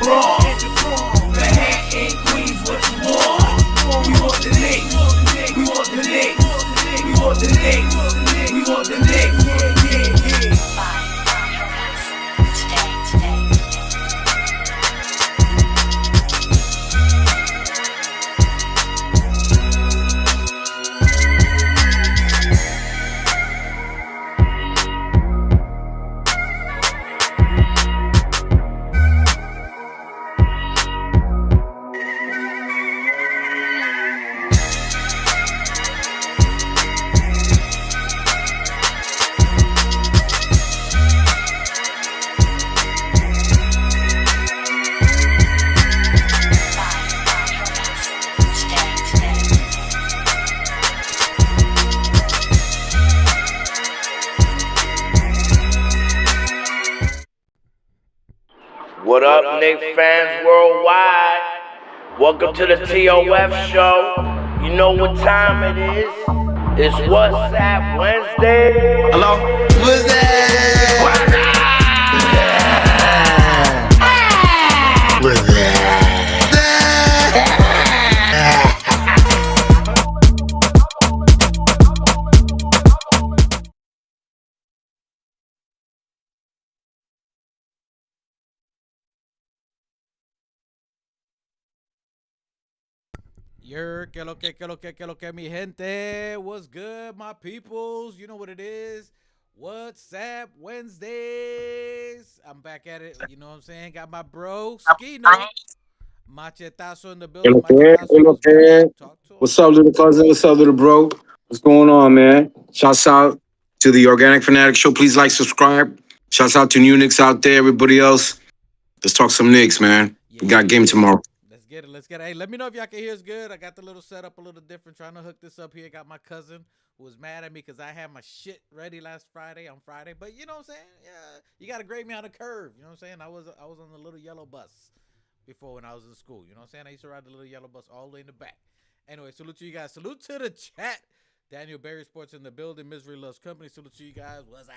bra. Manhattan, Queens, what you want? We want the Knicks. We want the Knicks. We want the Knicks. We want the Knicks. Yeah, yeah. What up, Knicks fans worldwide? Welcome to the TOF show. You know what time it is? It's WhatsApp Wednesday. Hello? What's that? What's that? Que lo que, mi gente. What's good, my peoples? You know what it is. WhatsApp Wednesdays. I'm back at it. You know what I'm saying? Got my bro, Skino. Machetazo in the building. Machetazo was good. Talk to him. What's up, little cousin? What's up, little bro? What's going on, man? Shouts out to the Organic Fanatic Show. Please like, subscribe. Shouts out to new Knicks out there, everybody else. Let's talk some Knicks, man. We got a game tomorrow. Let's get it. Hey, let me know if y'all can hear us good. I got the little setup a little different. Trying to hook this up here. Got my cousin who was mad at me because I had my shit ready on Friday. But you know what I'm saying? Yeah, you got to grade me on the curve. You know what I'm saying? I was on the little yellow bus before when I was in school. You know what I'm saying? I used to ride the little yellow bus all the way in the back. Anyway, salute to you guys. Salute to the chat. Daniel Berry Sports in the building. Misery Loves Company. Salute to you guys. What's that?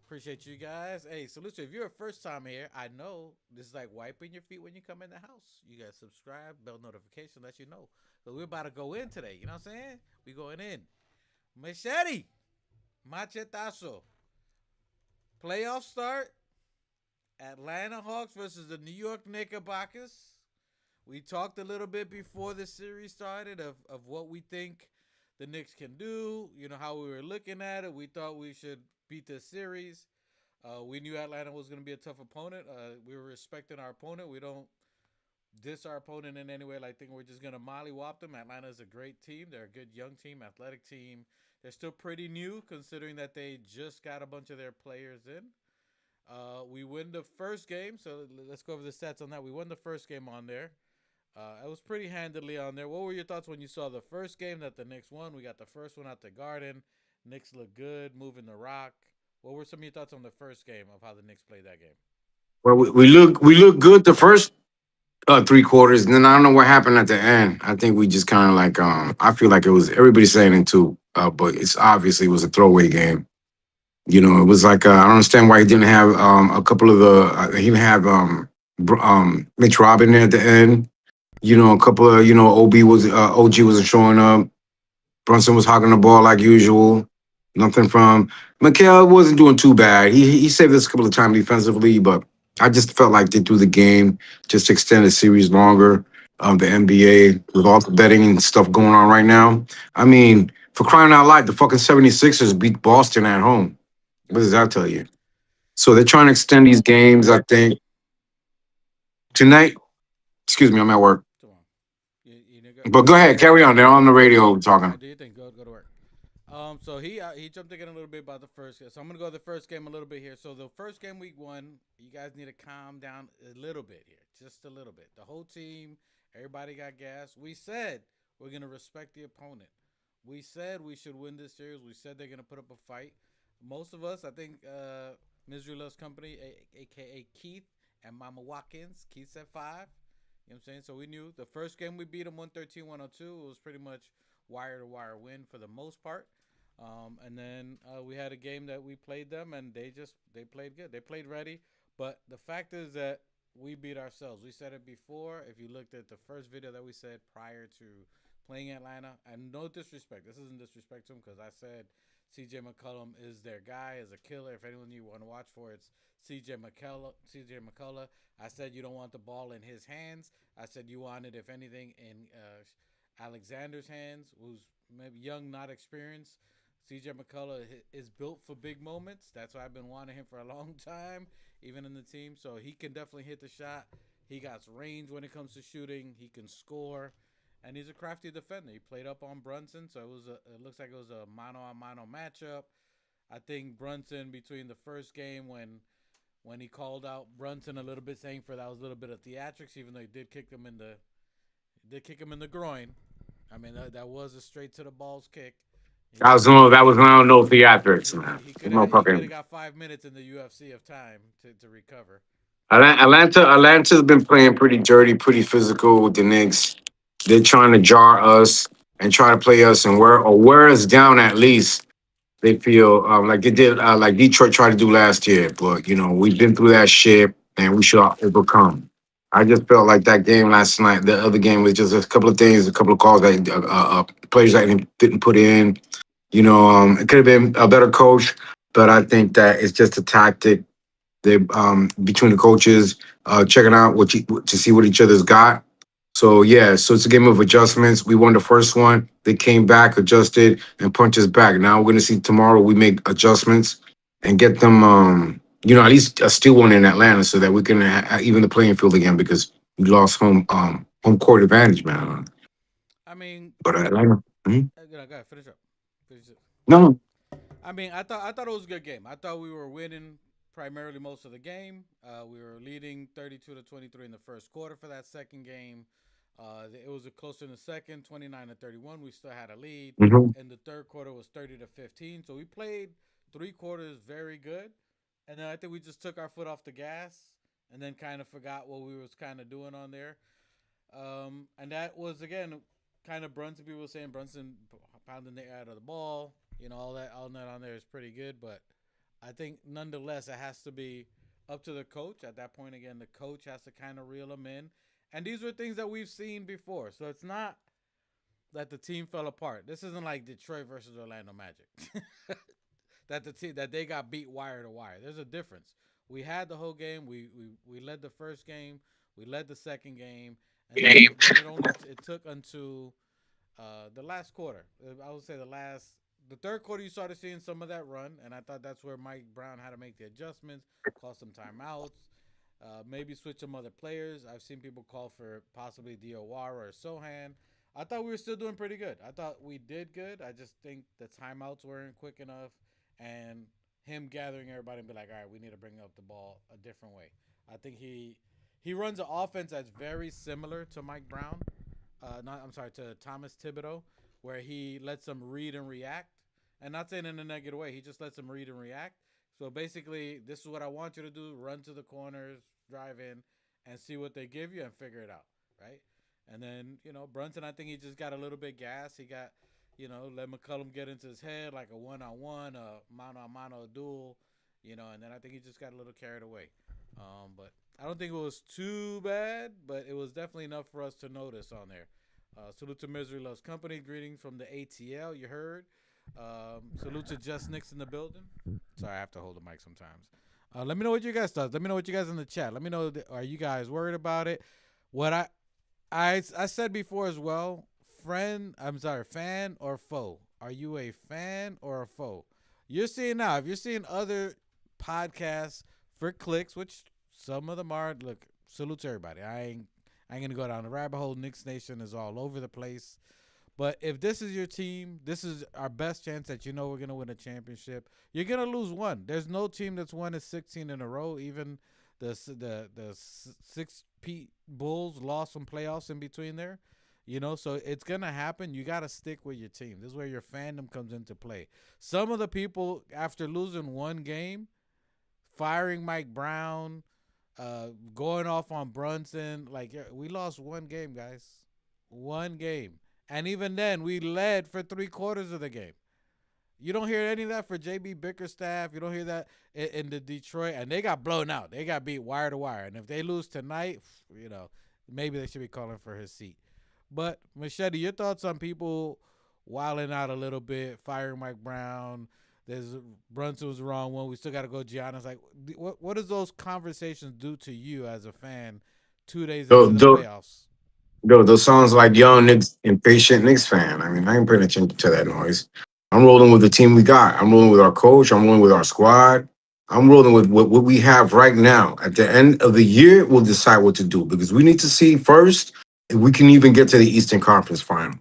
Appreciate you guys. Hey, salute to you. If you're a first time here, I know this is like wiping your feet when you come in the house. You guys subscribe, bell notification, let you know. So we're about to go in today. You know what I'm saying? We going in. Machete. Machetazo. Playoff start. Atlanta Hawks versus the New York Knickerbockers. We talked a little bit before the series started of what we think the Knicks can do. You know, how we were looking at it. We thought we should beat this series. We knew Atlanta was going to be a tough opponent. We were respecting our opponent. We don't diss our opponent in any way. Like, think we're just going to mollywop them. Atlanta is a great team. They're a good young team, athletic team. They're still pretty new considering that they just got a bunch of their players in. We win the first game. So let's go over the stats on that. We won the first game on there. It was pretty handily on there. What were your thoughts when you saw the first game that the Knicks won? We got the first one at the Garden. Knicks look good, moving the rock. What were some of your thoughts on the first game of how the Knicks played that game? Well, we look good the first 3 quarters, and then I don't know what happened at the end. I think we just kind of like I feel like it was everybody's saying it too, but it's obviously it was a throwaway game. You know, it was like I don't understand why he didn't have a couple of the he didn't have Mitch Robin there at the end. You know, a couple of OG wasn't showing up. Brunson was hogging the ball like usual. Nothing from Mikal wasn't doing too bad. He saved us a couple of times defensively, but I just felt like they threw the game just to extend the series longer. The NBA with all the betting and stuff going on right now. I mean, for crying out loud, the fucking 76ers beat Boston at home. What does that tell you? So they're trying to extend these games, I think. Tonight, excuse me, I'm at work. But go ahead, carry on. They're on the radio talking. Do you think? Go to work. So he jumped in a little bit about the first game. So I'm gonna go to the first game a little bit here. So the first game week 1, you guys need to calm down a little bit here, just a little bit. The whole team, everybody got gas. We said we're gonna respect the opponent. We said we should win this series. We said they're gonna put up a fight. Most of us, I think, Misery Loves Company, aka Keith and Mama Watkins. Keith said 5. You know what I'm saying? So we knew the first game we beat them 113-102. It was pretty much wire-to-wire win for the most part. And then we had a game that we played them, and they played good. They played ready. But the fact is that we beat ourselves. We said it before. If you looked at the first video that we said prior to playing Atlanta, and no disrespect, this isn't disrespect to him because I said CJ McCollum is their guy, is a killer. If anyone you want to watch for, it's CJ McCullough. CJ McCullough. I said you don't want the ball in his hands. I said you want it, if anything, in Alexander's hands, who's maybe young, not experienced. CJ McCullough is built for big moments. That's why I've been wanting him for a long time, even in the team. So he can definitely hit the shot. He got range when it comes to shooting. He can score, and he's a crafty defender. He played up on Brunson, so it looks like it was a mano-a-mano matchup. I think Brunson, between the first game when he called out Brunson a little bit, saying for that was a little bit of theatrics, even though he did kick him in the groin. I mean that was a straight to the balls kick. That was no theatrics, man. He could have got 5 minutes in the UFC of time to recover. Atlanta's been playing pretty dirty, pretty physical with the Knicks. They're trying to jar us and try to play us and wear us down at least. They feel like they did, like Detroit tried to do last year. But we've been through that shit and we should overcome. I just felt like that game last night. The other game was just a couple of things, a couple of calls that players that didn't put in. It could have been a better coach, but I think that it's just a tactic. They between the coaches, checking out to see what each other's got. So yeah, so it's a game of adjustments. We won the first one. They came back, adjusted, and punched us back. Now we're gonna see tomorrow. We make adjustments and get them. At least a steal one in Atlanta, so that we can even the playing field again because we lost home court advantage, man. I mean, But Atlanta. go ahead, finish up. Finish up. No. I mean, I thought it was a good game. I thought we were winning primarily most of the game. We were leading 32-23 in the first quarter for that second game. It was closer in the second, 29-31. We still had a lead. Mm-hmm. And the third quarter was 30-15. So we played 3 quarters very good. And then I think we just took our foot off the gas and then kind of forgot what we was kind of doing on there. And that was, again, kind of Brunson. People were saying Brunson pounding the air out of the ball. All that on there is pretty good. But I think nonetheless it has to be up to the coach. At that point, again, the coach has to kind of reel them in. And these are things that we've seen before. So it's not that the team fell apart. This isn't like Detroit versus Orlando Magic. that they got beat wire to wire. There's a difference. We had the whole game. We led the first game. We led the second game. And then it took until the last quarter. I would say the third quarter you started seeing some of that run, and I thought that's where Mike Brown had to make the adjustments, call some timeouts, maybe switch some other players. I've seen people call for possibly Diawara or Sohan. I thought we were still doing pretty good. I thought we did good. I just think the timeouts weren't quick enough, and him gathering everybody and be like, all right, we need to bring up the ball a different way. I think he runs an offense that's very similar to Mike Brown. To Thomas Thibodeau, where he lets them read and react. And not saying in a negative way, he just lets them read and react. So basically, this is what I want you to do: run to the corners, drive in, and see what they give you and figure it out, right? And then, Brunson, I think he just got a little bit gas. He got, let McCollum get into his head like a one-on-one, a mano-a-mano duel, and then I think he just got a little carried away. But I don't think it was too bad, but it was definitely enough for us to notice on there. Salute to Misery Loves Company. Greetings from the ATL, you heard. Salute to Just Knicks in the building. Sorry, I have to hold the mic sometimes. Let me know what you guys thought. Let me know what you guys in the chat. Let me know, are you guys worried about it? What I said before as well, fan or foe? Are you a fan or a foe? You're seeing now, if you're seeing other podcasts for clicks, which some of them are, look, salute to everybody. I ain't going to go down the rabbit hole. Knicks Nation is all over the place. But if this is your team, this is our best chance that we're going to win a championship. You're going to lose one. There's no team that's won 16 in a row. Even the 6 Pete Bulls lost some playoffs in between there. So it's going to happen. You got to stick with your team. This is where your fandom comes into play. Some of the people, after losing one game, firing Mike Brown, going off on Brunson, we lost one game, guys. One game. And even then, we led for 3 quarters of the game. You don't hear any of that for JB Bickerstaff. You don't hear that in the Detroit, and they got blown out. They got beat wire to wire. And if they lose tonight, maybe they should be calling for his seat. But Machete, your thoughts on people wilding out a little bit, firing Mike Brown? There's Brunson was the wrong one. We still got to go Giannis. Like, what does those conversations do to you as a fan 2 days into Those, the those, playoffs? those sounds like young Knicks, impatient Knicks fan. I mean, I ain't paying attention to that noise. I'm rolling with the team we got. I'm rolling with our coach. I'm rolling with our squad. I'm rolling with what we have right now. At the end of the year, we'll decide what to do because we need to see first if we can even get to the Eastern Conference Finals.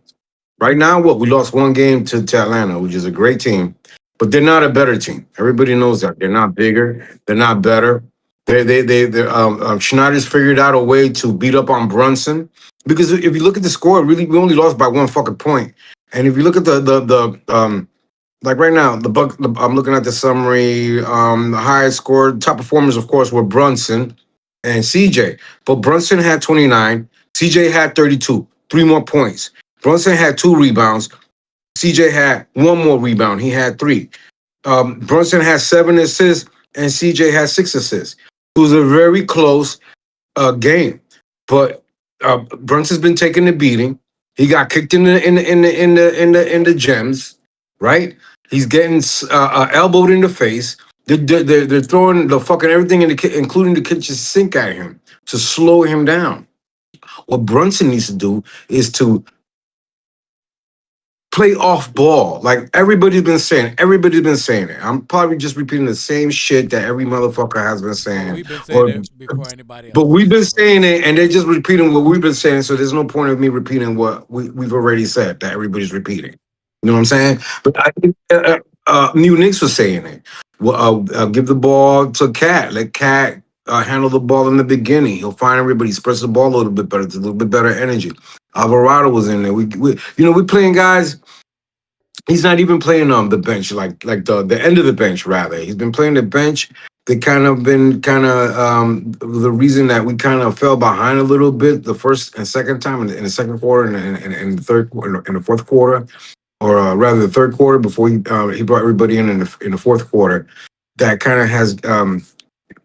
Right now, what we lost one game to Atlanta, which is a great team, but they're not a better team. Everybody knows that they're not bigger, they're not better. Schneider's figured out a way to beat up on Brunson because if you look at the score, really, we only lost by one fucking point. And if you look at the like right now, I'm looking at the summary. The highest score, top performers, of course, were Brunson and CJ. But Brunson had 29, CJ had 32, three more points. Brunson had two rebounds. CJ had one more rebound. He had three. Brunson had seven assists, and CJ had six assists. It was a very close game, but Brunson's been taking the beating. He got kicked in the gems, right? He's getting elbowed in the face. They're throwing the fucking everything including the kitchen sink at him to slow him down. What Brunson needs to do is to play off ball. Like everybody's been saying. Everybody's been saying it. I'm probably just repeating the same shit that every motherfucker has been Well, saying. we've been saying Or it before anybody but else we've did. been But saying it and they're just repeating what we've been saying. So there's no point of me repeating what we've already said that everybody's repeating. You know what I'm saying? But I think New Knicks was saying it. Well, give the ball to Cat. Let Cat handle the ball in the beginning. He'll find everybody, spreads the ball a little bit better, it's a little bit better energy. Alvarado was in there. We're playing guys. He's not even playing on the bench, like the end of the bench rather. He's been playing the bench. They kind of been kind of the reason that we kind of fell behind a little bit the first and second time in the second quarter and the third quarter in the fourth quarter, or rather the third quarter before he brought everybody in the fourth quarter. That kind of has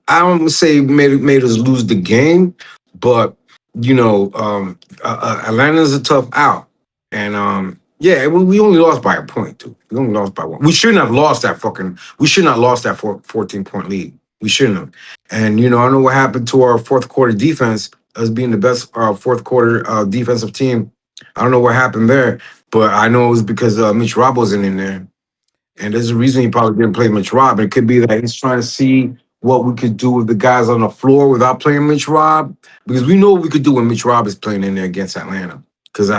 I don't say made us lose the game, but Atlanta's a tough out, and yeah, we only lost by a point too. We only lost by one. We shouldn't have lost that fucking. We should not lost that 14-point lead. We shouldn't have. And I know what happened to our fourth quarter defense, us being the best fourth quarter defensive team. I don't know what happened there, but I know it was because Mitch Rob wasn't in there. And there's a reason he probably didn't play Mitch Rob. It could be that he's trying to see what we could do with the guys on the floor without playing Mitch Rob, because we know what we could do when Mitch Rob is playing in there against Atlanta. Because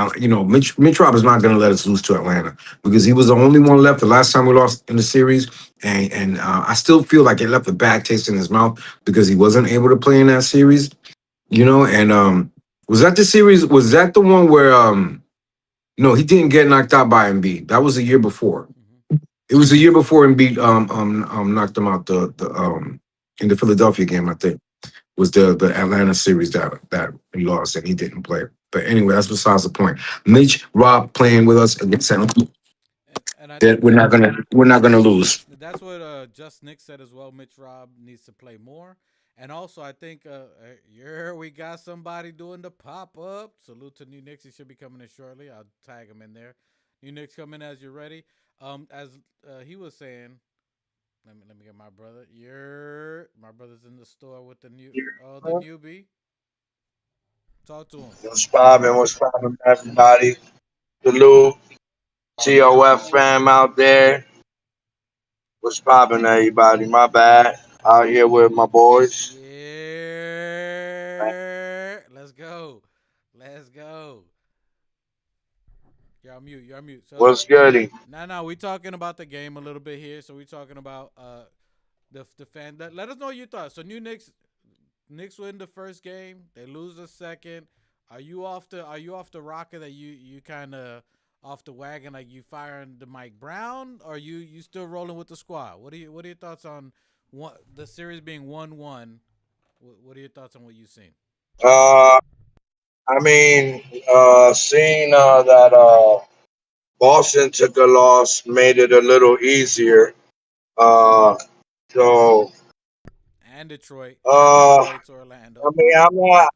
Mitch Rob is not going to let us lose to Atlanta because he was the only one left the last time we lost in the series, and I still feel like it left a bad taste in his mouth because he wasn't able to play in that series. And was that the series? Was that the one where no, he didn't get knocked out by Embiid? That was the year before. mhm. It was the year before Embiid knocked him out the in the Philadelphia game. I think was the Atlanta series that he lost and he didn't play. But anyway, that's besides the point. Mitch Rob playing with us against San Antonio, And I that think we're not gonna lose. that's what Just Nick said as well. Mitch Rob needs to play more. And also, I think here we got somebody doing the pop up. Salute to New Knicks. He should be coming in shortly. I'll tag him in there. New Knicks coming as you're ready. As he was saying, let me get my brother. My brother's in the store with the newbie. Talk to him. What's poppin'? What's poppin', everybody? Salute, TOF fam out there. What's poppin', everybody? My bad. Out here with my boys. Yeah, let's go, let's go. You're on mute. You're on mute. So What's goody? now we talking about the game a little bit here. So we talking about the fan. Let us know your thoughts. So Knicks win the first game. They lose the second. Are you off the rocker that you kind of off the wagon like you firing the Mike Brown, or you still rolling with the squad? What are your thoughts on the series being 1-1? What are your thoughts on what you've seen? I mean, seeing that Boston took a loss, made it a little easier. Uh, so And Detroit, and I Detroit to Orlando. mean, I'm not.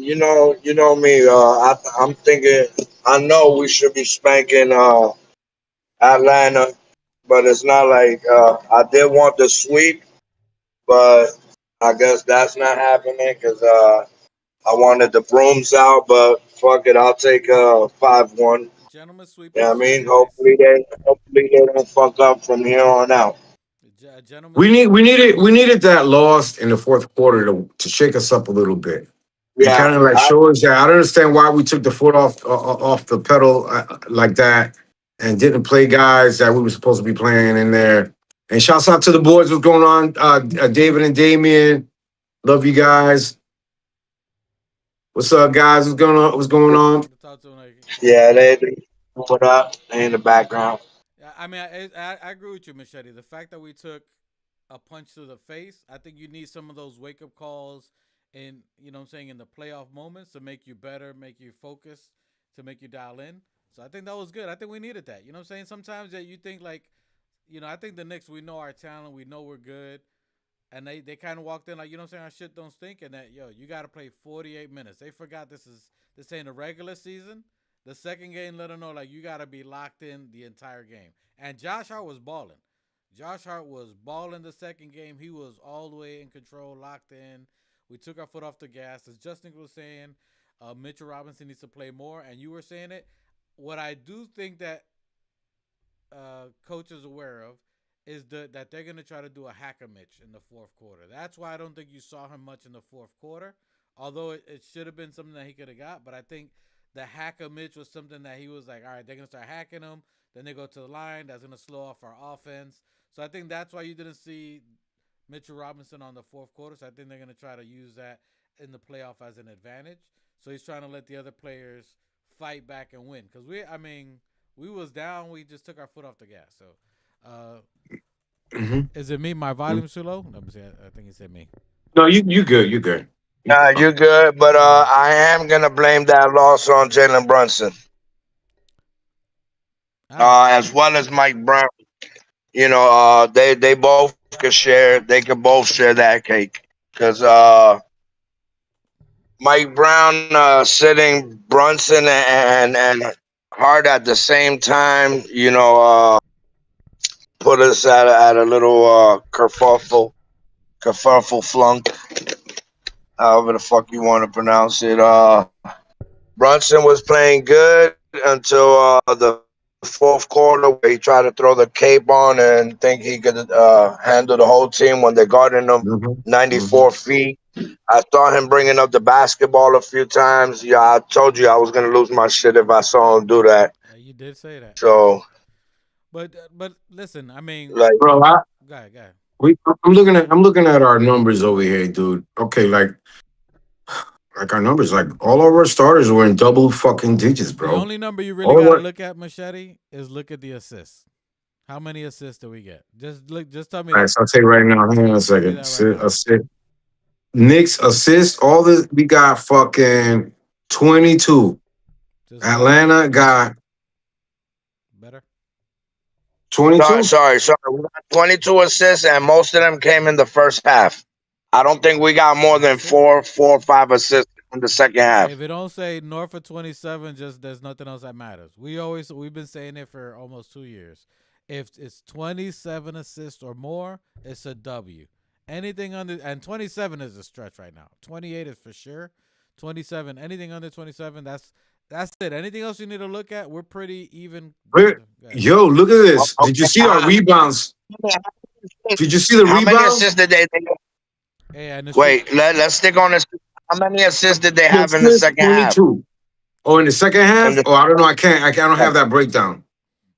You know me. I'm thinking. I know we should be spanking Atlanta, but it's not like I did want the sweep, but I guess that's not happening because I wanted the brooms out. But fuck it, I'll take 5-1. Gentleman sweep Yeah, I is mean, nice. hopefully they don't fuck up from here on out. A gentleman sweep. We needed that loss in the fourth quarter to shake us up a little bit and Yeah, kind of like show us that I don't understand why we took the foot off the pedal like that and didn't play guys that we were supposed to be playing in there. And shouts out to the boys. What's going on? David and Damien. Love you guys. What's up, guys? What's going on? What's going on? To talk to him like, yeah, they put up they in the background. yeah, I mean, I agree with you, Machete. The fact that we took a punch to the face, I think you need some of those wake up calls in, you know what I'm saying, in the playoff moments to make you better, make you focus, to make you dial in. So I think that was good. I think we needed that. You know what I'm saying? Sometimes that you think like, I think the Knicks, we know our talent, we know we're good. And they kind of walked in like, you know what I'm saying, our shit don't stink, and that, you got to play 48 minutes. They forgot this ain't a regular season. The second game let them know like you got to be locked in the entire game. And Josh Hart was balling. Josh Hart was balling the second game. He was all the way in control, locked in. We took our foot off the gas. As Justin was saying, Mitchell Robinson needs to play more, and you were saying it. What I do think that coach is aware of is that they're going to try to do a hack a Mitch in the fourth quarter. That's why I don't think you saw him much in the fourth quarter, although it should have been something that he could have got. But I think the hack a Mitch was something that he was like, all right, they're going to start hacking him. Then they go to the line. That's going to slow off our offense. So I think that's why you didn't see Mitchell Robinson on the fourth quarter. So I think they're going to try to use that in the playoff as an advantage. So he's trying to let the other players fight back and win. Because we was down. We just took our foot off the gas. So Mhm. is it me? My volume's too low? Let me see. I think he said me. No, you good. You good. Nah, you're good, but All right. I am gonna blame that loss on Jalen Brunson, All right. as well as Mike Brown. They both could share. They could both share that cake because Mike Brown sitting Brunson and Hart at the same time. Put us at a little kerfuffle flunk, however the fuck you want to pronounce it. Brunson was playing good until the fourth quarter, where he tried to throw the cape on and think he could handle the whole team when they're guarding him Mhm. 94 Mhm. feet. I saw him bringing up the basketball a few times. Yeah, I told you I was gonna lose my shit if I saw him do that. You did say that. So, But listen, I mean, like, Bro, go ahead, go ahead. I'm looking at our numbers over here, dude. Okay, like our numbers, like all of our starters were in double fucking digits, The bro. only number you really All of got to our look at, Machete, is look at the assists. How many assists do we get? Just look. Just tell me all right, that. so I'll tell you right now. Hang on a Tell me second. that right now. Knicks assist. All this we got fucking 22. Just Atlanta got better. 22. sorry. We got 22 assists, and most of them came in the first half. I don't think we got more than That's it. four or five assists in the second half. If it don't say north of 27, just there's nothing else that matters. We've been saying it for almost 2 years. If it's 27 assists or more, it's a W. Anything under, and 27 is a stretch right now. 28 is for sure. 27, anything under 27, that's it. Anything else you need to look at, we're pretty even. Where- Go ahead. Yo, look at this. Did you Okay. see our rebounds? Did you see the How many rebounds? assists did they? Hey, and the shoot. Wait, let's stick on this. How many assists did they have in the Assists second half? 22. Oh, in the second In half? the Oh, I don't know. I don't have that breakdown.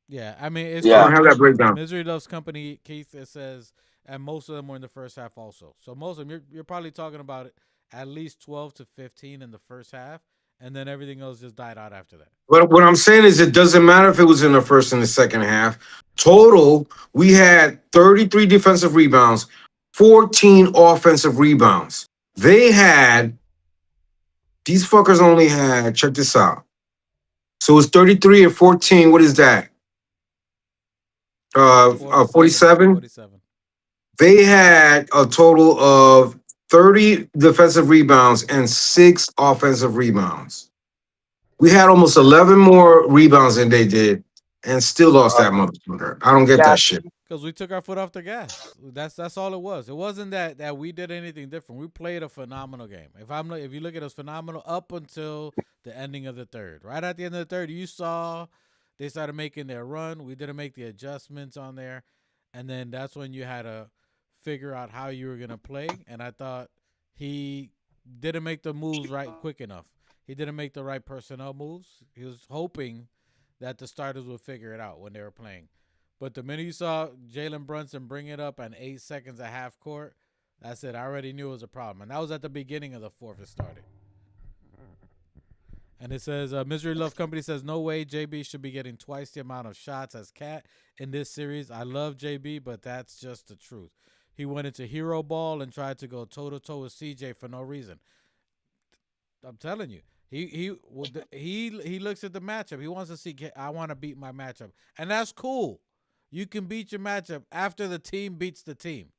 Yeah, I mean it's I yeah, don't true. have that breakdown. Misery loves company. Keith it says, and most of them were in the first half also. So most of them, you're probably talking about at least 12 to 15 in the first half, and then everything else just died out after that. But what I'm saying is, it doesn't matter if it was in the first and the second half. Total, we had 33 defensive rebounds, 14 offensive rebounds. These fuckers only had, check this out. So it's 33 and 14. What is that? 47. 47. 47. They had a total of 30 defensive rebounds and 6 offensive rebounds. We had almost 11 more rebounds than they did and still lost Uh, that motherfucker. I don't get yeah, that shit. Because we took our foot off the gas. That's all it was. It wasn't that we did anything different. We played a phenomenal game. If you look at us phenomenal up until the ending of the third. Right at the end of the third, you saw they started making their run. We didn't make the adjustments on there, and then that's when you had to figure out how you were gonna play. And I thought he didn't make the moves right quick enough. He didn't make the right personnel moves. He was hoping that the starters would figure it out when they were playing. But the minute you saw Jalen Brunson bring it up on 8 seconds at half court, that's it. I already knew it was a problem. And that was at the beginning of the fourth it started. And it says, Misery Love Company says, no way JB should be getting twice the amount of shots as Cat in this series. I love JB, but that's just the truth. He went into hero ball and tried to go toe-to-toe with CJ for no reason. I'm telling you. He looks at the matchup. He wants to see, I want to beat my matchup. And that's cool. You can beat your matchup after the team beats the team.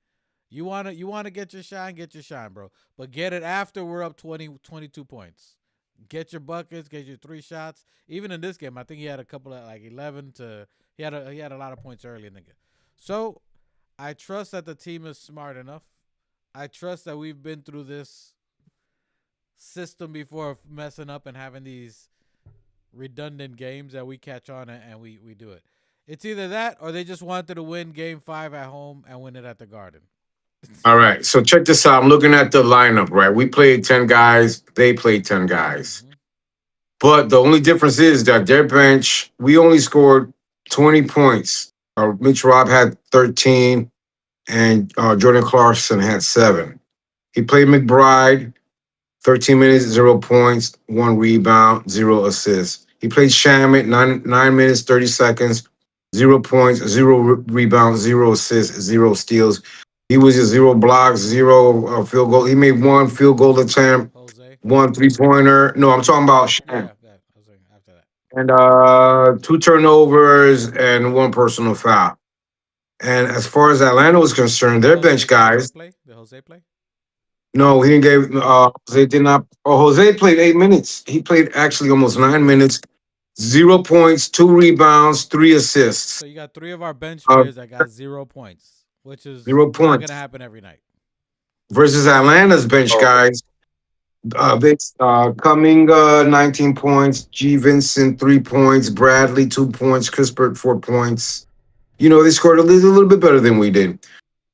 You wanna get your shine, bro. But get it after we're up 22 points. Get your buckets, get your 3 shots. Even in this game, I think he had a couple of like 11 to he had a lot of points early in the game. So I trust that the team is smart enough. I trust that we've been through this system before of messing up and having these redundant games that we catch on and we do it. It's either that or they just wanted to win game 5 at home and win it at the Garden. All right. So check this out. I'm looking at the lineup, right? We played 10 guys. They played 10 guys. Mm-hmm. But the only difference is that their bench, we only scored 20 points. Mitch Rob had 13, and Jordan Clarkson had 7. He played McBride, 13 minutes, 0 points, 1 rebound, 0 assists. He played Shamit, 9 minutes, 30 seconds, 0 points, 0 rebounds, 0 assists, 0 steals. He was just 0 blocks, 0 field goal. He made 1 field goal attempt, Jose. 1 3-pointer. No, I'm talking about Sham. Yeah. I was thinking after that. And 2 turnovers and 1 personal foul. And as far as Atlanta was concerned, their bench Did Jose guys, play? Did Jose play? no, he didn't give. Jose did not. Oh, Jose played 8 minutes. He played actually almost 9 minutes. 0 points, 2 rebounds, 3 assists. So you got 3 of our bench Uh, players that got 0 points, which is zero not gonna points happen every night. versus Atlanta's bench oh, guys. Vince Kuminga 19 points, G Vincent 3 points, Bradley 2 points, Chris Burt 4 points. You know they scored a little bit better than we did,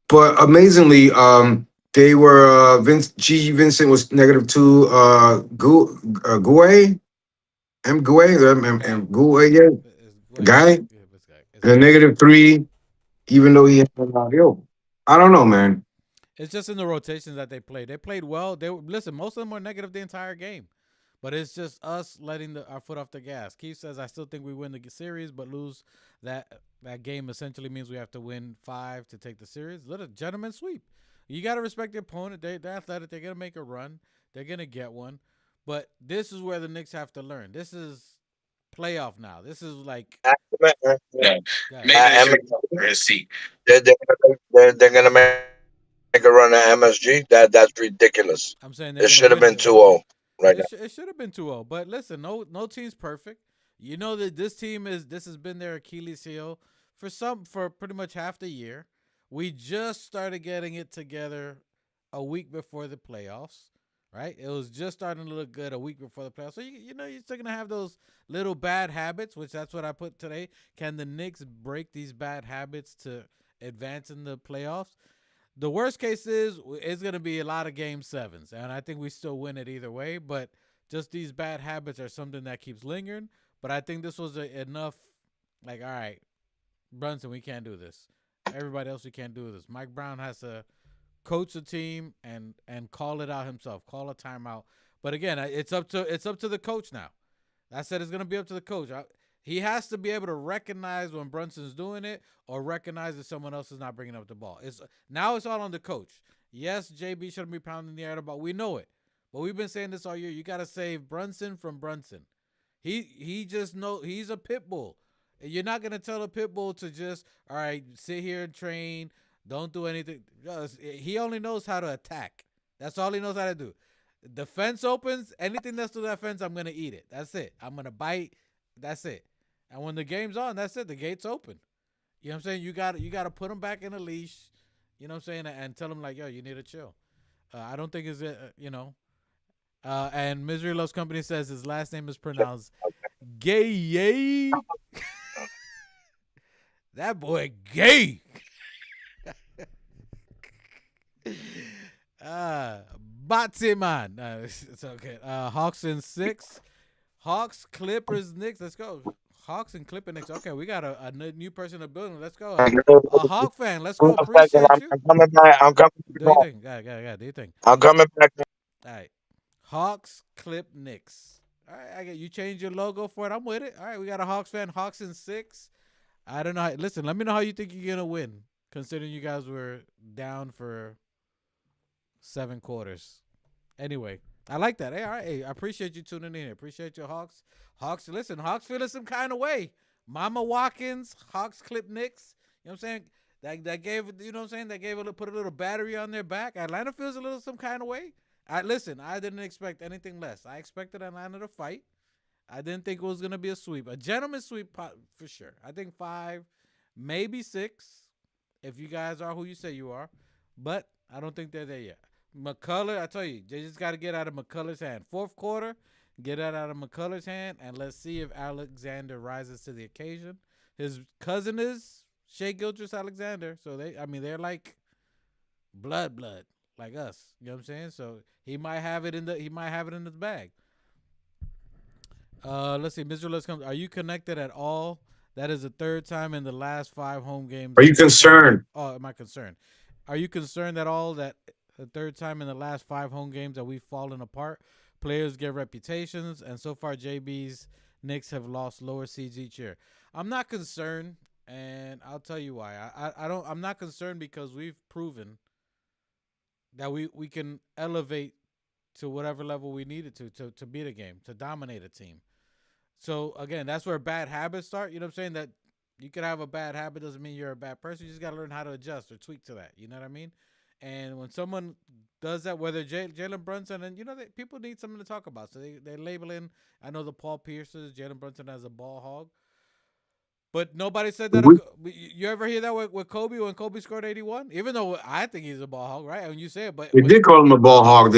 but amazingly, they were G Vincent was -2, Gouet, M Gouet, Guy. Gouet, yeah, Wait. guy, Yeah, this guy. It's and a guy. -3, even though he had yo. I don't know, man. It's just in the rotations that they played. They played well. Listen. Most of them were negative the entire game, but it's just us letting our foot off the gas. Keith says, "I still think we win the series, but lose that game. Essentially means we have to win 5 to take the series. Let a gentleman sweep. You got to respect the opponent. They're athletic. They're gonna make a run. They're gonna get one. But this is where the Knicks have to learn. This is playoff now. This is like, God, they're gonna make a run at MSG. That's ridiculous. It I'm saying should they're have gonna been win 2-0 today. right now. It should have been 2-0. But listen, no team's perfect. You know that this has been their Achilles heel for pretty much half the year. We just started getting it together a week before the playoffs, right? It was just starting to look good a week before the playoffs. So you know you're still gonna have those little bad habits, which that's what I put today. Can the Knicks break these bad habits to advance in the playoffs? The worst case is it's going to be a lot of game 7s, and I think we still win it either way. But just these bad habits are something that keeps lingering. But I think this was enough. Like, all right, Brunson, we can't do this. Everybody else, we can't do this. Mike Brown has to coach the team and call it out himself, call a timeout. But again, it's up to the coach now. I said it's going to be up to the coach. He has to be able to recognize when Brunson's doing it or recognize that someone else is not bringing up the ball. It's all on the coach. Yes, JB shouldn't be pounding the air the ball. We know it. But we've been saying this all year. You got to save Brunson from Brunson. He just know he's a pit bull. And you're not gonna tell a pit bull to just all right sit here and train, don't do anything. He only knows how to attack. That's all he knows how to do. The fence opens, anything that's to that fence, I'm gonna eat it. That's it. I'm gonna bite. That's it. And when the game's on, that's it. The gate's open. You know what I'm saying? You gotta put him back in a leash. You know what I'm saying? And tell him like, yo, you need to chill. I don't think it's and Misery Loves Company says his last name is pronounced gay. That boy gay. uh Batiman. It's okay. Hawks in 6. Hawks, Clippers, Knicks. Let's go. Hawks and Clipper Knicks. Okay, we got a new person in the building. Let's go. A Hawk fan. Let's go. One second, Appreciate you. I'm coming back. I'm coming Do you back. think? Yeah. Do you think? I'm coming back. All right. Hawks, Clip, Knicks. All right, I get you. Change your logo for it. I'm with it. All right, we got a Hawks fan. Hawks in 6. I don't know. Listen, let me know how you think you're gonna win, considering you guys were down for 7 quarters. Anyway, I like that. Hey, all right. Hey, I appreciate you tuning in. Appreciate your Hawks. Hawks, listen, Hawks feeling some kind of way. Mama Watkins, Hawks clip Knicks. You know what I'm saying? That gave, you know what I'm saying? That gave put a little battery on their back. Atlanta feels a little some kind of way. Listen, I didn't expect anything less. I expected Atlanta to fight. I didn't think it was gonna be a sweep. A gentleman sweep for sure. I think 5, maybe 6, if you guys are who you say you are. But I don't think they're there yet. McCullough, I tell you, they just got to get out of McCullough's hand. Fourth quarter, get that out of McCullough's hand, and let's see if Alexander rises to the occasion. His cousin is Shea Gilgeous-Alexander, so they're like blood, like us. You know what I'm saying? So he might have it in his bag. Let's see, Mr. Let's come. Are you connected at all? That is the third time in the last 5 home games. Are you concerned? Oh, am I concerned? Are you concerned at all that the third time in the last 5 home games that we've fallen apart? Players get reputations, and so far JB's Knicks have lost lower seeds each year. I'm not concerned, and I'll tell you why. I'm not concerned because we've proven that we can elevate to whatever level we needed to beat a game, to dominate a team. So again, that's where bad habits start. You know what I'm saying? That you could have a bad habit doesn't mean you're a bad person. You just got to learn how to adjust or tweak to that. You know what I mean? And when someone does that, whether Jalen Brunson, and people need something to talk about, so they're labeling. I know the Paul Pierces, Jalen Brunson as a ball hog, but nobody said that. You ever hear that with Kobe when Kobe scored 81? Even though I think he's a ball hog, right? When you say it, but We did call him a ball hog.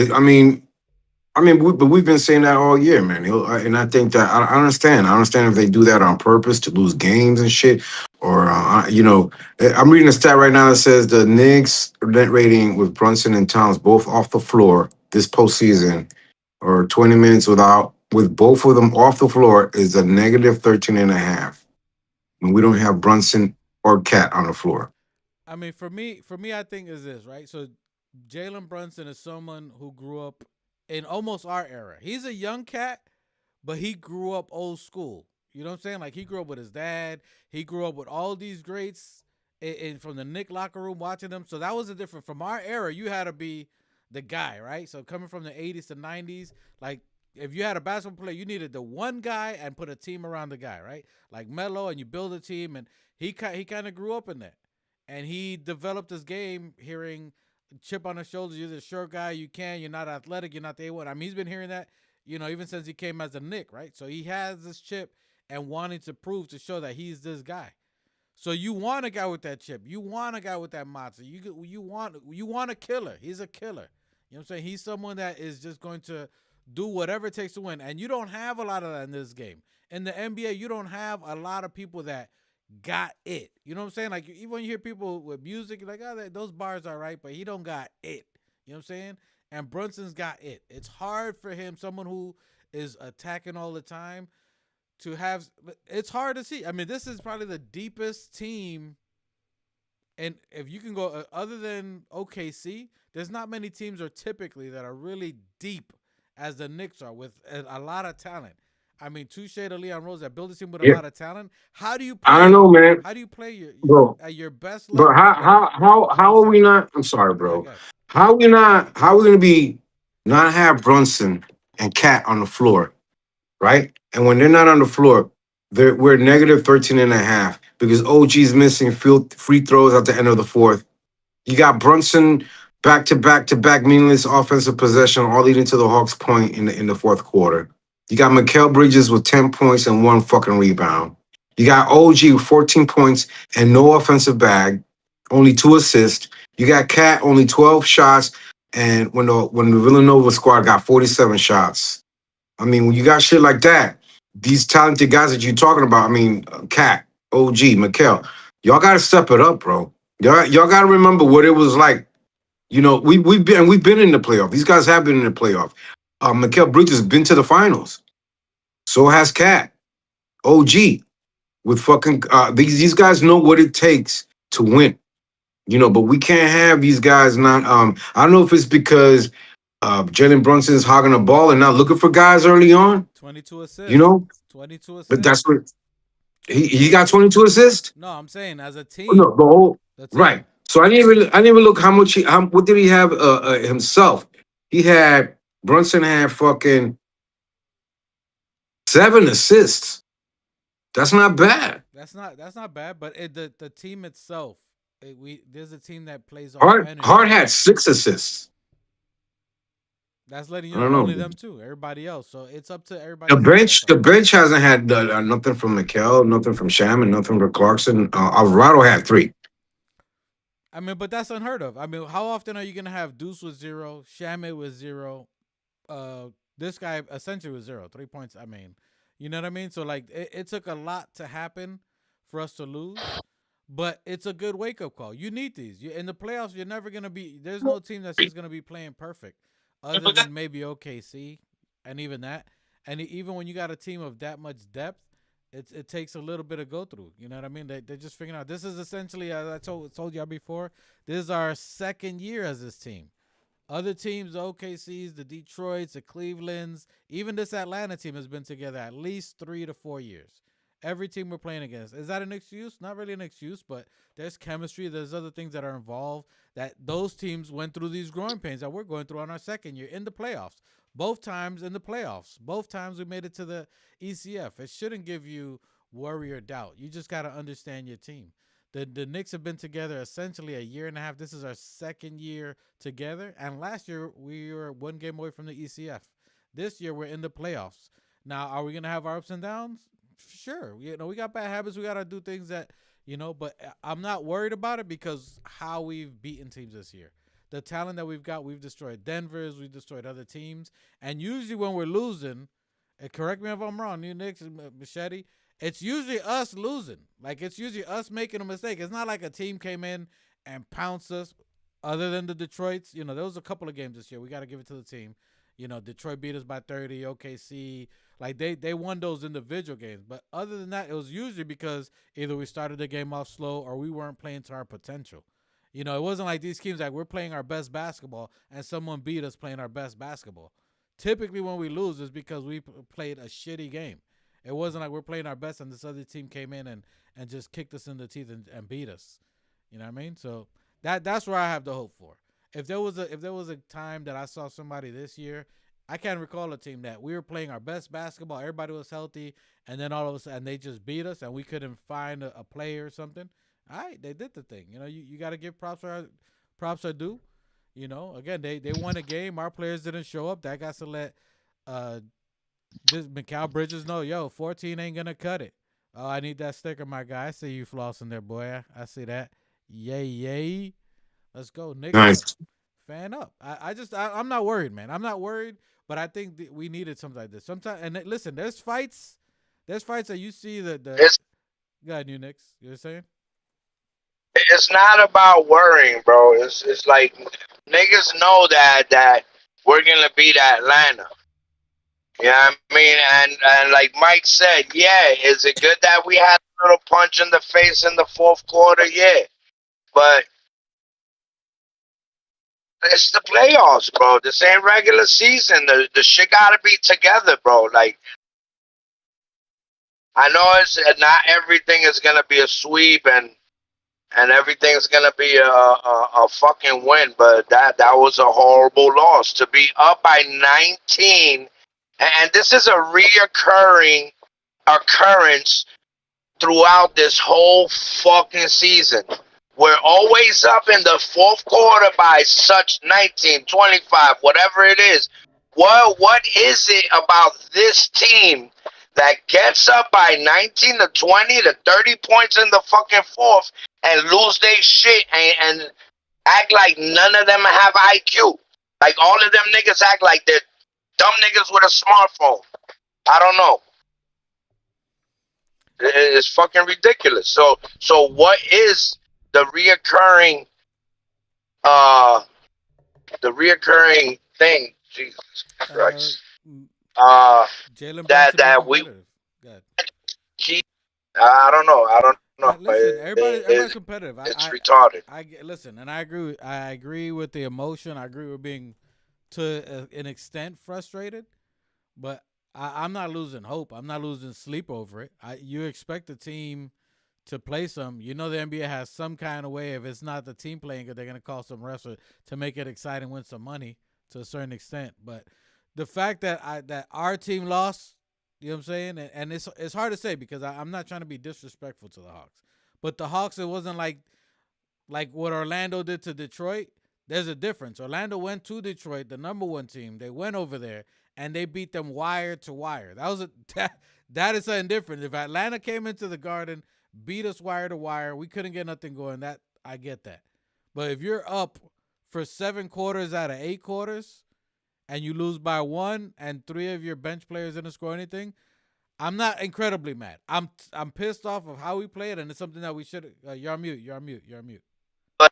But we've been saying that all year, man. And I think that I understand. I understand if they do that on purpose to lose games and shit. Or, I'm reading a stat right now that says the Knicks net rating with Brunson and Towns both off the floor this postseason, or 20 minutes with both of them off the floor, is a negative 13 and a half. And we don't have Brunson or Cat on the floor. I mean, for me, I think is this right. So Jalen Brunson is someone who grew up in almost our era. He's a young cat, but he grew up old school. You know what I'm saying? Like he grew up with his dad. He grew up with all these greats from the Knick locker room watching them. So that was a different from our era. You had to be the guy, right? So coming from the 80s to 90s, like if you had a basketball player, you needed the one guy and put a team around the guy, right? Like Melo, and you build a team, and he kind of grew up in that. And he developed his game hearing chip on his shoulders. You're the short guy. You're not athletic. You're not the A1. I mean, he's been hearing that, even since he came as a Knick, right? So he has this chip and wanting to prove to show that he's this guy. So you want a guy with that chip. You want a guy with that monster. You want a killer. He's a killer. You know what I'm saying? He's someone that is just going to do whatever it takes to win. And you don't have a lot of that in this game. In the NBA, you don't have a lot of people that got it. You know what I'm saying? Like even when you hear people with music, you're like, oh, those bars are right, but he don't got it. You know what I'm saying? And Brunson's got it. It's hard for him, someone who is attacking all the time, to have. It's hard to see. I mean, this is probably the deepest team. And if you can go other than OKC, there's not many teams are typically that are really deep as the Knicks are with a lot of talent. I mean, touche to Leon Rose that built a team with a lot of talent. How do you play? I don't know, man. How do you play Bro, at your best level? But how are we not? I'm sorry, bro. How are we not? How are we gonna be not have Brunson and Cat on the floor right? And when they're not on the floor, we're negative 13 and a half because OG's missing field free throws at the end of the fourth. You got Brunson back to back to back meaningless offensive possession, all leading to the Hawks' point in the fourth quarter. You got Mikal Bridges with 10 points and one fucking rebound. You got OG with 14 points and no offensive bag, only two assists. You got Cat only 12 shots, and when the Villanova squad got 47 shots. I mean, when you got shit like that, these talented guys that you're talking about, I mean, Cat, OG, Mikal, y'all got to step it up, bro. Y'all got to remember what it was like. You know, we've been in the playoff. These guys have been in the playoff. Mikal Bridges has been to the finals. So has Cat, OG, with fucking these guys know what it takes to win. You know, but we can't have these guys not. I don't know if it's because Jalen Brunson is hogging the ball and not looking for guys early on. 22 You assists. know, 22 but assists. that's what he got 22 assists. No, I'm saying as a Oh, no, team. the whole The team. right. So I didn't even look how much what did he have himself? He had Brunson had fucking 7 assists. That's not bad. That's not bad, but the team itself, we there's a team that plays off Hart energy. had 6 assists. That's letting I you know don't only know. them two. Everybody else, so it's up to The everybody else to step bench, up. the bench hasn't had nothing from Mikel, nothing from Sham, and nothing from Clarkson. Alvarado had 3. I mean, but that's unheard of. I mean, how often are you gonna have Deuce with 0, Shamit with 0, uh, this guy essentially with 0, 3 points? I mean, you know what I mean? So like, it took a lot to happen for us to lose, but it's a good wake up call. You need these. In the playoffs, you're never gonna be. There's no team that's just gonna be playing perfect, other than maybe OKC, and even that. And even when you got a team of that much depth, it takes a little bit of go through. You know what I mean? They're just figuring out. This is essentially, as I told y'all before, this is our second year as this team. Other teams, the OKCs, the Detroits, the Clevelands, even this Atlanta team has been together at least 3 to 4 years. Every team we're playing against. Is that an excuse? Not really an excuse, but there's chemistry. There's other things that are involved that those teams went through these growing pains that we're going through on our second year in the playoffs. Both times in the playoffs. Both times we made it to the ECF. It shouldn't give you worry or doubt. You just got to understand your team. The Knicks have been together essentially a year and a half. This is our second year together. And last year, we were one game away from the ECF. This year, we're in the playoffs. Now, are we going to have our ups and downs? Sure. We got bad habits. We got to do things that, but I'm not worried about it because how we've beaten teams this year. The talent that we've got, we've destroyed Denver's, we've destroyed other teams. And usually when we're losing, and correct me if I'm wrong, you Knicks, Machete, it's usually us losing. Like, it's usually us making a mistake. It's not like a team came in and pounced us. Other than the Detroits, there was a couple of games this year. We got to give it to the team. Detroit beat us by 30, OKC. Like, they won those individual games. But other than that, it was usually because either we started the game off slow or we weren't playing to our potential. It wasn't like these teams like we're playing our best basketball and someone beat us playing our best basketball. Typically when we lose is because we played a shitty game. It wasn't like we're playing our best and this other team came in and just kicked us in the teeth and beat us. You know what I mean? So that's where I have the hope for. If there was a time that I saw somebody this year, I can't recall a team that we were playing our best basketball, everybody was healthy, and then all of a sudden they just beat us and we couldn't find a player or something. All right, they did the thing. You got to give props are due. Again, they won a game. Our players didn't show up. That got to let this Mikal Bridges know, 14 ain't gonna cut it. Oh, I need that sticker, my guy. I see you flossing there, boy. I see that. Yay, yay. Let's go, Knicks up. Nice. Fan up. I'm not worried, man. I'm not worried, but I think we needed something like this. Sometimes, and listen, there's fights that you see the. It's Go ahead, you Knicks. You know what I'm saying? it's not about worrying, bro. It's like niggas know that we're gonna beat Atlanta. You know what I mean? And like Mike said, yeah, is it good that we had a little punch in the face in the fourth quarter? Yeah. But it's the playoffs, bro. This ain't regular season. The shit gotta be together, bro. Like, I know it's not everything is gonna be a sweep and everything's gonna be a fucking win, but that was a horrible loss. To be up by 19 And this is a reoccurring occurrence throughout this whole fucking season. We're always up in the fourth quarter by such 19, 25, whatever it is. What is it about this team that gets up by 19 to 20 to 30 points in the fucking fourth and lose their shit and act like none of them have IQ? Like all of them niggas act like they're dumb niggas with a smartphone. I don't know. It's fucking ridiculous. So what is the reoccurring uh thing? Jesus Uh, Christ. mm, Uh Jalen Brunson being that we competitive. Good. keep. I don't know. I don't know. Listen, everybody's competitive. It's retarded. Listen, and I agree. I agree with the emotion. I agree with being to an extent frustrated, but I'm not losing hope. I'm not losing sleep over it. You expect the team to play some. You know the NBA has some kind of way. If it's not the team playing it, they're gonna call some wrestler to make it exciting, win some money to a certain extent. But the fact that that our team lost, you know what I'm saying, and it's hard to say because I'm not trying to be disrespectful to the Hawks, but the Hawks, it wasn't like what Orlando did to Detroit. There's a difference. Orlando went to Detroit, the number one team. They went over there and they beat them wire to wire. That is something different. If Atlanta came into the Garden, beat us wire to wire, we couldn't get nothing going. That I get that. But if you're up for 7 quarters out of 8 quarters and you lose by 1 and 3 of your bench players didn't score anything, I'm not incredibly mad. I'm pissed off of how we played, and it's something that we should. You're on mute. You're on mute. You're on mute. But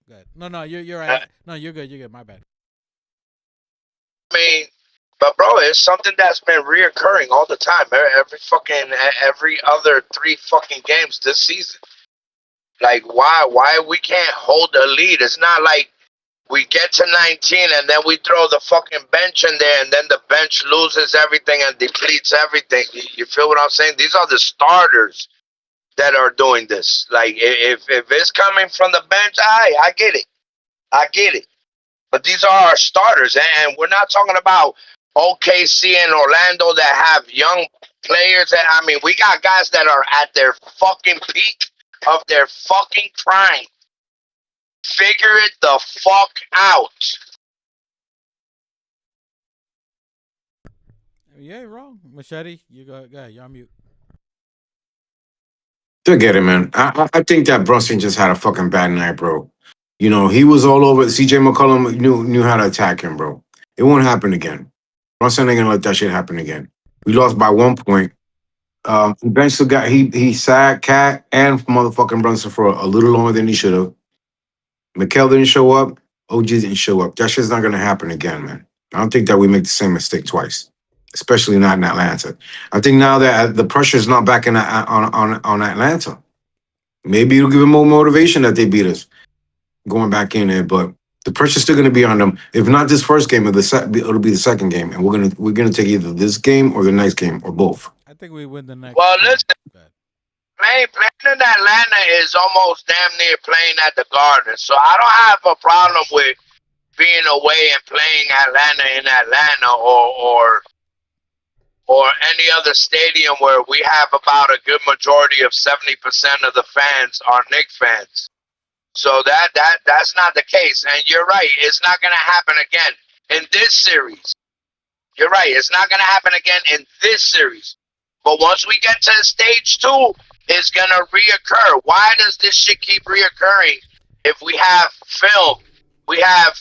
Good. No, you're I right. No, you're good. You're good. My bad. mean, but bro, it's something that's been reoccurring all the time. Every other 3 fucking games this season. Like why we can't hold a lead? It's not like we get to 19 and then we throw the fucking bench in there and then the bench loses everything and depletes everything. You feel what I'm saying? These are the starters that are doing this. Like if it's coming from the bench, I get it. I get it. But these are our starters, and we're not talking about OKC and Orlando that have young players. I mean, we got guys that are at their fucking peak of their fucking prime. Figure it the fuck out. Yeah, you're wrong. Machete, you go. Go ahead. You're on mute. To get it, man. I think that Brunson just had a fucking bad night, bro. You know, he was all over. CJ McCollum knew how to attack him, bro. It won't happen again. Brunson ain't gonna let that shit happen again. We lost by 1 point. He benched the guy. He sat Cat and motherfucking Brunson for a little longer than he should have. Mikhail didn't show up. OG didn't show up. That shit's not gonna happen again, man. I don't think that we make the same mistake twice, especially not in Atlanta. I think now that the pressure's not back in on Atlanta, maybe it'll give them more motivation that they beat us going back in there. But the pressure's still gonna be on them. If not this first game, it'll be the second game, and we're gonna take either this game or the next game or both. I think we win the next Well, 2. listen, Go ahead. playing in Atlanta is almost damn near playing at the Garden. So I don't have a problem with being away and playing Atlanta in Atlanta or any other stadium where we have about a good majority of 70% of the fans are Knicks fans. So that's not the case. And you're right, it's not gonna happen again in this series. You're right, it's not gonna happen again in this series. But once we get to stage 2, it's gonna reoccur. Why does this shit keep reoccurring if we have film, we have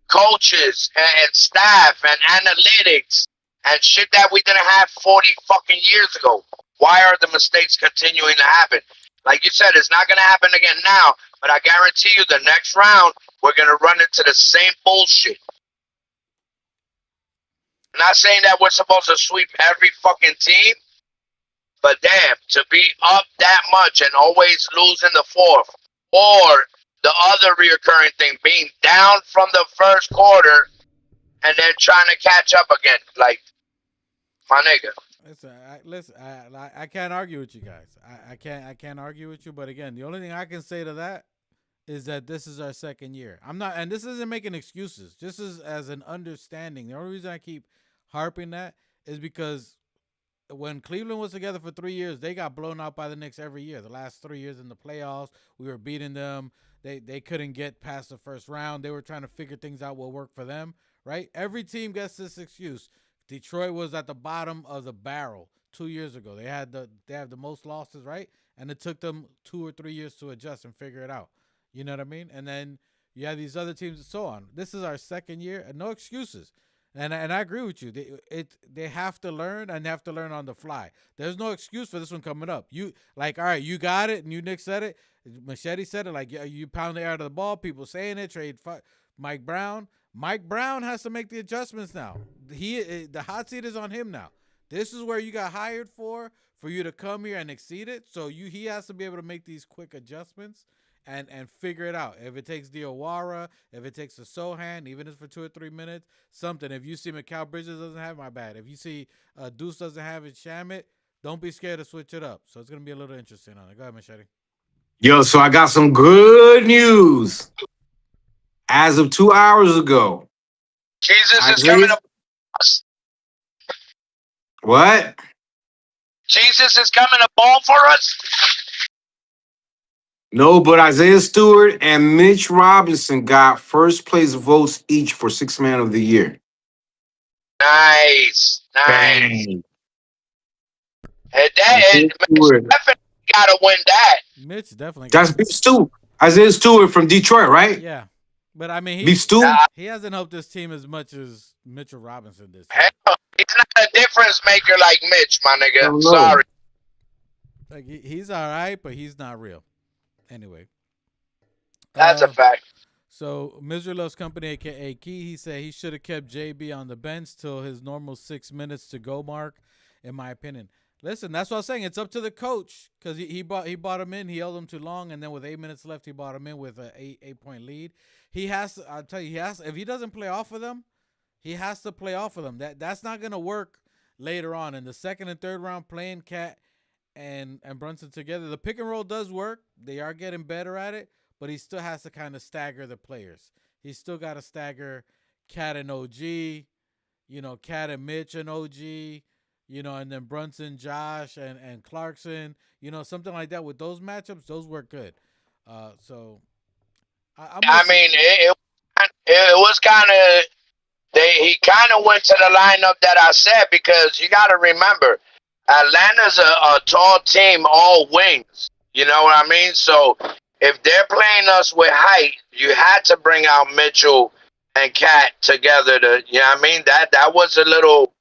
coaches and staff and analytics and shit that we didn't have 40 fucking years ago? Why are the mistakes continuing to happen? Like you said, it's not going to happen again now, but I guarantee you the next round, we're going to run into the same bullshit. I'm not saying that we're supposed to sweep every fucking team, but damn, to be up that much and always lose in the fourth, or the other reoccurring thing, being down from the first quarter and then trying to catch up again. Like, my nigga. I can't argue with you guys. I can't argue with you. But again, the only thing I can say to that is that this is our second year. I'm not, and this isn't making excuses. This is as an understanding. The only reason I keep harping that is because when Cleveland was together for 3 years, they got blown out by the Knicks every year. The last 3 years in the playoffs, we were beating them. They couldn't get past the first round. They were trying to figure things out what worked for them, right? Every team gets this excuse. Detroit was at the bottom of the barrel 2 years ago. They have the most losses, right? And it took them 2 or 3 years to adjust and figure it out. You know what I mean? And then you have these other teams and so on. This is our second year, and no excuses. And I agree with you. They have to learn and they have to learn on the fly. There's no excuse for this one coming up. You like, all right, you got it, and you Nick said it, Machete said it. Like, yeah, you pound the air out of the ball. People saying it. Mike Brown. Mike Brown has to make the adjustments now. The hot seat is on him now. This is where you got hired for you to come here and exceed it. So he has to be able to make these quick adjustments and figure it out. If it takes Diawara, if it takes a Sohan, even if it's for 2 or 3 minutes, something. If you see Mikal Bridges doesn't have, my bad. If you see Deuce doesn't have it, Shamit, don't be scared to switch it up. So it's gonna be a little interesting on it. Go ahead, Machete. Yo, so I got some good news. As of 2 hours ago, Jesus is Isaiah, coming up. what? Jesus is coming to ball for us. No, but Isaiah Stewart and Mitch Robinson got first place votes each for Sixth Man of the Year. Nice. Bang. And Isaiah Stewart. definitely gotta win that. Mitch definitely That's got Beef Stew. Isaiah Stewart from Detroit, right? Yeah. But I mean Beef Stew? he hasn't helped this team as much as Mitchell Robinson did. Hell, he's not a difference maker like Mitch, my nigga. Hell no. Sorry. Like he's all right, but he's not real. Anyway. That's a fact. So Misery Loves Company, aka Key, he said he should have kept JB on the bench till his normal 6 minutes to go mark, in my opinion. Listen, that's what I was saying. It's up to the coach because he bought him in. He held him too long, and then with 8 minutes left, he bought him in with an 8 point lead. He has to. I'll tell you, he has. If he doesn't play off of them, he has to play off of them. That's not gonna work later on in the second and third round. Playing Cat and Brunson together, the pick and roll does work. They are getting better at it, but he still has to kind of stagger the players. He's still got to stagger Cat and OG, Cat and Mitch and OG. And then Brunson, Josh, and Clarkson, something like that. With those matchups, those work good. So, I mean, it was kind of he kind of went to the lineup that I said because you got to remember, Atlanta's a tall team, all wings. You know what I mean? So if they're playing us with height, you had to bring out Mitchell and Cat together to. You know what I mean? That was a little.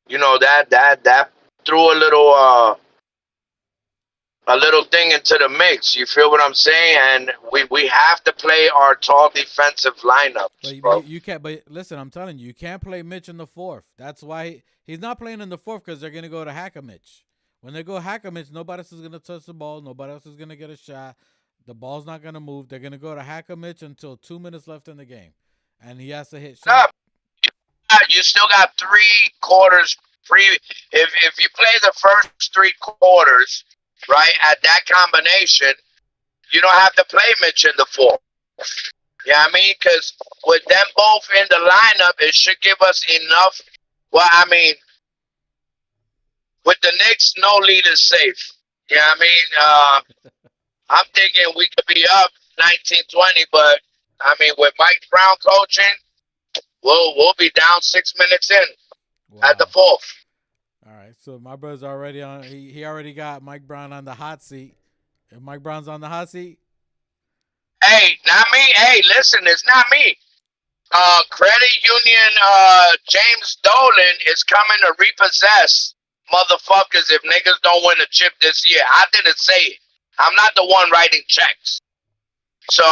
That threw a little thing into the mix. You feel what I'm saying? And we have to play our tall defensive lineups, bro. You can't. But listen, I'm telling you, you can't play Mitch in the fourth. That's why he's not playing in the fourth because they're gonna go to Hack a Mitch. When they go Hack a Mitch, nobody else is gonna touch the ball. Nobody else is gonna get a shot. The ball's not gonna move. They're gonna go to Hack a Mitch until 2 minutes left in the game, and he has to hit shot. You still got 3 quarters free. If you play the first 3 quarters, right, at that combination, you don't have to play Mitch in the fourth. You know what I mean? Because with them both in the lineup, it should give us enough. Well, I mean, with the Knicks, no lead is safe. You know what I mean? I'm thinking we could be up 19-20, but I mean, with Mike Brown coaching, we'll be down 6 minutes in at the fourth. All right, so my brother's already on. He already got Mike Brown on the hot seat. If Mike Brown's on the hot seat, hey, not me. Hey, listen, it's not me. Credit Union James Dolan is coming to repossess motherfuckers if niggas don't win a chip this year. I didn't say it. I'm not the one writing checks. So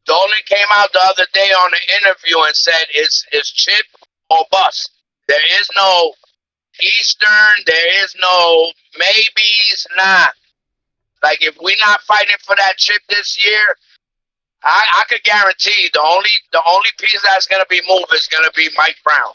Dolan came out the other day on an interview and said it's chip or bust. There is no Eastern. There is no maybes. Nah. Like if we're not fighting for that chip this year, I could guarantee the only piece that's gonna be moved is gonna be Mike Brown.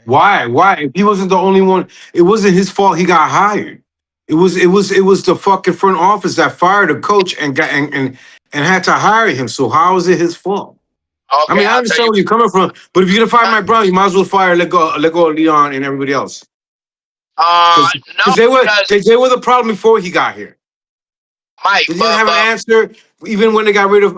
Why? If he wasn't the only one, it wasn't his fault he got hired. It was the fucking front office that fired the coach and got and had to hire him. So how is it his fault? I Okay, mean, I I'll tell understand you. where you're coming from, but if you're gonna fire Mike Brown, you might as well let go of Leon and everybody else because No, because they were the problem before he got here. Mike, They didn't have an answer. Even when they got rid of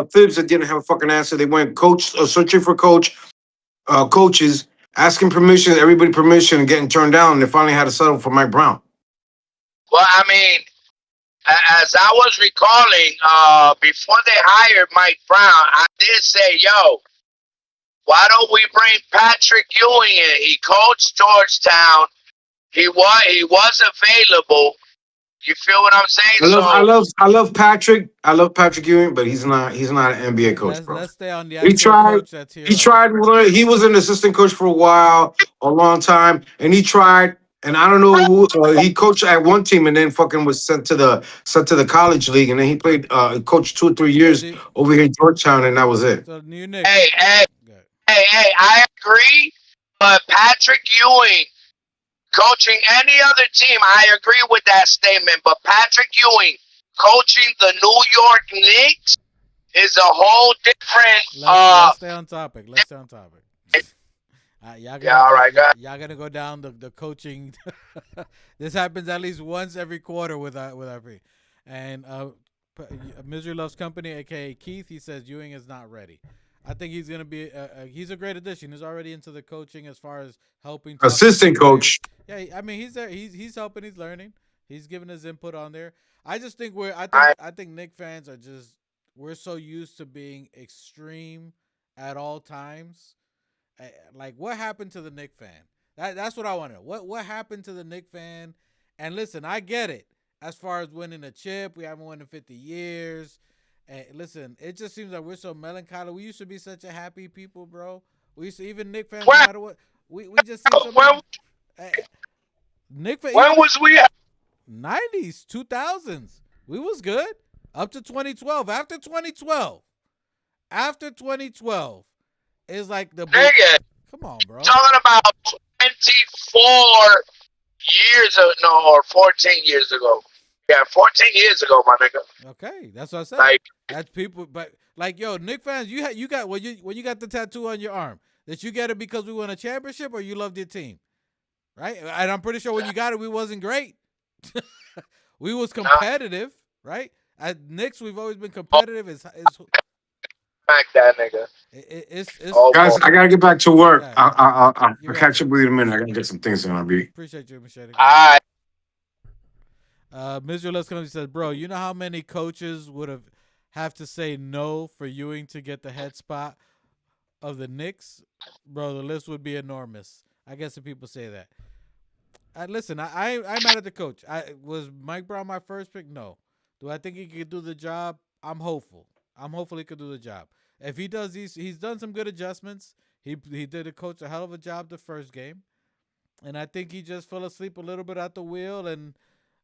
Phibbs, they didn't have a fucking answer. They went searching for coaches, asking permission, everybody permission, and getting turned down. And they finally had to settle for Mike Brown. well, I mean, as I was recalling, before they hired Mike Brown, I did say, yo, why don't we bring Patrick Ewing in? He coached Georgetown. He was available. You feel what I'm saying? So I love Patrick. I love Patrick Ewing, but he's not an NBA coach, bro. Let's stay on the He actual tried. coach that's here He right now. tried. He was an assistant coach for a long time, and he tried. And I don't know who he coached at one team, and then fucking was sent to the college league, and then he played coached 2 or 3 years So over here in Georgetown, and that was it. so New hey, Knicks. hey, Good. hey, I agree. But Patrick Ewing coaching any other team, I agree with that statement. But Patrick Ewing coaching the New York Knicks is a whole different. Let's stay on topic. Let's stay on topic. Yeah, all right, guys. Y'all gonna go down the coaching. This happens at least once every quarter with our pre. And Misery Loves Company, aka Keith, he says Ewing is not ready. I think he's gonna be. He's a great addition. He's already into the coaching as far as helping talk to Assistant players. coach. Yeah, I mean he's there. He's helping. He's learning. He's giving his input on there. I just think I think Knick fans are just we're so used to being extreme at all times. Like what happened to the Knick fan? That's what I want to know. What happened to the Knick fan? And listen, I get it. As far as winning a chip, we haven't won in 50 years. And listen, it just seems like we're so melancholy. We used to be such a happy people, bro. We used to even Knick fans, no When matter what. We just seem so when Knick fan, when even was we? 90s, 2000s. We was good up to 2012. After 2012 is like the big. Nigga, Come on, bro. talking about 24 years ago, no, or 14 years ago. Yeah, 14 years ago, my nigga. Okay, that's what I said. Like, That's people, but like yo, Knick fans, you got when you got the tattoo on your arm, that you get it because we won a championship or you loved your team, right? And I'm pretty sure when you got it, we wasn't great. We was competitive, right? At Knicks, we've always been competitive. smack that nigga. It's Oh, Guys, boy. I gotta get back to work. Yeah. I'll You got catch it. up with you in a minute. I gotta get some things done. I'll be. Appreciate you, Machete. All right. Mr. Let's Come says, bro, you know how many coaches would have to say no for Ewing to get the head spot of the Knicks? Bro, the list would be enormous. I guess if people say that. Listen, I'm mad at the coach. Was Mike Brown my first pick? No. Do I think he could do the job? I'm hopeful. I'm hopeful he could do the job. If he does he's done some good adjustments. He did a coach a hell of a job the first game. And I think he just fell asleep a little bit at the wheel and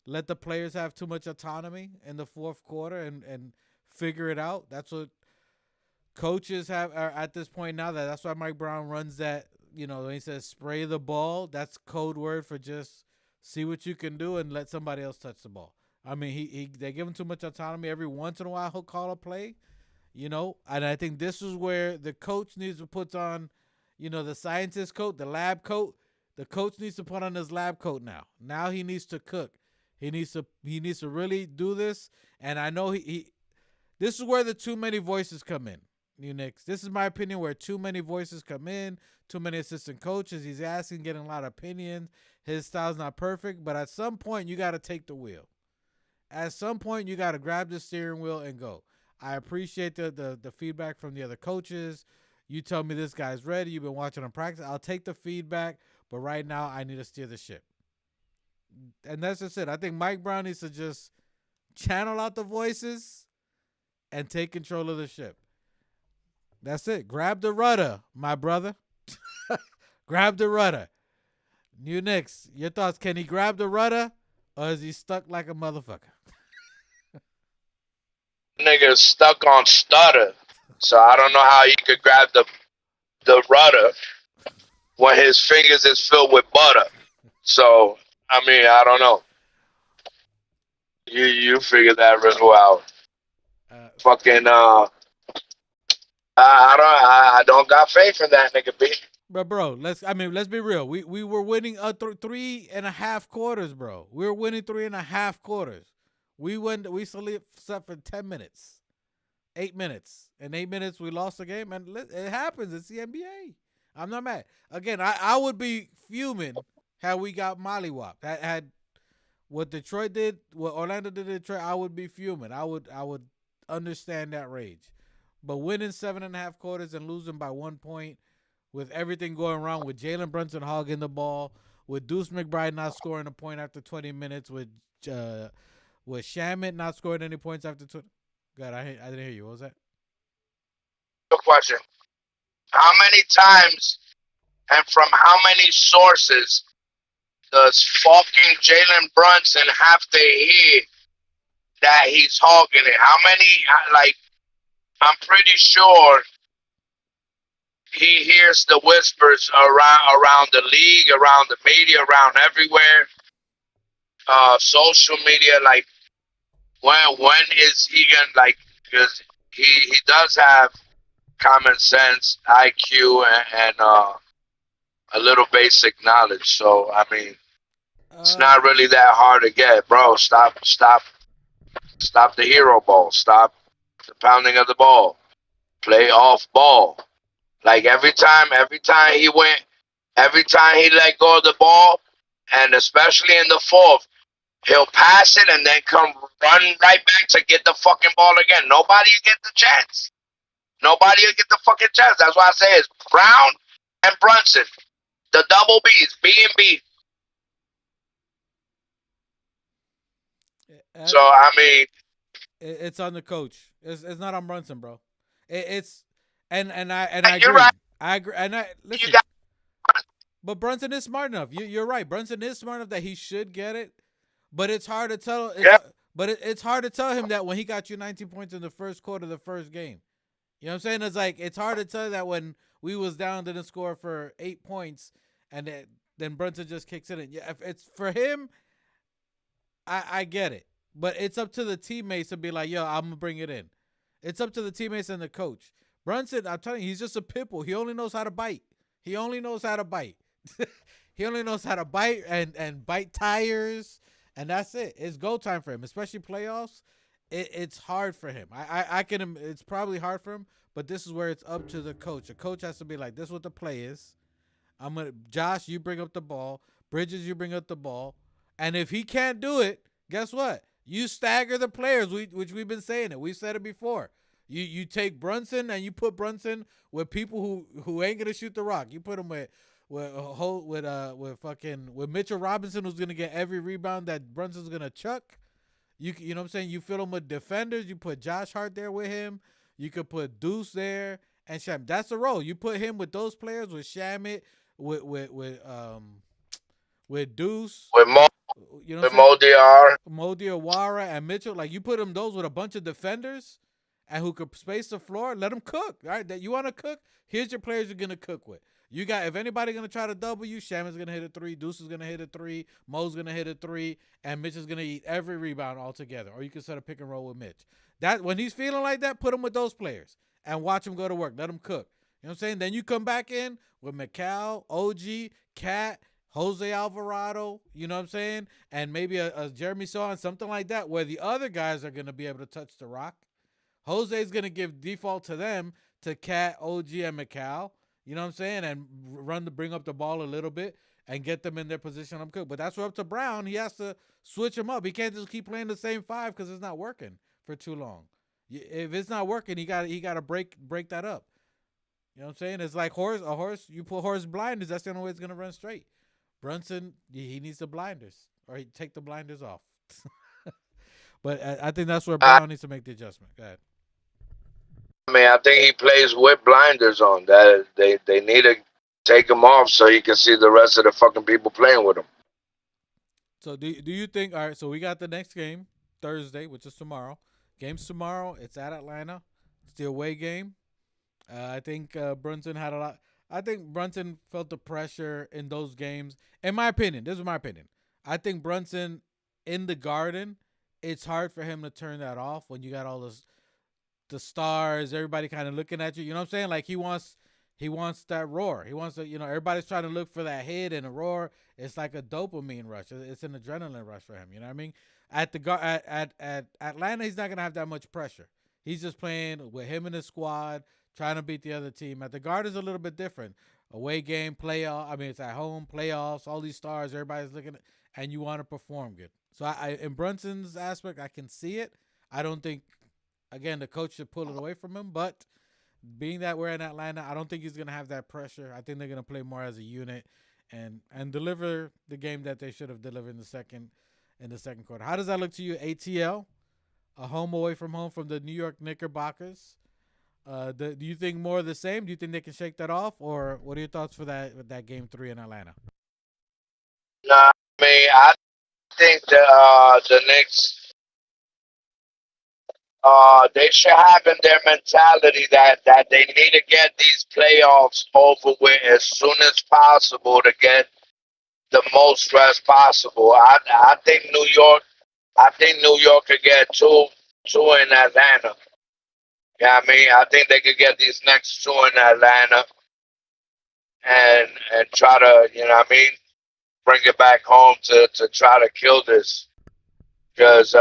let the players have too much autonomy in the fourth quarter and figure it out. That's what coaches are at this point now. That's why Mike Brown runs that. When he says spray the ball, that's code word for just see what you can do and let somebody else touch the ball. I mean, they give him too much autonomy. Every once in a while, he'll call a play, and I think this is where the coach needs to put on, the scientist coat, the lab coat. The coach needs to put on his lab coat now. Now he needs to cook. He needs to really do this. And I know this is where the too many voices come in. New Knicks. This is my opinion, where too many voices come in, too many assistant coaches. He's asking, getting a lot of opinions. His style's not perfect, but at some point you got to take the wheel. At some point you got to grab the steering wheel and go. I appreciate the feedback from the other coaches. You tell me this guy's ready. You've been watching him practice. I'll take the feedback, but right now I need to steer the ship. And that's just it. I think Mike Brown needs to just channel out the voices and take control of the ship. That's it. Grab the rudder, my brother. Grab the rudder. New Knicks, your thoughts? Can he grab the rudder, or is he stuck like a motherfucker? Nigga stuck on stutter. So I don't know how he could grab the rudder when his fingers is filled with butter. So, I mean, I don't know. You figure that real out. Fucking, I don't got faith in that nigga, B. But bro, let's be real. We were winning 3.5 quarters, bro. We were winning 3.5 quarters. We slept for 10 minutes, 8 minutes. In 8 minutes we lost the game, and it happens. It's the NBA. I'm not mad. Again, I would be fuming had we got mollywopped. Had what Detroit did, what Orlando did to Detroit, I would be fuming. I would understand that rage. But winning 7.5 quarters and losing by 1 point, with everything going wrong, with Jalen Brunson hogging the ball, with Deuce McBride not scoring a point after 20 minutes, with Shamet not scoring any points after 20. God, I didn't hear you. What was that? Good question. How many times and from how many sources does fucking Jalen Brunson have to hear that he's hogging it? How many, like, I'm pretty sure he hears the whispers around the league, around the media, around everywhere, social media. Like, when is he gonna, like? Because he does have common sense, IQ, and a little basic knowledge. So I mean, it's not really that hard to get, bro. Stop the hero ball. Stop the pounding of the ball. Play off ball. Like every time he let go of the ball, and especially in the fourth, he'll pass it and then come run right back to get the fucking ball again. Nobody will get the chance. Nobody will get the fucking chance. That's why I say it's Brown and Brunson. The double B's, B and B. So I mean, it's on the coach. It's not on Brunson, bro. It's and I agree. Right. I agree. And listen. But Brunson is smart enough. You're right. Brunson is smart enough that he should get it. But it's hard to tell. It's hard to tell him that when he got you 19 points in the first quarter of the first game. You know what I'm saying? It's like it's hard to tell that when we was down, didn't score for 8 points, and then Brunson just kicks it in. Yeah, if it's for him, I get it. But it's up to the teammates to be like, yo, I'm gonna bring it in. It's up to the teammates and the coach. Brunson, I'm telling you, he's just a pit bull. He only knows how to bite. He only knows how to bite. He only knows how to bite and bite tires, and that's it. It's go time for him, especially playoffs. It's hard for him. I can. It's probably hard for him, but this is where it's up to the coach. The coach has to be like, this is what the play is. Josh, you bring up the ball. Bridges, you bring up the ball. And if he can't do it, guess what? You stagger the players, which we've been saying it. We've said it before. You take Brunson and you put Brunson with people who ain't gonna shoot the rock. You put him with Mitchell Robinson, who's gonna get every rebound that Brunson's gonna chuck. You know what I'm saying? You fill him with defenders. You put Josh Hart there with him. You could put Deuce there and Shamit. That's the role. You put him with those players, with Shamit, with Deuce, with Mo, you know, with Mo Diawara and Mitchell. Like you put him those with a bunch of defenders and who could space the floor. Let them cook. All right, that you want to cook. Here's your players you're gonna cook with. You got, if anybody gonna try to double you, Shaman's gonna hit a three, Deuce is gonna hit a three, Mo's gonna hit a three, and Mitch is gonna eat every rebound altogether. Or you can set a pick and roll with Mitch. That when he's feeling like that, put him with those players and watch him go to work. Let him cook. You know what I'm saying? Then you come back in with McCall, OG, Cat, Jose Alvarado, you know what I'm saying? And maybe a Jeremy Sohan, something like that, where the other guys are gonna be able to touch the rock. Jose's gonna give default to them, to Cat, OG, and McCall. You know what I'm saying? And bring up the ball a little bit and get them in their position. I'm cooked. But that's up to Brown. He has to switch them up. He can't just keep playing the same five because it's not working for too long. If it's not working, he got to break that up. You know what I'm saying? It's like a horse. You put horse blinders. That's the only way it's gonna run straight. Brunson, he needs the blinders, or he take the blinders off. But I think that's where Brown needs to make the adjustment. Go ahead. I mean, I think he plays with blinders on. That they need to take him off so he can see the rest of the fucking people playing with him. So do you think? All right. So we got the next game Thursday, which is tomorrow. Game's tomorrow. It's at Atlanta. It's the away game. I think Brunson had a lot. I think Brunson felt the pressure in those games. In my opinion, this is my opinion. I think Brunson in the Garden, it's hard for him to turn that off when you got all those the stars, everybody kind of looking at you. You know what I'm saying? Like he wants that roar. He wants to, everybody's trying to look for that hit and a roar. It's like a dopamine rush. It's an adrenaline rush for him. You know what I mean? At Atlanta, he's not gonna have that much pressure. He's just playing with him and his squad, trying to beat the other team. At the Garden's a little bit different. Away game, playoff. I mean, it's at home, playoffs. All these stars, everybody's looking at, and you want to perform good. So in Brunson's aspect, I can see it. I don't think, again, the coach should pull it away from him, but being that we're in Atlanta, I don't think he's gonna have that pressure. I think they're gonna play more as a unit and deliver the game that they should have delivered in the second quarter. How does that look to you? ATL, a home away from home from the New York Knickerbockers. Do you think more of the same? Do you think they can shake that off, or what are your thoughts for that game 3 in Atlanta? Nah, I mean, I think the Knicks, they should have in their mentality that they need to get these playoffs over with as soon as possible to get the most rest possible. I think New York. I think New York could get two in Atlanta. Yeah, I mean, I think they could get these next two in Atlanta and try to, what I mean, bring it back home to try to kill this because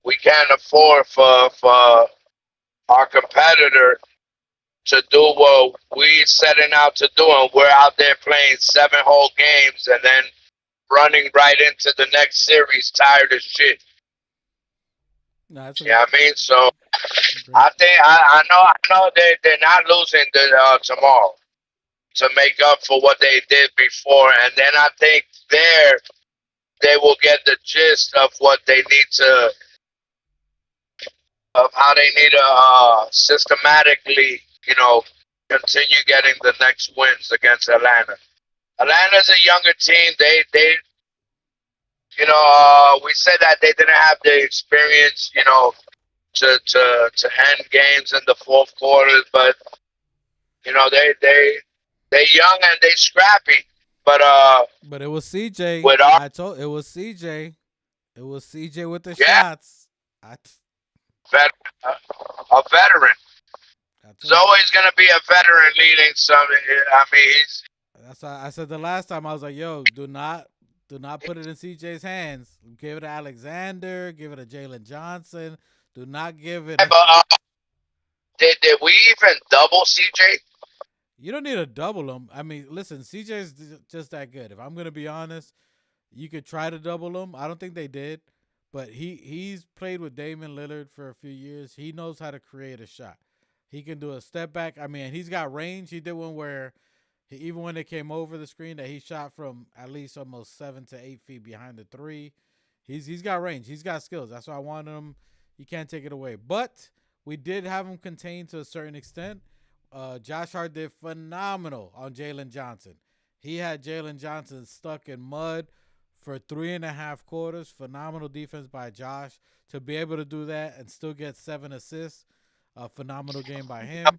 we can't afford for our competitor to do what we setting out to do, and we're out there playing 7 whole games and then running right into the next series tired as shit. No, Yeah, I mean, so I think I know they're not losing tomorrow to make up for what they did before, and then I think they will get the gist of what they need to, of how they need to systematically, continue getting the next wins against Atlanta. Atlanta's a younger team. They we said that they didn't have the experience, to end games in the fourth quarter, but they young and they scrappy. But it was CJ. With our It was CJ. It was CJ with the yeah, shots. I vet, a veteran. There's told you. always gonna be a veteran leading something. I mean, That's why I said the last time I was like, "Yo, do not put it in CJ's hands. Give it to Alexander. Give it to Jalen Johnson. Do not give it." but did we even double CJ? You don't need to double him. I mean, listen, CJ's just that good. If I'm gonna be honest, you could try to double him. I don't think they did, but he's played with Damian Lillard for a few years. He knows how to create a shot. He can do a step back. I mean, he's got range. He did one where even when they came over the screen, that he shot from at least almost 7 to 8 feet behind the three. He's got range. He's got skills. That's why I wanted him. You can't take it away. But we did have him contained to a certain extent. Josh Hart did phenomenal on Jalen Johnson. He had Jalen Johnson stuck in mud for 3.5 quarters. Phenomenal defense by Josh to be able to do that and still get 7 assists. A phenomenal game by him.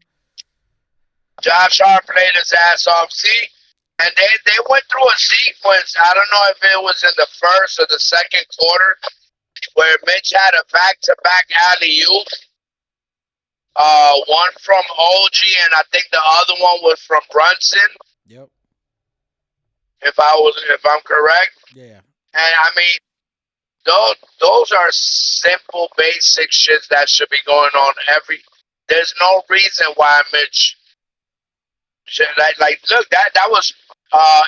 Josh Hart played his ass off. See, and they went through a sequence. I don't know if it was in the first or the second quarter where Mitch had a back-to-back alley-oop. One from OG, and I think the other one was from Brunson. Yep. If I'm correct. Yeah. And I mean, those are simple, basic shits that should be going on There's no reason why Mitch should look, that was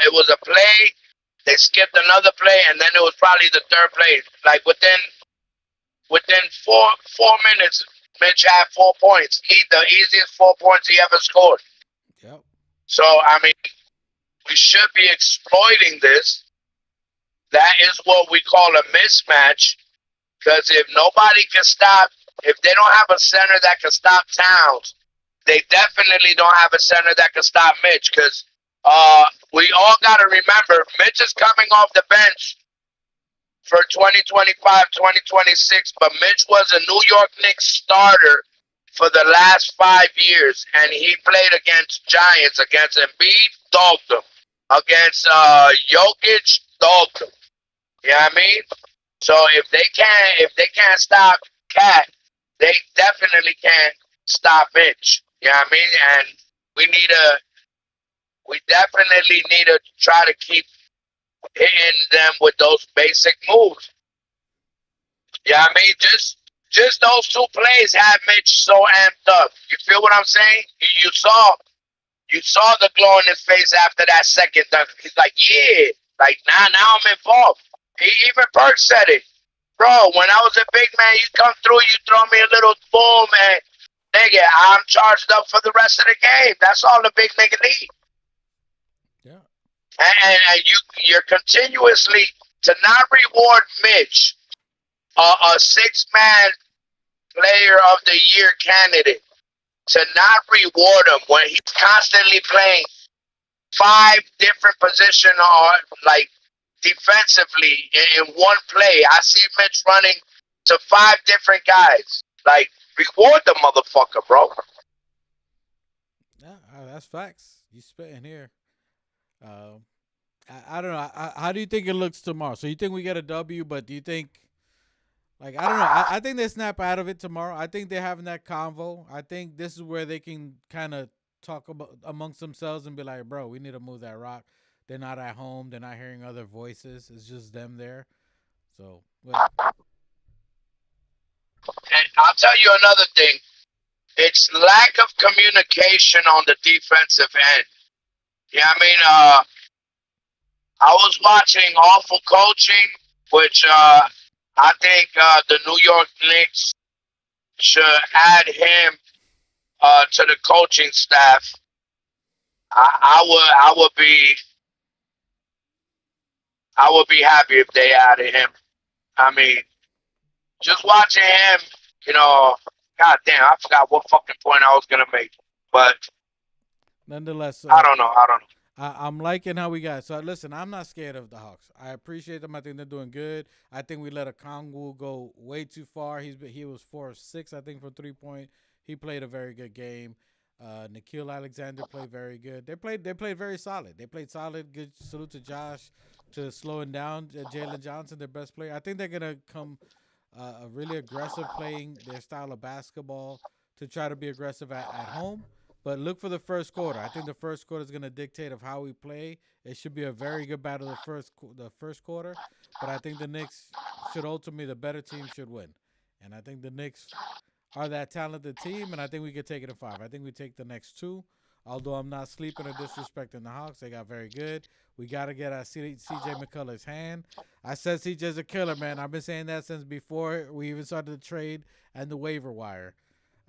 it was a play. They skipped another play, and then it was probably the third play. Like within 4 minutes, Mitch had 4 points. The easiest 4 points he ever scored. Yep. So I mean, we should be exploiting this. That is what we call a mismatch. Because if nobody can stop, if they don't have a center that can stop Towns, they definitely don't have a center that can stop Mitch. Because we all got to remember, Mitch is coming off the bench for 2025, 2026, but Mitch was a New York Knicks starter for the last 5 years, and he played against Giants, against Embiid, dogged them, against Jokic, dogged them. You know what I mean? So if they can't stop Cat, they definitely can't stop Mitch. You know what I mean? And we need to, we definitely need to try to keep hitting them with those basic moves. Yeah, I mean, just those two plays had Mitch so amped up. You feel what I'm saying? You saw the glow in his face after that second dunk. He's like, yeah, like now I'm involved. Even Burke said it, bro. When I was a big man, you come through, you throw me a little boom, and nigga, I'm charged up for the rest of the game. That's all the big nigga need. Yeah. And you're continuously to not reward Mitch, a 6-man player of the year candidate, to not reward him when he's constantly playing 5 different position or like defensively in one play. I see Mitch running to 5 different guys. Like, reward the motherfucker, bro. Yeah, that's facts. You spitting here. Um, I don't know. How do you think it looks tomorrow? So you think we get a W, but do you think, like, I don't know. I think they snap out of it tomorrow. I think they're having that convo. I think this is where they can kind of talk about amongst themselves and be like, bro, we need to move that rock. They're not at home. They're not hearing other voices. It's just them there. So, well, And I'll tell you another thing. It's lack of communication on the defensive end. Yeah, I mean, I was watching awful coaching, which I think the New York Knicks should add him to the coaching staff. I would be happy if they added him. I mean, just watching him, you know, god damn, I forgot what fucking point I was gonna make. But nonetheless, I don't know. I don't know. I'm liking how we got. So listen, I'm not scared of the Hawks. I appreciate them. I think they're doing good. I think we let a Kongwu go way too far. He was 4 of 6, I think, from 3 point. He played a very good game. Nikhil Alexander played very good. They played very solid. They played solid. Good salute to Josh to slowing down Jalen Johnson, their best player. I think they're gonna come really aggressive playing their style of basketball to try to be aggressive at home. But look for the first quarter. I think the first quarter is going to dictate of how we play. It should be a very good battle the first quarter. But I think the Knicks should ultimately the better team should win, and I think the Knicks are that talented team, and I think we could take it in 5. I think we take the next 2. Although I'm not sleeping or disrespecting the Hawks, they got very good. We got to get our CJ McCullough's hand. I said CJ's a killer, man. I've been saying that since before we even started the trade and the waiver wire.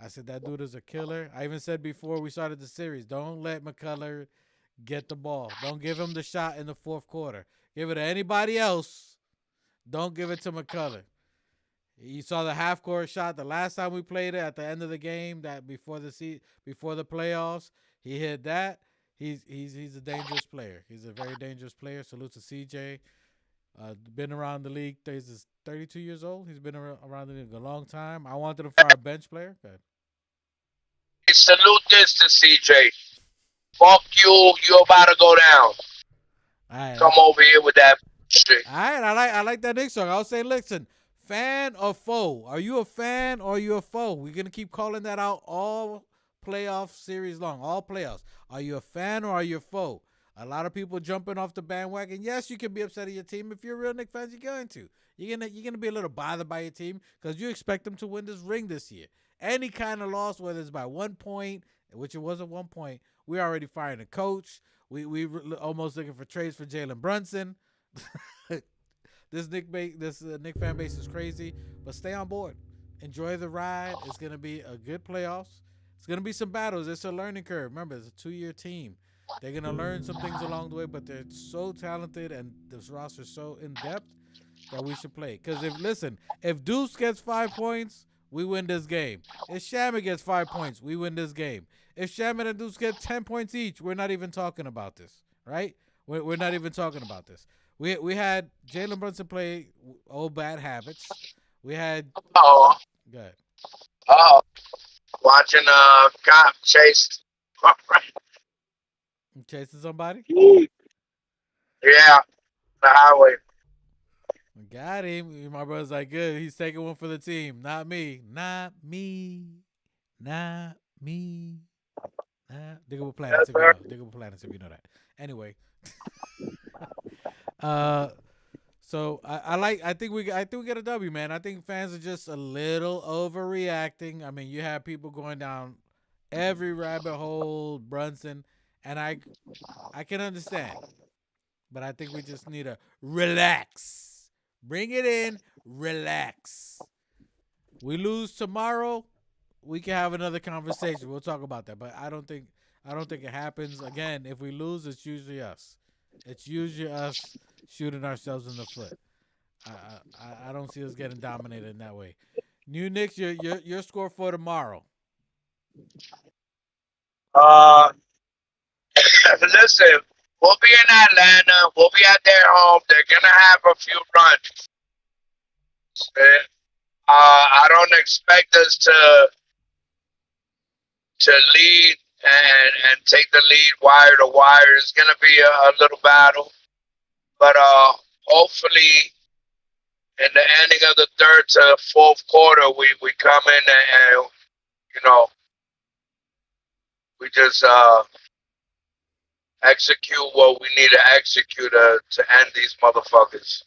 I said that dude is a killer. I even said before we started the series, don't let McCullough get the ball. Don't give him the shot in the fourth quarter. Give it to anybody else. Don't give it to McCullough. You saw the half court shot the last time we played it at the end of the game, that before the playoffs. He hit that. He's a dangerous player. He's a very dangerous player. Salute to CJ. Been around the league. He's 32 years old. He's been around the league a long time. I wanted him for our bench player. Good. Hey, salute this to CJ. Fuck you. You about to go down. All right. Come over here with that shit. All right. I like that Knicks song. I was saying, listen, fan or foe? Are you a fan or are you a foe? We're gonna keep calling that out all playoff series long, all playoffs. Are you a fan or are you a foe? A lot of people jumping off the bandwagon. Yes, you can be upset at your team. If you're a real Knicks fan, you're going to. You're gonna be a little bothered by your team because you expect them to win this ring this year. Any kind of loss, whether it's by 1 point, which it wasn't 1 point, we already firing a coach. We almost looking for trades for Jalen Brunson. This Knicks fan base is crazy, but stay on board. Enjoy the ride. It's gonna be a good playoffs. It's gonna be some battles. It's a learning curve. Remember, it's a 2-year team. They're gonna learn some things along the way, but they're so talented and this roster's so in depth that we should play. Because if Deuce gets 5 points, we win this game. If Shamit gets 5 points, we win this game. If Shamit and Deuce get 10 points each, we're not even talking about this, right? We're not even talking about this. We had Jalen Brunson play old bad habits. We had Oh, good. oh, watching cop chase. Chasing somebody. Yeah, the highway. Got him. My brother's like, good. He's taking one for the team. Not me. Not me. Not me. Diggable Yes, planets, if you sir. know. Diggable planets, if you know that. Anyway, uh, so I think we get a W, man. I think fans are just a little overreacting. I mean, you have people going down every rabbit hole, Brunson, and I can understand, but I think we just need to relax. Bring it in, relax. We lose tomorrow, we can have another conversation. We'll talk about that, but I don't think it happens again. If we lose, it's usually us. It's usually us shooting ourselves in the foot. I don't see us getting dominated in that way. New Knicks, your score for tomorrow. Uh, listen, we'll be in Atlanta. We'll be at their home. They're gonna have a few runs. I don't expect us to lead and take the lead wire to wire. It's gonna be a little battle, but hopefully in the ending of the third to fourth quarter, we come in and you know we just execute what we need to execute to end these motherfuckers.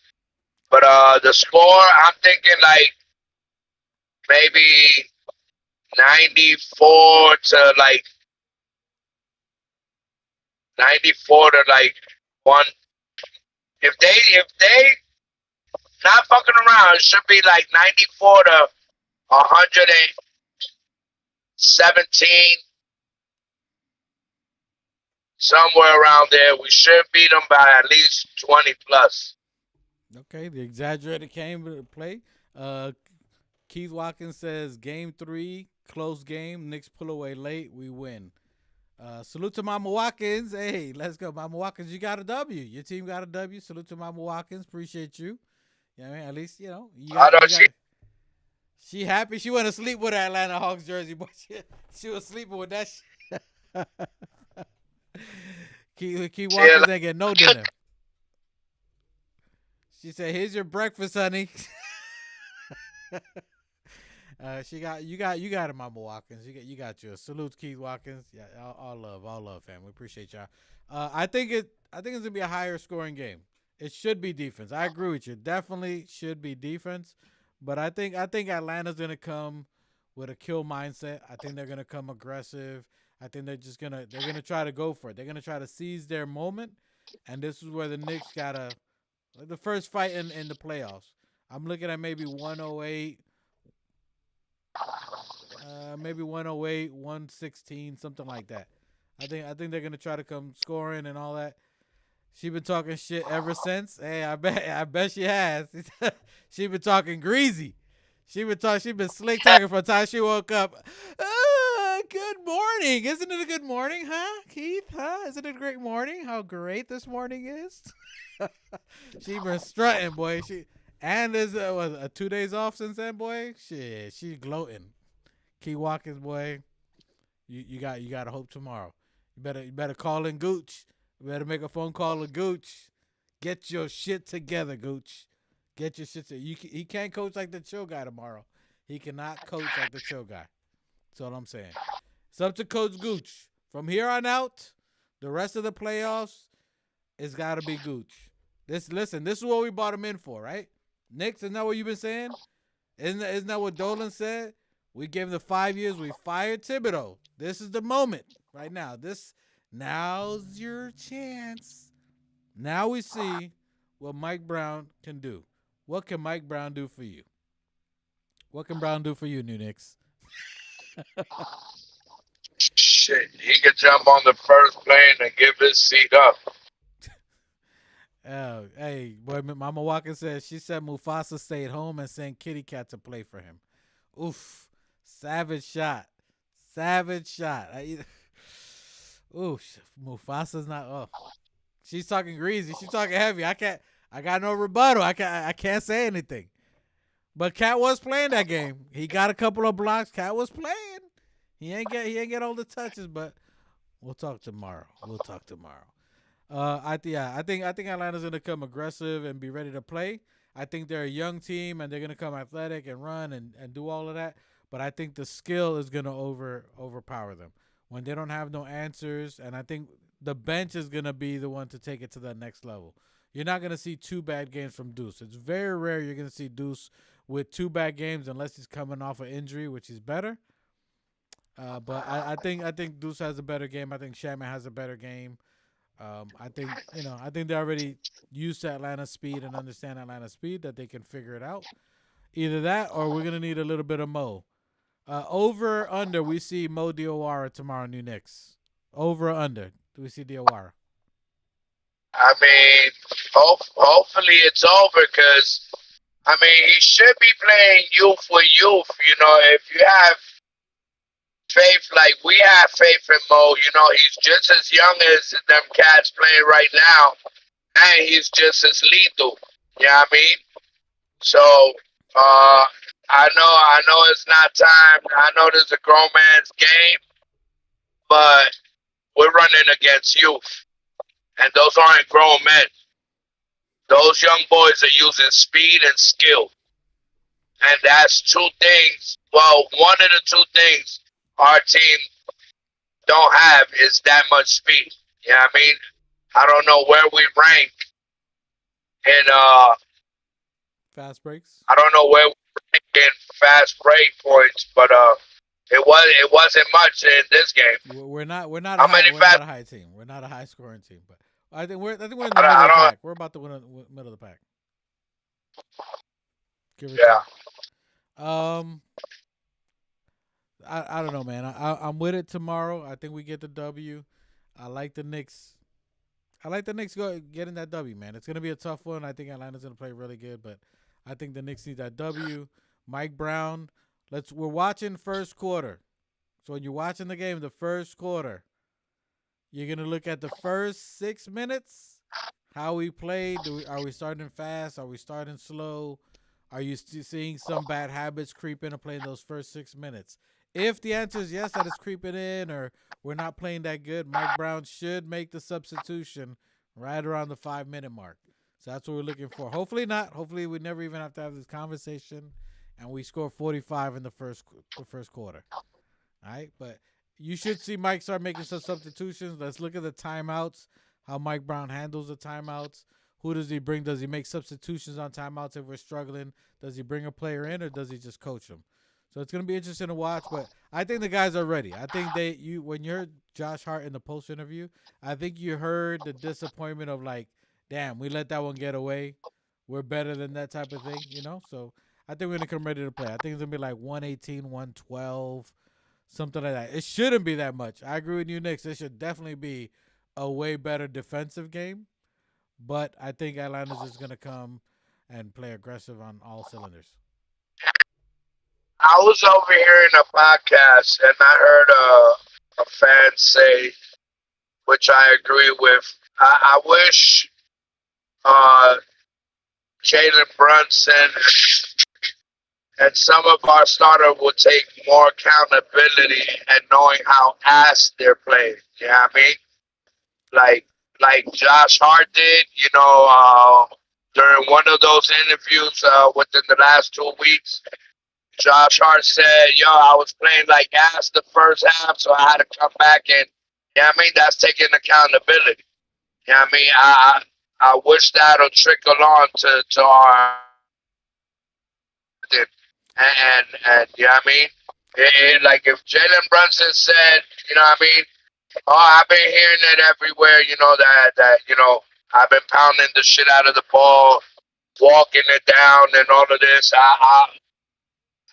But the score, I'm thinking like maybe 94 to like 94 to like one. If they not fucking around, it should be like 94 to 117, somewhere around there. We should beat them by at least 20 plus. Okay, the exaggerated game play. Uh, Keith Watkins says game 3, close game. Knicks pull away late. We win. Salute to Mama Watkins. Hey, let's go, Mama Watkins. You got a W. Your team got a W. Salute to Mama Watkins. Appreciate you. You know what I mean? At least I know you she got. She happy. She went to sleep with her Atlanta Hawks jersey, but she was sleeping with that. Keith yeah, Watkins ain't get no dinner. She said, "Here's your breakfast, honey." She got you got it, Mama Watkins. You got yours. Salute, Keith Watkins. Yeah, all love, fam. We appreciate y'all. I think it's gonna be a higher scoring game. It should be defense. I agree with you. Definitely should be defense. But I think Atlanta's gonna come with a kill mindset. I think they're gonna come aggressive. I think they're gonna try to go for it. They're gonna try to seize their moment, and this is where the Knicks gotta the first fight in the playoffs. I'm looking at maybe 108, maybe 108, 116, something like that. I think they're gonna try to come scoring and all that. She been talking shit ever since. Hey, I bet she has. She been talking greasy. She been slick talking from the time she woke up. Good morning. Isn't it a good morning, huh, Keith? Huh? Isn't it a great morning? How great this morning is. She been strutting, boy. And there's 2 days off since then, boy. Shit, she gloating. Key Watkins, boy. You got to hope tomorrow. You better call in Gooch. You better make a phone call to Gooch. Get your shit together, Gooch. Get your shit together. He can't coach like the chill guy tomorrow. He cannot coach like the chill guy. That's all I'm saying. It's up to Coach Gooch. From here on out, the rest of the playoffs, it's got to be Gooch. This is what we brought him in for, right? Knicks, isn't that what you've been saying? Isn't that what Dolan said? We gave him the 5 years. We fired Thibodeau. This is the moment right now. Now's your chance. Now we see what Mike Brown can do. What can Mike Brown do for you? What can Brown do for you, New Knicks? shit. He could jump on the first plane and give his seat up. Oh, hey, boy, Mama Walker says she said Mufasa stayed home and sent Kitty Cat to play for him. Oof. Savage shot. Oof. Mufasa's not. Oh, she's talking greasy. She's talking heavy. I got no rebuttal. I can't say anything. But Cat was playing that game. He got a couple of blocks. Cat was playing. He ain't get all the touches. But we'll talk tomorrow. I think Atlanta's gonna come aggressive and be ready to play. I think they're a young team and they're gonna come athletic and run and do all of that. But I think the skill is gonna overpower them when they don't have no answers. And I think the bench is gonna be the one to take it to that next level. You're not gonna see two bad games from Deuce. It's very rare you're gonna see Deuce with two bad games unless he's coming off an injury, which is better. But I think Deuce has a better game. I think Shaman has a better game. I think they're already used to Atlanta speed and understand Atlanta speed that they can figure it out. Either that or we're gonna need a little bit of Mo. Over or under, we see Mo Diawara tomorrow, New Knicks. Over or under, do we see Diawara? I mean, hopefully it's over because I mean he should be playing youth with youth. You know, if you have faith like we have faith in Mo, you know he's just as young as them cats playing right now, and he's just as lethal. You know what I mean? So I know it's not time. I know this is a grown man's game, but we're running against youth, and those aren't grown men. Those young boys are using speed and skill, and that's two things. Well, one of the two things our team don't have is that much speed. You know what I mean? I don't know where we rank in Fast breaks. I don't know where we rank in fast break points, but it wasn't much in this game. We're not a How high many we're fast not a high team. We're not a high scoring team, but I think we're in the middle I of the don't pack. We're about to win the middle of the pack, give or yeah. take. Um, I don't know, man. I'm with it tomorrow. I think we get the W. I like the Knicks. I like the Knicks getting that W, man. It's gonna be a tough one. I think Atlanta's gonna play really good, but I think the Knicks need that W. Mike Brown. We're watching first quarter. So when you're watching the game, the first quarter, you're gonna look at the first 6 minutes, how we played. Are we starting fast? Are we starting slow? Are you seeing some bad habits creep in and playing those first 6 minutes? If the answer is yes, that is creeping in, or we're not playing that good, Mike Brown should make the substitution right around the 5 minute mark. So that's what we're looking for. Hopefully not. Hopefully we never even have to have this conversation, and we score 45 in the first quarter. All right, but you should see Mike start making some substitutions. Let's look at the timeouts. How Mike Brown handles the timeouts. Who does he bring? Does he make substitutions on timeouts if we're struggling? Does he bring a player in or does he just coach them? So it's gonna be interesting to watch. But I think the guys are ready. I think when you heard Josh Hart in the post interview, I think you heard the disappointment of like, damn, we let that one get away. We're better than that type of thing, you know. So I think we're gonna come ready to play. I think it's gonna be like 118, 112, something like that. It shouldn't be that much. I agree with you, Knicks. It should definitely be a way better defensive game. But I think Atlanta's just gonna come and play aggressive on all cylinders. I was over here in a podcast and I heard a fan say, which I agree with. I wish uh, Jalen Brunson and some of our starters would take more accountability and knowing how ass they're playing. You know what I mean? Like like Josh Hart did, during one of those interviews within the last 2 weeks. Josh Hart said, "Yo, I was playing like ass the first half, so I had to come back and, you know what I mean? That's taking accountability. You know what I mean? I wish that'll trickle on to our and you know what I mean? Like if Jalen Brunson said, you know what I mean? Oh, I've been hearing it everywhere. That I've been pounding the shit out of the ball, walking it down, and all of this.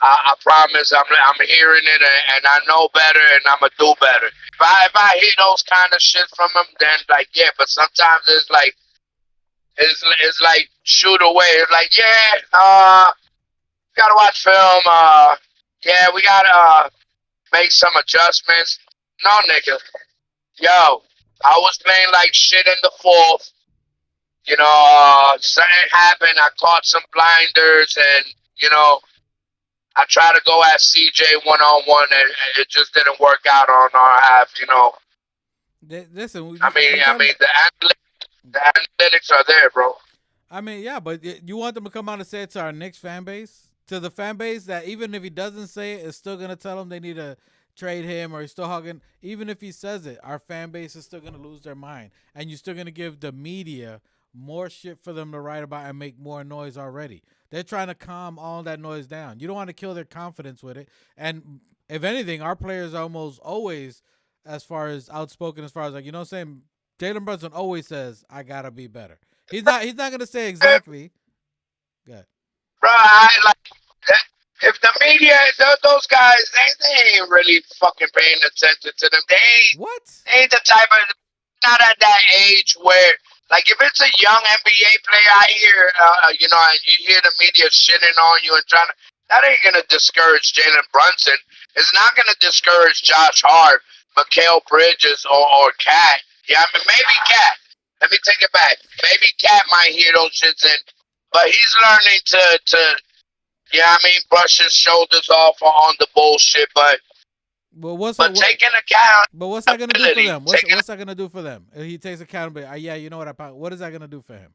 I promise I'm hearing it and I know better and I'ma do better. If I hear those kind of shit from him, then like yeah. But sometimes it's like shoot away. It's like yeah, gotta watch film. Yeah, we gotta make some adjustments. No, nigga, yo, I was playing like shit in the fourth. Something happened. I caught some blinders and you know. I tried to go at CJ 1-on-1, and it just didn't work out on our half. Listen, I mean, the analytics are there, bro. I mean, yeah, but you want them to come out and say it to our Knicks fan base, to the fan base that even if he doesn't say it, it's still gonna tell him they need to trade him, or he's still hugging. Even if he says it, our fan base is still gonna lose their mind, and you're still gonna give the media more shit for them to write about and make more noise already. They're trying to calm all that noise down. You don't want to kill their confidence with it. And if anything, our players are almost always, as far as outspoken, as far as like, you know what I'm saying. Jalen Brunson always says, "I gotta be better." He's not gonna say exactly. Good. Bro, if the media, those guys, they ain't really fucking paying attention to them. What? They ain't the type of, not at that age where, like, if it's a young NBA player, I hear, and you hear the media shitting on you and trying to, that ain't gonna discourage Jalen Brunson. It's not gonna discourage Josh Hart, Mikal Bridges, or Cat. Yeah, I mean, maybe Cat. Let me take it back. Maybe Cat might hear those shits, but he's learning to brush his shoulders off on the bullshit. But What's but that? taking account. But what's that gonna do for them? What's that gonna do for them? If he takes accountability, yeah, you know what what is that gonna do for him?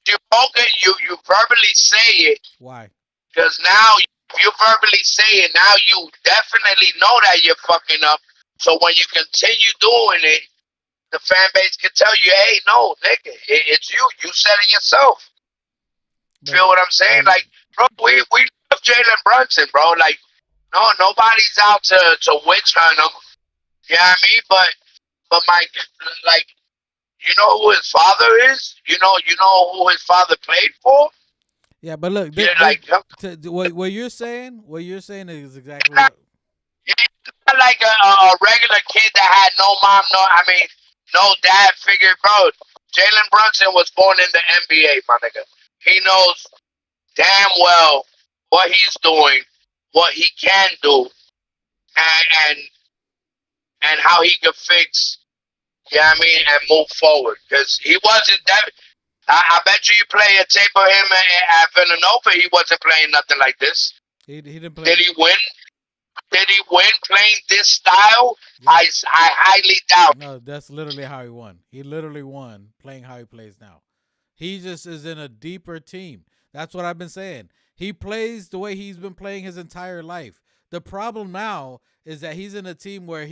You verbally say it. Why? Because now you verbally say it. Now you definitely know that you're fucking up. So when you continue doing it, the fan base can tell you, "Hey, no, nigga, it's you. You said it yourself." Feel what I'm saying? Like, bro, we love Jalen Brunson, bro. Like, no, nobody's out to witch hunt him. You know what I mean? But my, like, you know who his father is? You know who his father played for? Yeah, but look, what you're saying is exactly what. He's not like a regular kid that had no mom, no dad figure, bro. Jalen Brunson was born in the NBA, my nigga. He knows damn well what he's doing, what he can do, and and how he could fix, and move forward. Because he wasn't that. I bet you play a tape of him at Villanova, he wasn't playing nothing like this. He didn't play. Did he win? Did he win playing this style? Yeah. I highly doubt. No, that's literally how he won. He literally won playing how he plays now. He just is in a deeper team. That's what I've been saying. He plays the way he's been playing his entire life. The problem now is that he's in a team where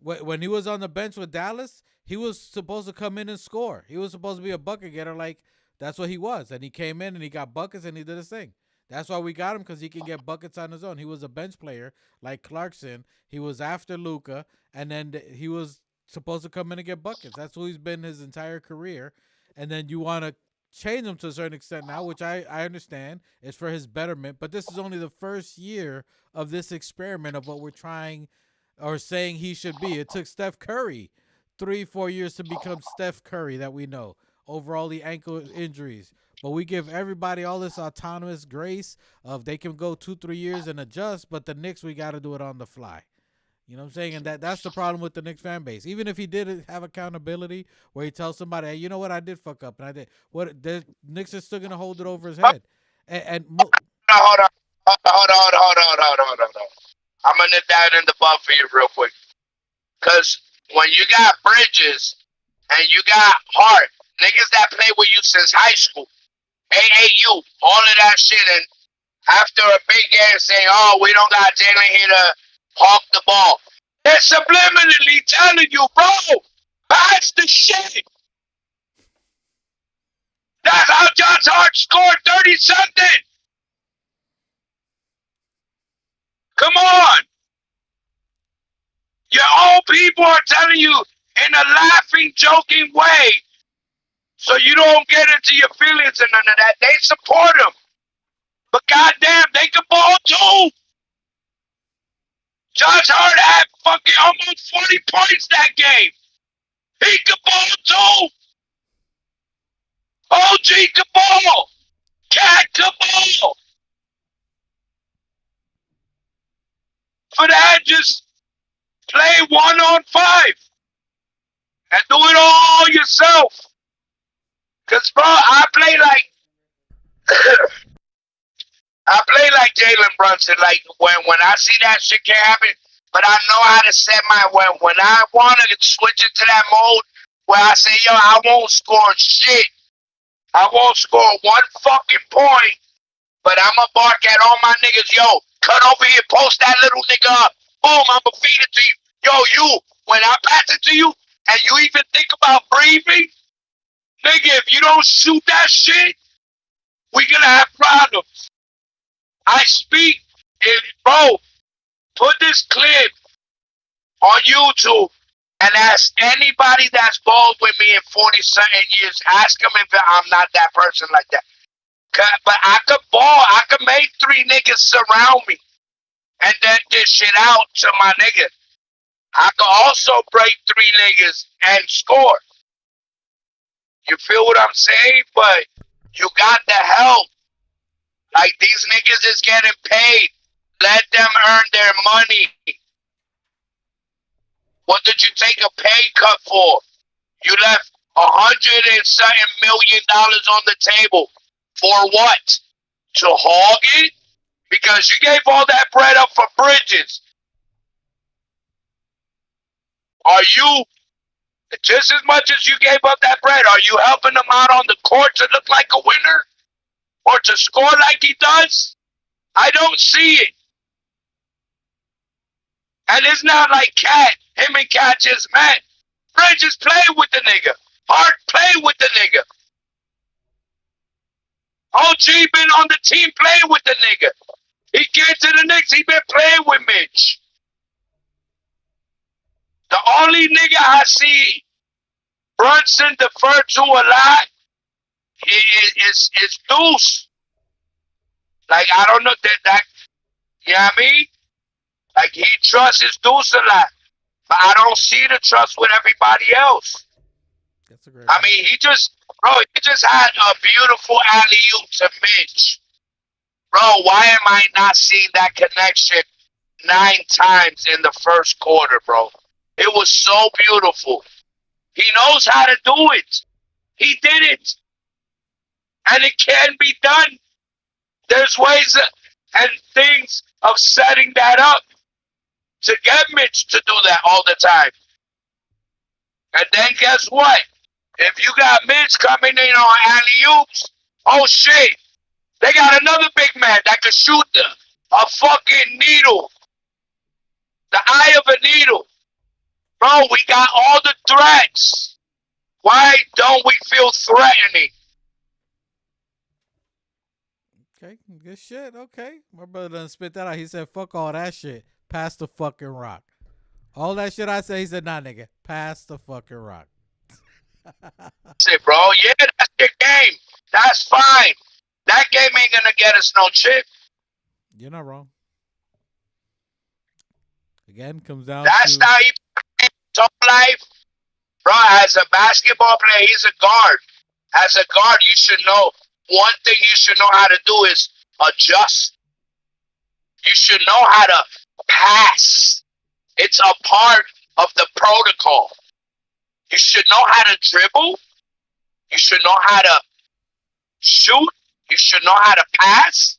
when he was on the bench with Dallas, he was supposed to come in and score. He was supposed to be a bucket getter. Like, that's what he was. And he came in and he got buckets and he did his thing. That's why we got him, because he can get buckets on his own. He was a bench player like Clarkson. He was after Luka, and then he was supposed to come in and get buckets. That's who he's been his entire career. And then you want to change him to a certain extent now, which I understand is for his betterment. But this is only the first year of this experiment of what we're trying or saying he should be. It took Steph Curry 3-4 years to become Steph Curry that we know, over all the ankle injuries. But we give everybody all this autonomous grace of they can go 2-3 years and adjust, but the Knicks, we got to do it on the fly. You know what I'm saying? And that's the problem with the Knicks fan base. Even if he did have accountability where he tells somebody, "Hey, you know what, I did fuck up and I did," the Knicks are still going to hold it over his head. Hold on. I'm going to nip that in the bud for you real quick. Because when you got Bridges and you got Hart, niggas that play with you since high school, AAU, all of that shit, and after a big game saying, "Oh, we don't got Jalen here to hawk the ball," they're subliminally telling you, "Bro, pass the shit." That's how Josh Hart scored 30-something. Come on. Your own people are telling you in a laughing, joking way, so you don't get into your feelings and none of that. They support him. But goddamn, they can ball too. Josh Hart had fucking almost 40 points that game. He can ball too. OG can ball. Cat can ball. For that, just play 1-on-5 and do it all yourself. Cause bro, I play like Jalen Brunson. Like when I see that shit can happen, but I know how to set my when I want to switch into that mode where I say, "Yo, I won't score shit I won't score one fucking point, but I'ma bark at all my niggas. Yo, cut over here, post that little nigga up. Boom, I'ma feed it to you. Yo, you, when I pass it to you, and you even think about breathing, nigga, if you don't shoot that shit, we gonna have problems. I speak, if, bro, put this clip on YouTube and ask anybody that's balled with me in 40 something years, ask them if I'm not that person like that. But I could ball, I could make three niggas surround me and then dish shit out to my nigga. I could also break three niggas and score. You feel what I'm saying? But you got the help. Like, these niggas is getting paid. Let them earn their money. What did you take a pay cut for? You left $100 and something million on the table. For what? To hog it? Because you gave all that bread up for Bridges. Are you, just as much as you gave up that bread, are you helping him out on the court to look like a winner? Or to score like he does? I don't see it. And it's not like him and Cat just met. Bridges played with the nigga. Hart played with the nigga. OG been on the team playing with the nigga. He came to the Knicks, he been playing with Mitch. The only nigga I see Brunson defer to a lot is Deuce. Like, I don't know that you know what I mean? Like, he trusts his Deuce a lot. But I don't see the trust with everybody else. That's a great I mean, he just had a beautiful alley-oop to Mitch. Bro, why am I not seeing that connection 9 times in the first quarter, bro? It was so beautiful. He knows how to do it. He did it. And it can be done. There's ways and things of setting that up to get Mitch to do that all the time. And then guess what? If you got Mitch coming in on alley-oops, oh shit, they got another big man that could shoot a fucking needle. The eye of a needle. Bro, we got all the threats. Why don't we feel threatening? Okay, good shit. Okay. My brother done spit that out. He said, fuck all that shit. Pass the fucking rock. All that shit I said, he said, nah, nigga. Pass the fucking rock. Say, bro, yeah, that's your game. That's fine. That game ain't gonna get us no chip. You're not wrong. Again, comes down That's to... how he plays life. Bro, as a basketball player, he's a guard. As a guard, you should know, one thing you should know how to do is adjust. You should know how to pass. It's a part of the protocol. You should know how to dribble. You should know how to shoot. You should know how to pass.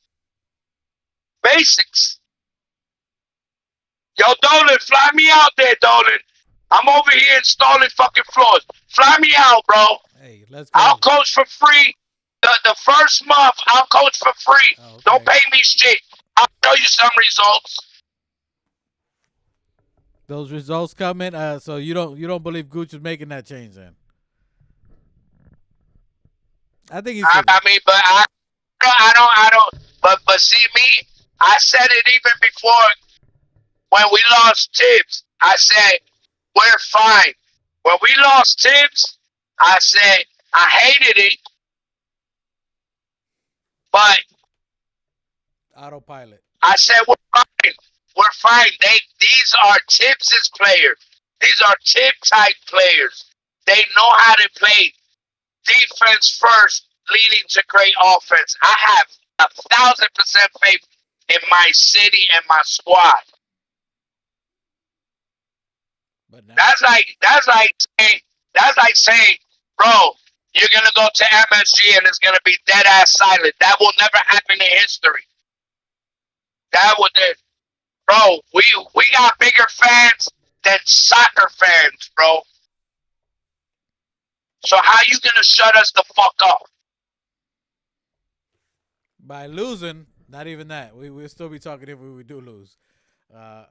Basics. Yo, Dolan, fly me out there, Dolan. I'm over here installing fucking floors. Fly me out, bro. Hey, let's go. I'll coach for free. The first month, I'll coach for free. Oh, okay. Don't pay me shit. I'll show you some results. Those results coming. So you don't believe Gooch is making that change then? I think he's. I mean, but I don't. But see me. I said it even before when we lost Tibbs. I said we're fine. When we lost Tibbs, I said I hated it, but Autopilot. I said we're fine. We're fine. These are Tibbs' players. These are Tibb type players. They know how to play defense first, leading to great offense. I have 1,000% faith in my city and my squad. But now, That's like saying, bro, you're gonna go to MSG and it's gonna be dead ass silent. That will never happen in history. That would, bro. We got bigger fans than soccer fans, bro. So how you gonna shut us the fuck up? By losing, not even that. We'll still be talking if we do lose. Uh,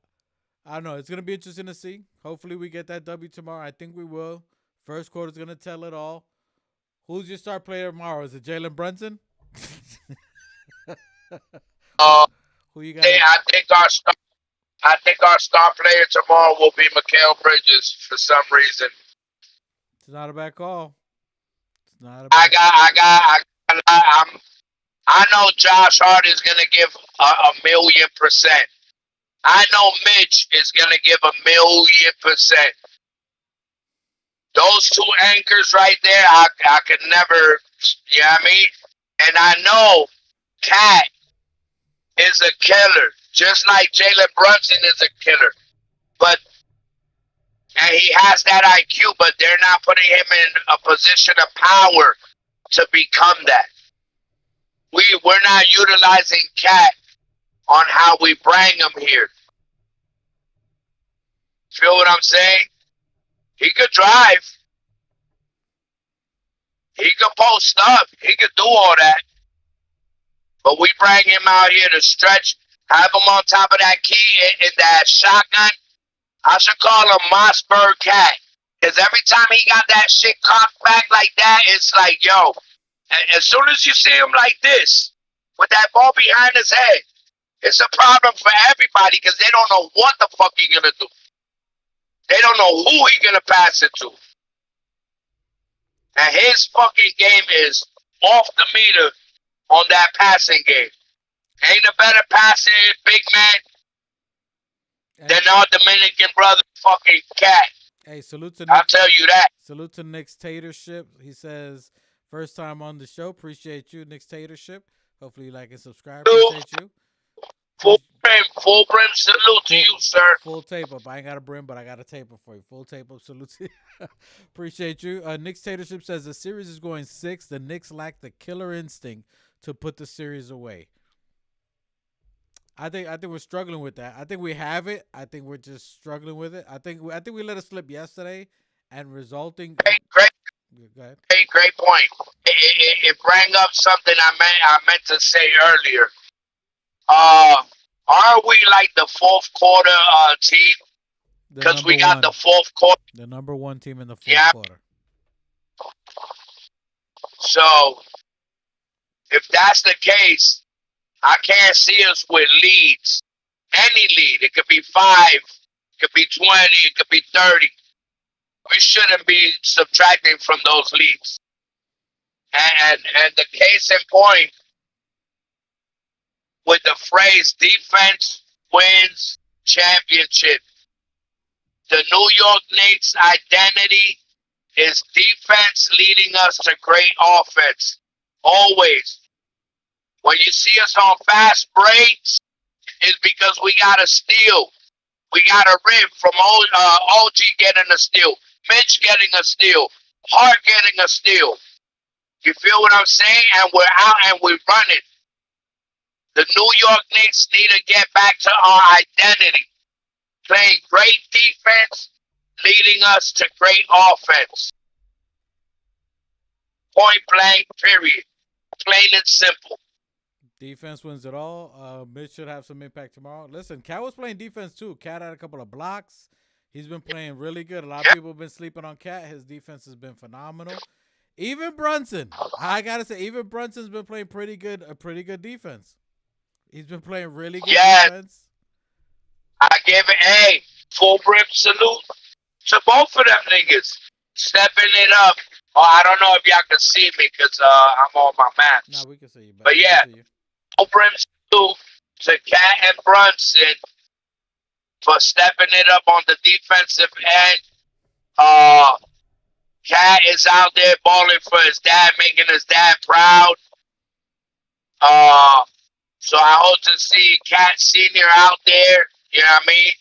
I don't know. It's gonna be interesting to see. Hopefully, we get that W tomorrow. I think we will. First quarter's gonna tell it all. Who's your star player tomorrow? Is it Jalen Brunson? who Uh, who you got? I think our star player tomorrow will be Mikal Bridges for some reason. It's not a bad call. It's not a I bad got, call. I got, I know Josh Hart is gonna give a million percent. I know Mitch is gonna give a million percent. Those two anchors right there, I could never, you know what I mean? And I know Cat is a killer, just like Jalen Brunson is a killer. But and he has that IQ, but they're not putting him in a position of power to become that. We're not utilizing Cat on how we bring him here. Feel what I'm saying? He could drive. He could post up. He could do all that. But we bring him out here to stretch, have him on top of that key in that shotgun. I should call him Mossberg Cat. Because every time he got that shit cocked back like that, it's like, yo, as soon as you see him like this, with that ball behind his head, it's a problem for everybody because they don't know what the fuck he's going to do. They don't know who he's going to pass it to. And his fucking game is off the meter on that passing game. Ain't a better passing big man than our Dominican brother fucking Cat. Hey, salute to I'll Nick. tell you that. Salute to Nick's Tatership. He says, first time on the show. Appreciate you, Nick's Tatership. Hopefully you like and subscribe. Appreciate you. Full brim salute to you, sir. Full tape up. I ain't got a brim, but I got a tape up for you. Full tape up. Salute to you. Appreciate you. Nick's Tatership says the series is going 6. The Knicks lack the killer instinct to put the series away. I think we're struggling with that. I think we have it. I think we're just struggling with it. I think we let it slip yesterday, and resulting. Great point. It brought up something I meant to say earlier. Are we like the fourth quarter team? Because we got the fourth quarter. The number one team in the fourth quarter. So, if that's the case, I can't see us with leads. Any lead. It could be 5. It could be 20. It could be 30. We shouldn't be subtracting from those leads. And the case in point, with the phrase defense wins championship. The New York Knicks identity is defense leading us to great offense. Always. When you see us on fast breaks, it's because we got a steal. We got a rib from OG getting a steal. Mitch getting a steal. Hart getting a steal. You feel what I'm saying? And we're out and we're running. The New York Knicks need to get back to our identity. Playing great defense, leading us to great offense. Point blank, period. Plain and simple. Defense wins it all. Mitch should have some impact tomorrow. Listen, Cat was playing defense too. Cat had a couple of blocks. He's been playing really good. A lot of people have been sleeping on Cat. His defense has been phenomenal. Even Brunson, I gotta say, even Brunson's been playing a pretty good defense. He's been playing really good defense. I give it full brim salute to both of them niggas. Stepping it up. Oh, I don't know if y'all can see me because I'm on my maps. No, we can see you. But yeah, full brim salute to Cat and Brunson for stepping it up on the defensive end. Cat is out there balling for his dad, making his dad proud. So I hope to see Cat Senior out there, you know what I mean?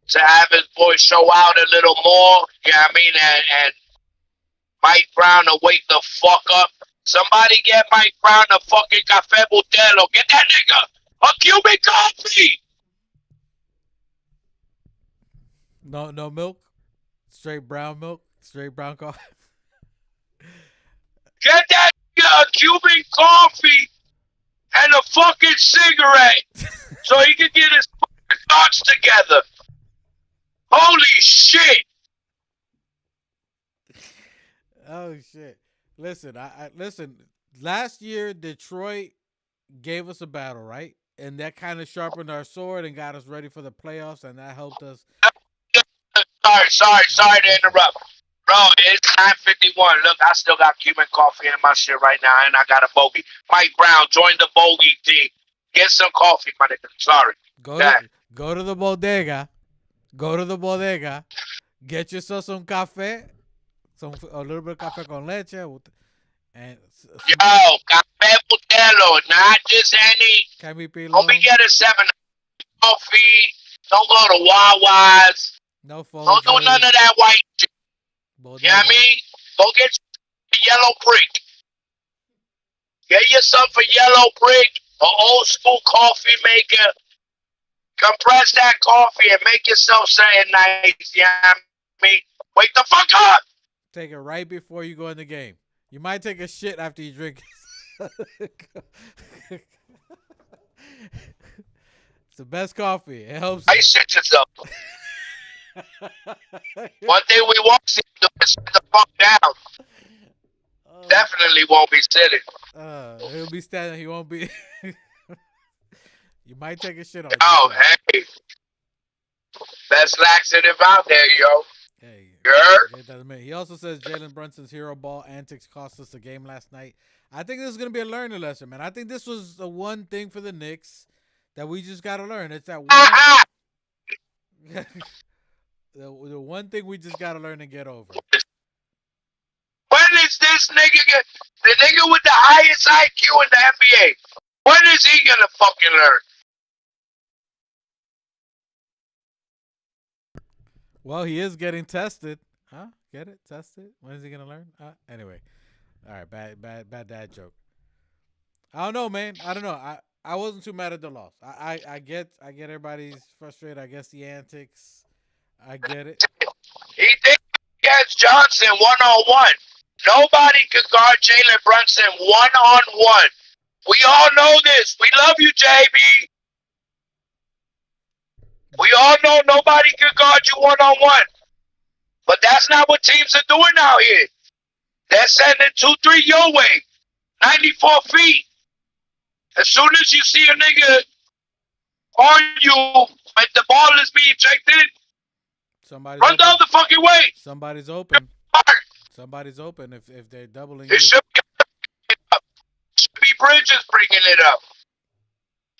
To have his boy show out a little more, you know what I mean? And Mike Brown to wake the fuck up. Somebody get Mike Brown a fucking Café Butelo. Get that nigga a Cuban coffee. No milk? Straight brown milk? Straight brown coffee? Get that nigga a Cuban coffee. and a fucking cigarette so he could get his thoughts together. Holy shit. Oh shit! Listen, I listen. Last year, Detroit gave us a battle, right? And that kind of sharpened our sword and got us ready for the playoffs, and that helped us. Sorry to interrupt. Bro, it's 9:51. Look, I still got Cuban coffee in my shit right now, and I got a bogey. Mike Brown, join the bogey team. Get some coffee, my nigga. Sorry. Go to the bodega. Go to the bodega. Get yourself some cafe, a little bit of cafe con leche, and Yo, Café Butelo, not just any. can we be Don't be getting 7 coffee. Don't go to Wawa's. no phone. Don't do none of that white shit. You know what I mean? Go get a yellow brick. Get yourself a yellow brick, an old school coffee maker. Compress that coffee and make yourself something nice. You know what I mean? Wake the fuck up. Take it right before you go in the game. You might take a shit after you drink. It's the best coffee. It helps. I shit yourself. One thing we won't see you do is sit the fuck down. Definitely won't be sitting. He'll be standing. He won't be. You might take a shit on. Oh, hey. Best laxative out there, yo. Hey, Girl. he also says Jalen Brunson's hero ball antics cost us the game last night. I think this is gonna be a learning lesson, man. I think this was the one thing for the Knicks that we just gotta learn. It's that one. The one thing we just gotta learn and get over. When is this nigga the nigga with the highest IQ in the NBA? When is he gonna fucking learn? Well, he is getting tested. Huh? Get it? Tested? When is he gonna learn? Anyway. All right, bad dad joke. I don't know, man. I don't know. I wasn't too mad at the loss. I get everybody's frustrated. I guess the antics. I get it. He did against Johnson 1-on-1. Nobody could guard Jalen Brunson 1-on-1. We all know this. We love you, JB. We all know nobody can guard you 1-on-1. But that's not what teams are doing out here. They're sending 2-3 your way. 94 feet. As soon as you see a nigga on you when the ball is being checked in, Somebody's run open. down the fucking way. Somebody's open. Somebody's open if they're doubling you. It should be Bridges bringing it up.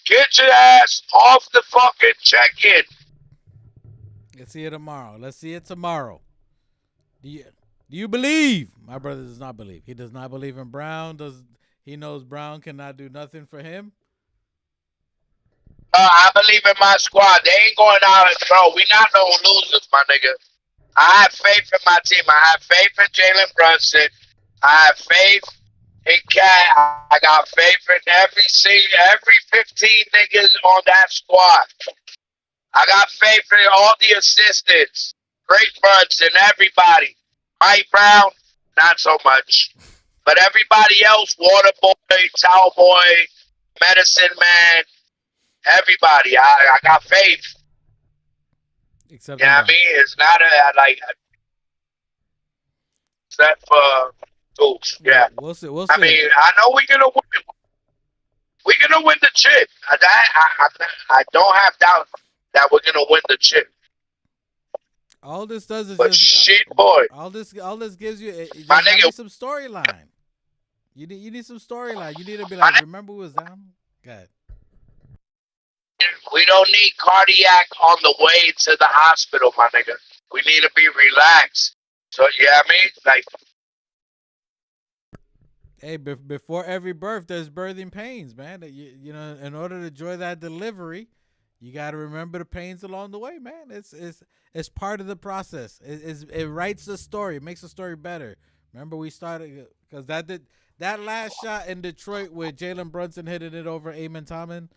Get your ass off the fucking check-in. Let's see it tomorrow. Do you believe? My brother does not believe. He does not believe in Brown. He knows Brown cannot do nothing for him? I believe in my squad. They ain't going out and throw. We not no losers, my nigga. I have faith in my team. I have faith in Jalen Brunson. I have faith in Cat. I got faith in every 15 niggas on that squad. I got faith in all the assistants. Great Brunson, everybody. Mike Brown, not so much. But everybody else, Water Boy, Towel Boy, Medicine Man, everybody. I got faith. Except You know what I mean? It's not except for Goose. Yeah. We'll see. I mean, I know we're gonna win. We're gonna win the chip. I don't have doubt that we're gonna win the chip. All this does is But just shit, boy. all this gives you My nigga. some storyline. You need some storyline. You need to be like, remember who was down? Good. We don't need cardiac on the way to the hospital, my nigga. We need to be relaxed. So, you know what I mean? Like, Hey, before every birth, there's birthing pains, man. You know, in order to enjoy that delivery, you got to remember the pains along the way, man. It's part of the process. It writes the story. It makes the story better. Remember, we started because that last shot in Detroit with Jalen Brunson hitting it over Amon Thompson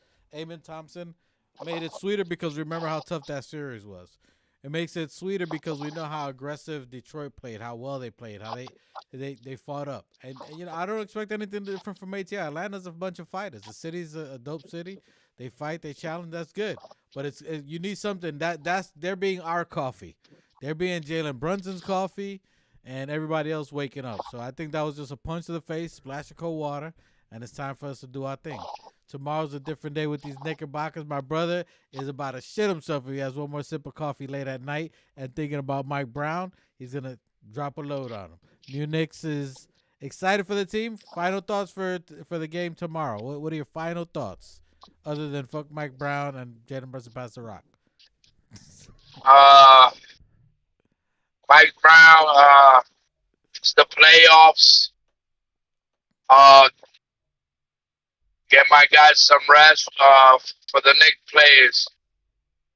made it sweeter because remember how tough that series was. It makes it sweeter because we know how aggressive Detroit played, how well they played, how they fought up, and I don't expect anything different from ATL. Atlanta's a bunch of fighters. The city's a dope city. They fight, they challenge. That's good, but you need something that's they're being our coffee, they're being Jalen Brunson's coffee, and everybody else waking up. So I think that was just a punch to the face, splash of cold water, and it's time for us to do our thing. Tomorrow's a different day with these Knickerbockers. My brother is about to shit himself if he has one more sip of coffee late at night and thinking about Mike Brown. He's gonna drop a load on him. New Knicks is excited for the team. Final thoughts for the game tomorrow. What are your final thoughts other than fuck Mike Brown and Jaden Brunson pass the rock? Uh, Mike Brown. It's the playoffs. Uh, get my guys some rest. For the Knicks players,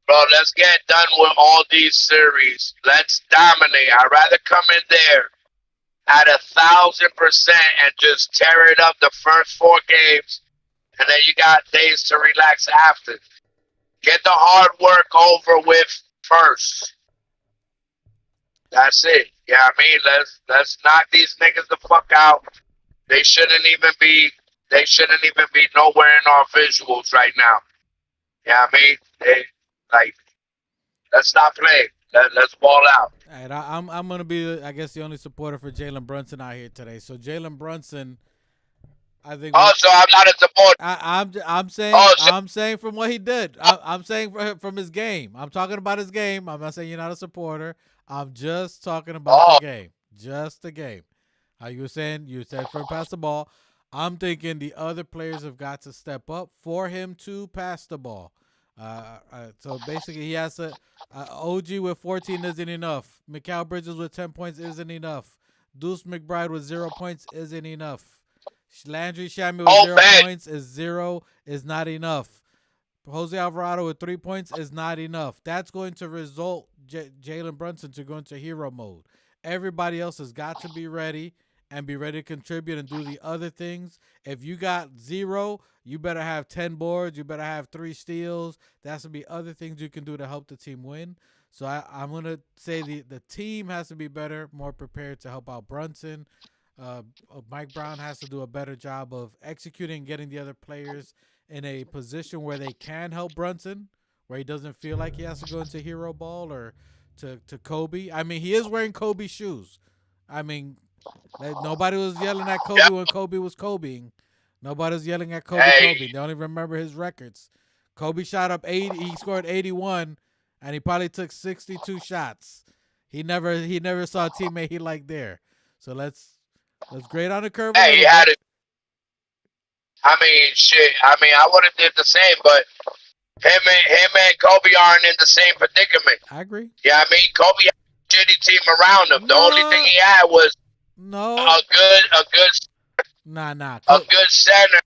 bro. Let's get done with all these series. Let's dominate. I'd rather come in there at 1,000% and just tear it up the first 4 games, and then you got days to relax after. Get the hard work over with first. That's it. Yeah, I mean, let's knock these niggas the fuck out. They shouldn't even be. They shouldn't even be nowhere in our visuals right now. Yeah, I mean, like, let's stop playing. Let's ball out. All right, I'm gonna be, I guess, the only supporter for Jalen Brunson out here today. So Jalen Brunson, I think. Also, I'm not a supporter. I'm saying Also, I'm saying from what he did. I'm saying from his game. I'm talking about his game. I'm not saying you're not a supporter. I'm just talking about oh, the game. Just the game. How you were saying, you said for pass the ball. I'm thinking the other players have got to step up for him to pass the ball. So basically, he has to. OG with 14 isn't enough. Mikal Bridges with 10 points isn't enough. Deuce McBride with 0 points isn't enough. Landry Shamet with oh, 0 man. points is not enough. Jose Alvarado with 3 points is not enough. That's going to result Jalen Brunson to go into hero mode. Everybody else has got to be ready and be ready to contribute and do the other things. If you got 0, you better have 10 boards. You better have 3 steals. That's to be other things you can do to help the team win. So I'm going to say the team has to be better, more prepared to help out Brunson. Mike Brown has to do a better job of executing, getting the other players in a position where they can help Brunson, where he doesn't feel like he has to go into hero ball or to Kobe. I mean, he is wearing Kobe shoes. I mean, nobody was yelling at Kobe Yep. when Kobe was Kobeing. Nobody was yelling at Kobe. Hey, They only remember his records. Kobe shot up 80. He scored 81, and he probably took 62 shots. He never saw a teammate he liked there. So let's grade on the curve a hey, little you had bit. it. I mean, shit. I mean, I would have did the same, but him and Kobe aren't in the same predicament. I agree. Yeah, I mean, Kobe had a shitty team around him. The only thing he had was No. Nah. a good center.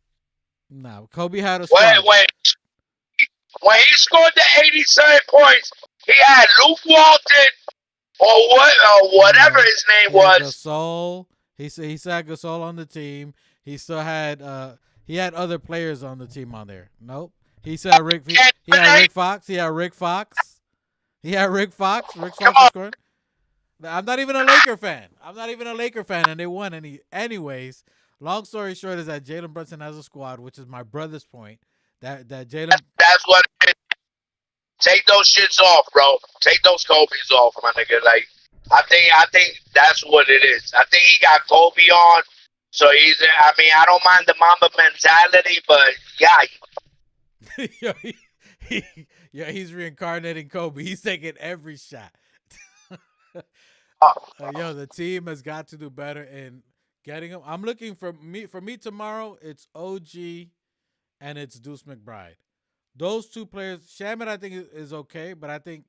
Nah. Kobe had a Wait, squad. wait. When he scored the 87 points, he had Luke Walton or whatever his name He had was. Gasol. He said Gasol on the team. He still had he had other players on the team on there. Nope. He said Rick. He had Rick Fox. He had Rick Fox. Rick Fox was scoring. I'm not even a Laker fan. And they won anyways. Long story short is that Jalen Brunson has a squad, which is my brother's point. That Jalen. That's what it is. Take those shits off, bro. Take those Kobe's off, my nigga. Like, I think that's what it is. I think he got Kobe on, so he's. I mean, I don't mind the Mamba mentality, but He's reincarnating Kobe. He's taking every shot. The team has got to do better in getting him. I'm looking for me tomorrow. It's OG and it's Deuce McBride. Those 2 players, Shamet I think is okay, but I think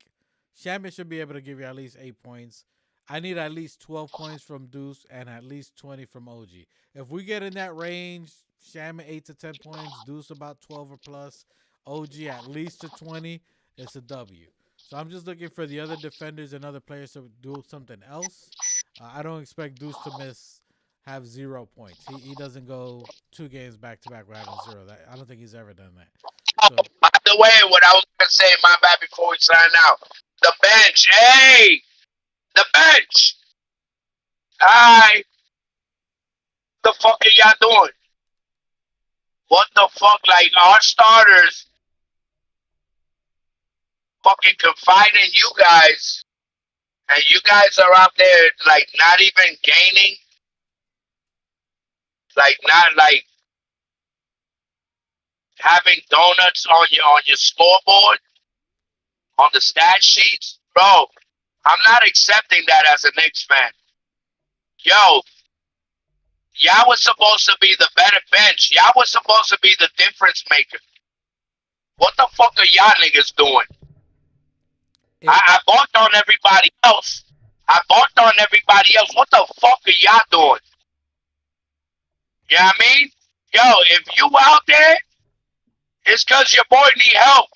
Shamet should be able to give you at least 8 points. I need at least 12 points from Deuce and at least 20 from OG. If we get in that range, Shamet 8 to 10 points, Deuce about 12 or plus, OG at least to 20, it's a W. So I'm just looking for the other defenders and other players to do something else. I don't expect Deuce to have 0 points. He doesn't go 2 games back to back with having 0. I don't think he's ever done that. So, By the way, what I was gonna say, my bad, before we sign out, the bench. Hey, the bench. Hi, the fuck are y'all doing? What the fuck? Like our starters fucking confide in you guys, and you guys are out there like not even gaining, like not like having donuts on your scoreboard, on the stat sheets, bro. I'm not accepting that as a Knicks fan. Yo, y'all was supposed to be the better bench. Y'all was supposed to be the difference maker. What the fuck are y'all niggas doing? I barked on everybody else. I barked on everybody else. What the fuck are y'all doing? You know what I mean? Yo, if you out there, it's because your boy need help.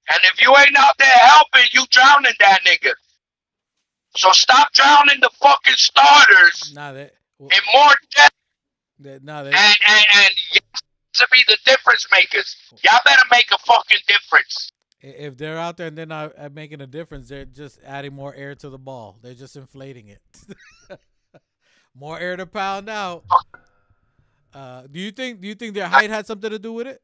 And if you ain't out there helping, you drowning that nigga. So stop drowning the fucking starters nah, that, well, in more depth nah, and to be the difference makers. Y'all better make a fucking difference. if they're out there and they're not making a difference, they're just adding more air to the ball. They're just inflating it. More air to pound out. Do you think their height had something to do with it?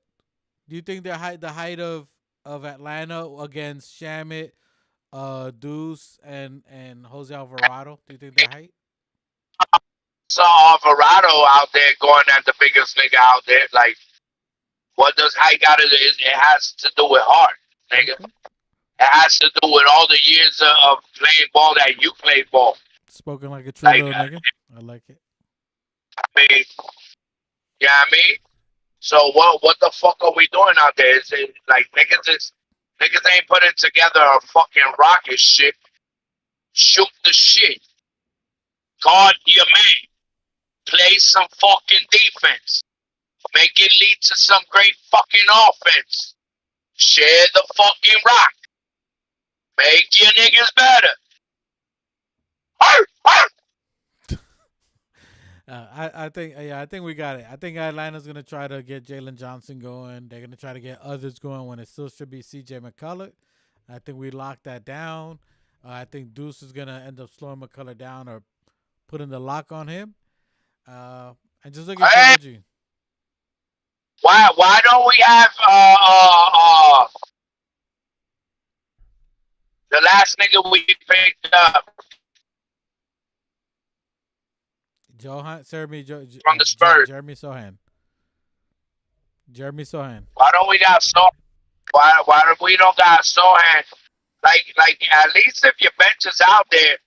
Do you think the height of Atlanta against Shamit, Deuce, and Jose Alvarado? Do you think their height? Saw Alvarado out there going at the biggest nigga out there. Like, what does height got to do? It has to do with heart, nigga. Okay. It has to do with all the years of playing ball that you played ball. Spoken like a true little nigga. I like it. I mean, you know what I mean? So what the fuck are we doing out there? Is it like niggas ain't putting together a fucking rocket ship. Shoot the shit. Guard your man. Play some fucking defense. Make it lead to some great fucking offense. Share the fucking rock. Make your niggas better. Arr, arr. I think we got it. I think Atlanta's gonna try to get Jalen Johnson going. They're gonna try to get others going when it still should be C.J. McCullough. I think we locked that down. I think Deuce is gonna end up slowing McCullough down or putting the lock on him. And just looking for OG. Why don't we have the last nigga we picked up from the Spurs? Jeremy Sohan. Jeremy Sohan. Why don't we got why we don't got Sohan? Like at least if your bench is out there,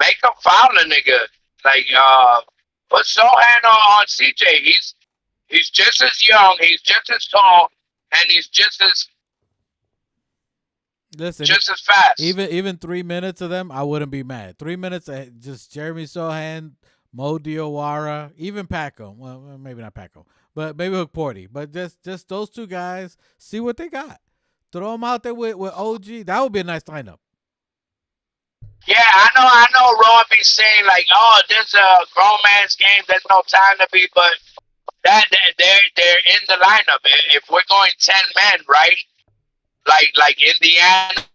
make him foul a nigga. Like put Sohan on CJ. He's just as young, he's just as tall, and he's just as fast. Even 3 minutes of them, I wouldn't be mad. 3 minutes of just Jeremy Sohan, Mo Diawara, even Paco. Well, maybe not Paco, but maybe Hook Porty. But just those two guys, see what they got. Throw them out there with OG. That would be a nice lineup. Yeah, I know. Rowan be saying like, "Oh, there's a grown man's game. There's no time to be," but that they're in the lineup. If we're going 10 men, right? Like Indiana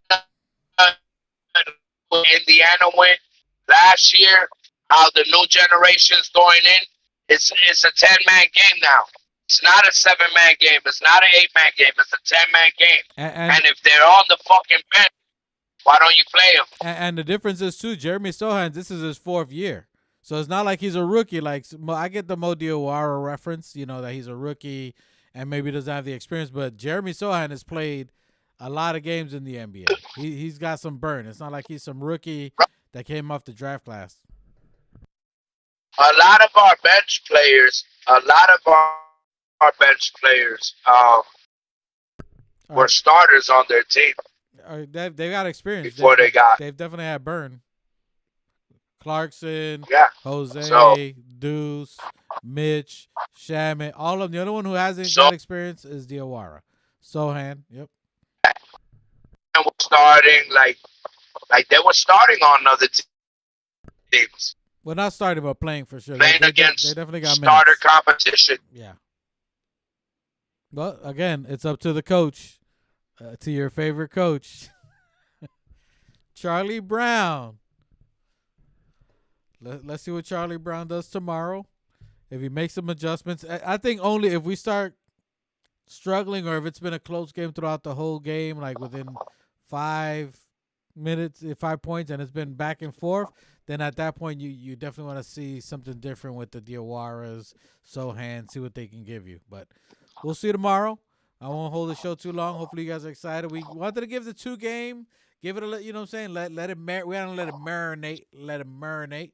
went last year. How the new generation's going in? It's a 10-man game now. It's not a 7-man game. It's not an 8-man game. It's a 10-man game. And if they're on the fucking bench, why don't you play them? And the difference is too, Jeremy Sohan, this is his 4th year. So it's not like he's a rookie. Like I get the Mo Diawara reference, that he's a rookie and maybe doesn't have the experience. But Jeremy Sohan has played a lot of games in the NBA. He's got some burn. It's not like he's some rookie that came off the draft class. A lot of our bench players, were starters on their team. They've got experience. They've definitely had burn. Clarkson, Jose, Deuce, Mitch, Shamit, all of them. The only one who hasn't got experience is Diawara. Sohan, yep. And we're starting like they were starting on other teams. Well, not starting, but playing for sure. Playing they against definitely got starter minutes. competition. Yeah. Well, again, it's up to the coach, to your favorite coach, Charlie Brown. Let's see what Charlie Brown does tomorrow. If he makes some adjustments, I think only if we start struggling or if it's been a close game throughout the whole game, like within 5 minutes, 5 points, and it's been back and forth, then at that point you definitely want to see something different with the Diawaras, Sohan, see what they can give you. But we'll see tomorrow. I won't hold the show too long. Hopefully you guys are excited. We wanted to give the 2 game, give it a you know what I'm saying, let it we had to let it marinate,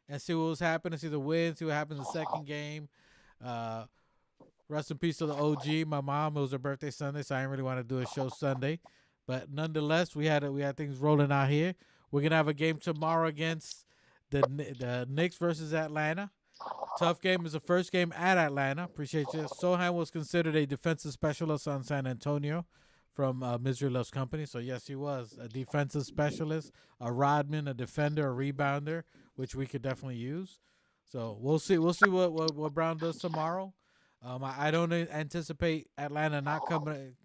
and see what was happening, see the win, see what happens in the second game. Uh, Rest in peace to the OG. My mom. It was her birthday Sunday, so I didn't really want to do a show Sunday. But nonetheless, we had things rolling out here. We're gonna have a game tomorrow against the Knicks versus Atlanta. Tough game is the first game at Atlanta. Appreciate you. Sohan was considered a defensive specialist on San Antonio from Misery Loves Company. So yes, he was a defensive specialist, a rodman, a defender, a rebounder, which we could definitely use. So we'll see. We'll see what Brown does tomorrow. I don't anticipate Atlanta not coming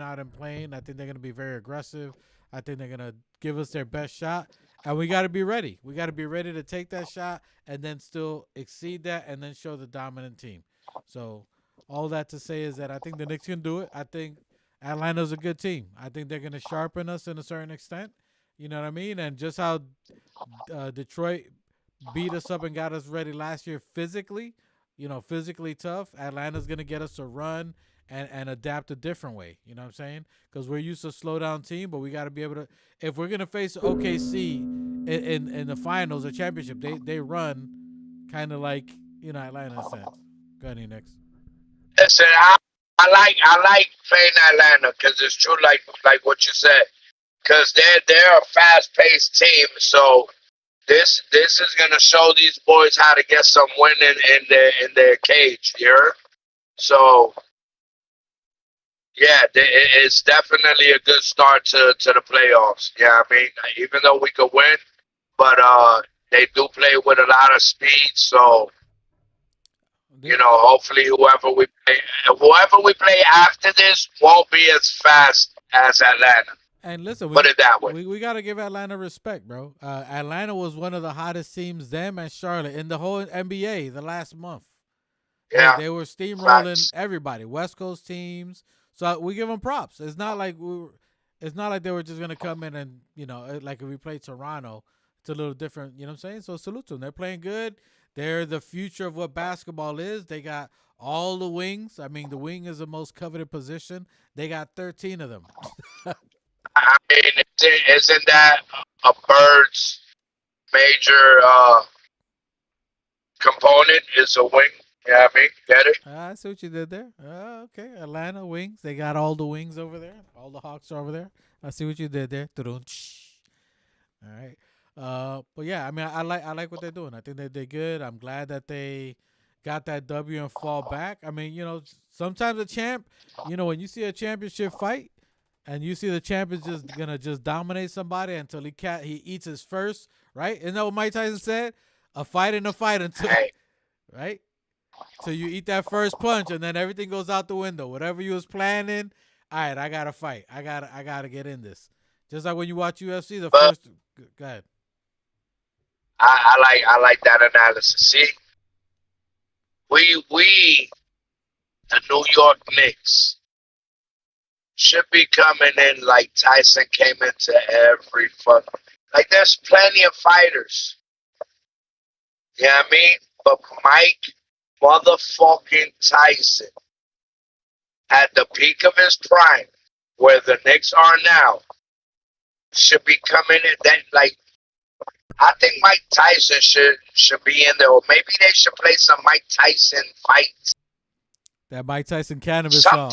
out and playing. I think they're going to be very aggressive. I think they're going to give us their best shot, and we got to be ready. We got to be ready to take that shot and then still exceed that and then show the dominant team. So all that to say is that I think the Knicks can do it. I think Atlanta's a good team. I think they're going to sharpen us in a certain extent. You know what I mean? And just how Detroit beat us up and got us ready last year physically, physically tough. Atlanta's going to get us to run and adapt a different way. You know what I'm saying? Because we're used to a slow down team, but we got to be able to. If we're going to face OKC in the finals or championship, they run kind of like Atlanta in a sense. Go ahead, next. Listen, I like playing Atlanta because it's true, like what you said, because they're a fast paced team. So this is gonna show these boys how to get some winning in their cage. You heard? So yeah, it's definitely a good start to the playoffs. Yeah, I mean, even though we could win, but they do play with a lot of speed. So hopefully whoever we play after this won't be as fast as Atlanta. And listen, put it that way. We got to give Atlanta respect, bro. Atlanta was one of the hottest teams, them and Charlotte, in the whole NBA the last month. Yeah, they were steamrolling everybody, West Coast teams. So we give them props. It's not like they were just gonna come in and like if we played Toronto, it's a little different. You know what I'm saying? So salute to them. They're playing good. They're the future of what basketball is. They got all the wings. I mean, the wing is the most coveted position. They got 13 of them. I mean, isn't that a Bird's major component? Is a wing. Yeah, I mean, get it? I see what you did there. Okay, Atlanta wings. They got all the wings over there. All the Hawks are over there. I see what you did there. All right. But yeah, I mean, I like what they're doing. I think they're good. I'm glad that they got that W and fall back. I mean, sometimes a champ, when you see a championship fight and you see the champ is just gonna dominate somebody until he eats his first, right? Isn't that what Mike Tyson said? A fight and a fight until, right? So you eat that first punch and then everything goes out the window. Whatever you was planning, all right, I gotta fight. I gotta get in this. Just like when you watch UFC, first. Go ahead. I like that analysis. See, we the New York Knicks should be coming in like Tyson came into every fuck. Like there's plenty of fighters. You know what I mean? But Mike motherfucking Tyson at the peak of his prime, where the Knicks are now, should be coming in. That like, I think Mike Tyson should be in there, or maybe they should play some Mike Tyson fights. That Mike Tyson cannabis song.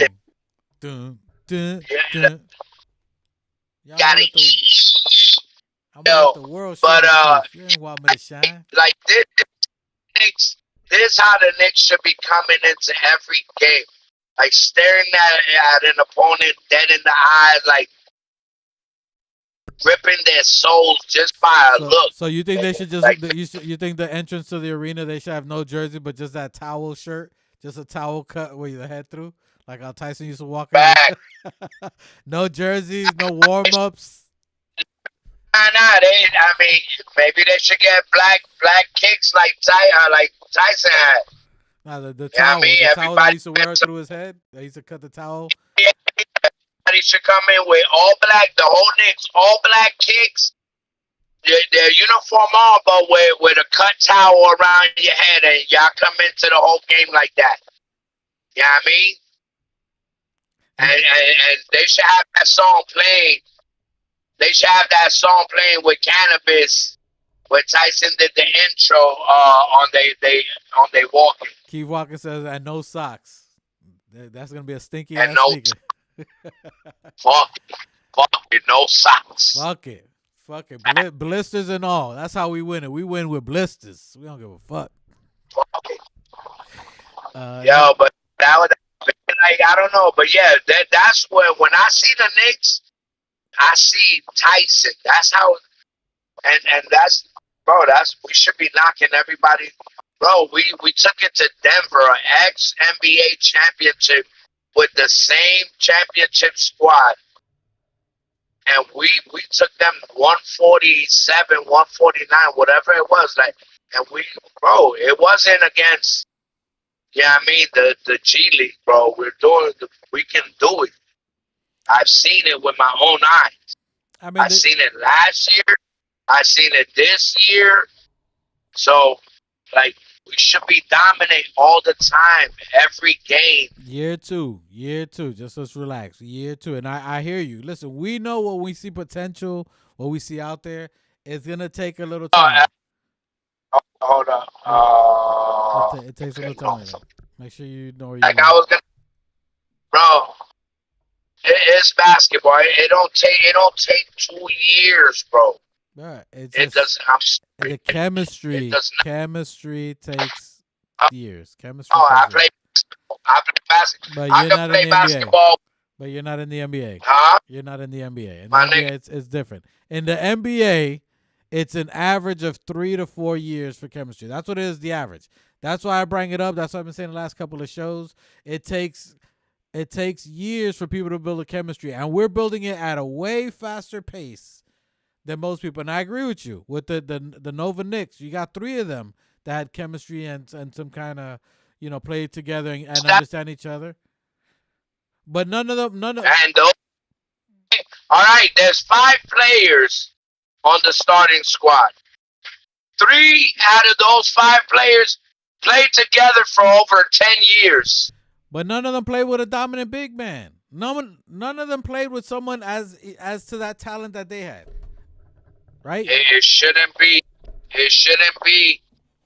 Dun, dun, dun. Got it. I'm gonna let the world shine. You ain't want me to shine. Like this Knicks. This is how the Knicks should be coming into every game. Like staring at an opponent dead in the eyes, like ripping their souls just by a look. So you think they should just you think the entrance to the arena they should have no jersey but just that towel shirt, just a towel cut with your head through, Like how Tyson used to walk in with Back. no jerseys, no warm ups. Nah. I mean, maybe they should get black kicks like Tyson had. Nah, the Yeah, I towel, mean, the towel that he everybody, used to wear through his head. They used to cut the towel. everybody should come in with all black. The whole Knicks, all black kicks. Their uniform on, but with a cut towel around your head, and y'all come into the whole game like that. You know what I mean? And, And and they should have that song playing. They should have that song playing with Cannabis, where Tyson did the intro on they walking Keith Walker says, "and no socks." That's gonna be a stinky and ass no sneaker. fuck it, no socks. Fuck it. Fuck it. Blisters and all. That's how we win it. We win with blisters. We don't give a fuck. Fuck it. Yeah. Yo, but that was like I don't know, but yeah, that's when I see the Knicks, I see Tyson. That's how, and that's bro. That's we should be knocking everybody, bro. We took it to Denver, an ex NBA championship with the same championship squad, and we took them 147, 149, whatever it was, like, and bro, it wasn't against. Yeah, I mean the G League, bro. We can do it. I've seen it with my own eyes. I mean, I've seen it last year. I've seen it this year. So, like, we should be dominant all the time, every game. year two. Just let's relax. Year two, and I hear you. Listen, we know what we see potential, what we see out there. It's gonna take a little time. Hold on. It takes a Okay, little no. time. Make sure you know where you're Like I was gonna, bro. It's basketball. It don't take 2 years, bro. Right. It's It just, doesn't. the chemistry. It does not. Chemistry takes years. Chemistry Oh, takes years. I play basketball. But I you're can not play in the NBA. basketball. But you're not in the NBA. Huh? You're not in the NBA. In the My NBA, nigga. it's different. In the NBA, it's an average of 3 to 4 years for chemistry. That's what it is, the average. That's why I bring it up. That's what I've been saying the last couple of shows. It takes years for people to build a chemistry, and we're building it at a way faster pace than most people. And I agree with you. With the Nova Knicks, you got 3 of them that had chemistry and some kind of, play together and understand each other. But none of them. And those, all right, there's 5 players on the starting squad. 3 out of those 5 players played together for over 10 years. But none of them played with a dominant big man. None of them played with someone as to that talent that they had. Right? It shouldn't be. It shouldn't be.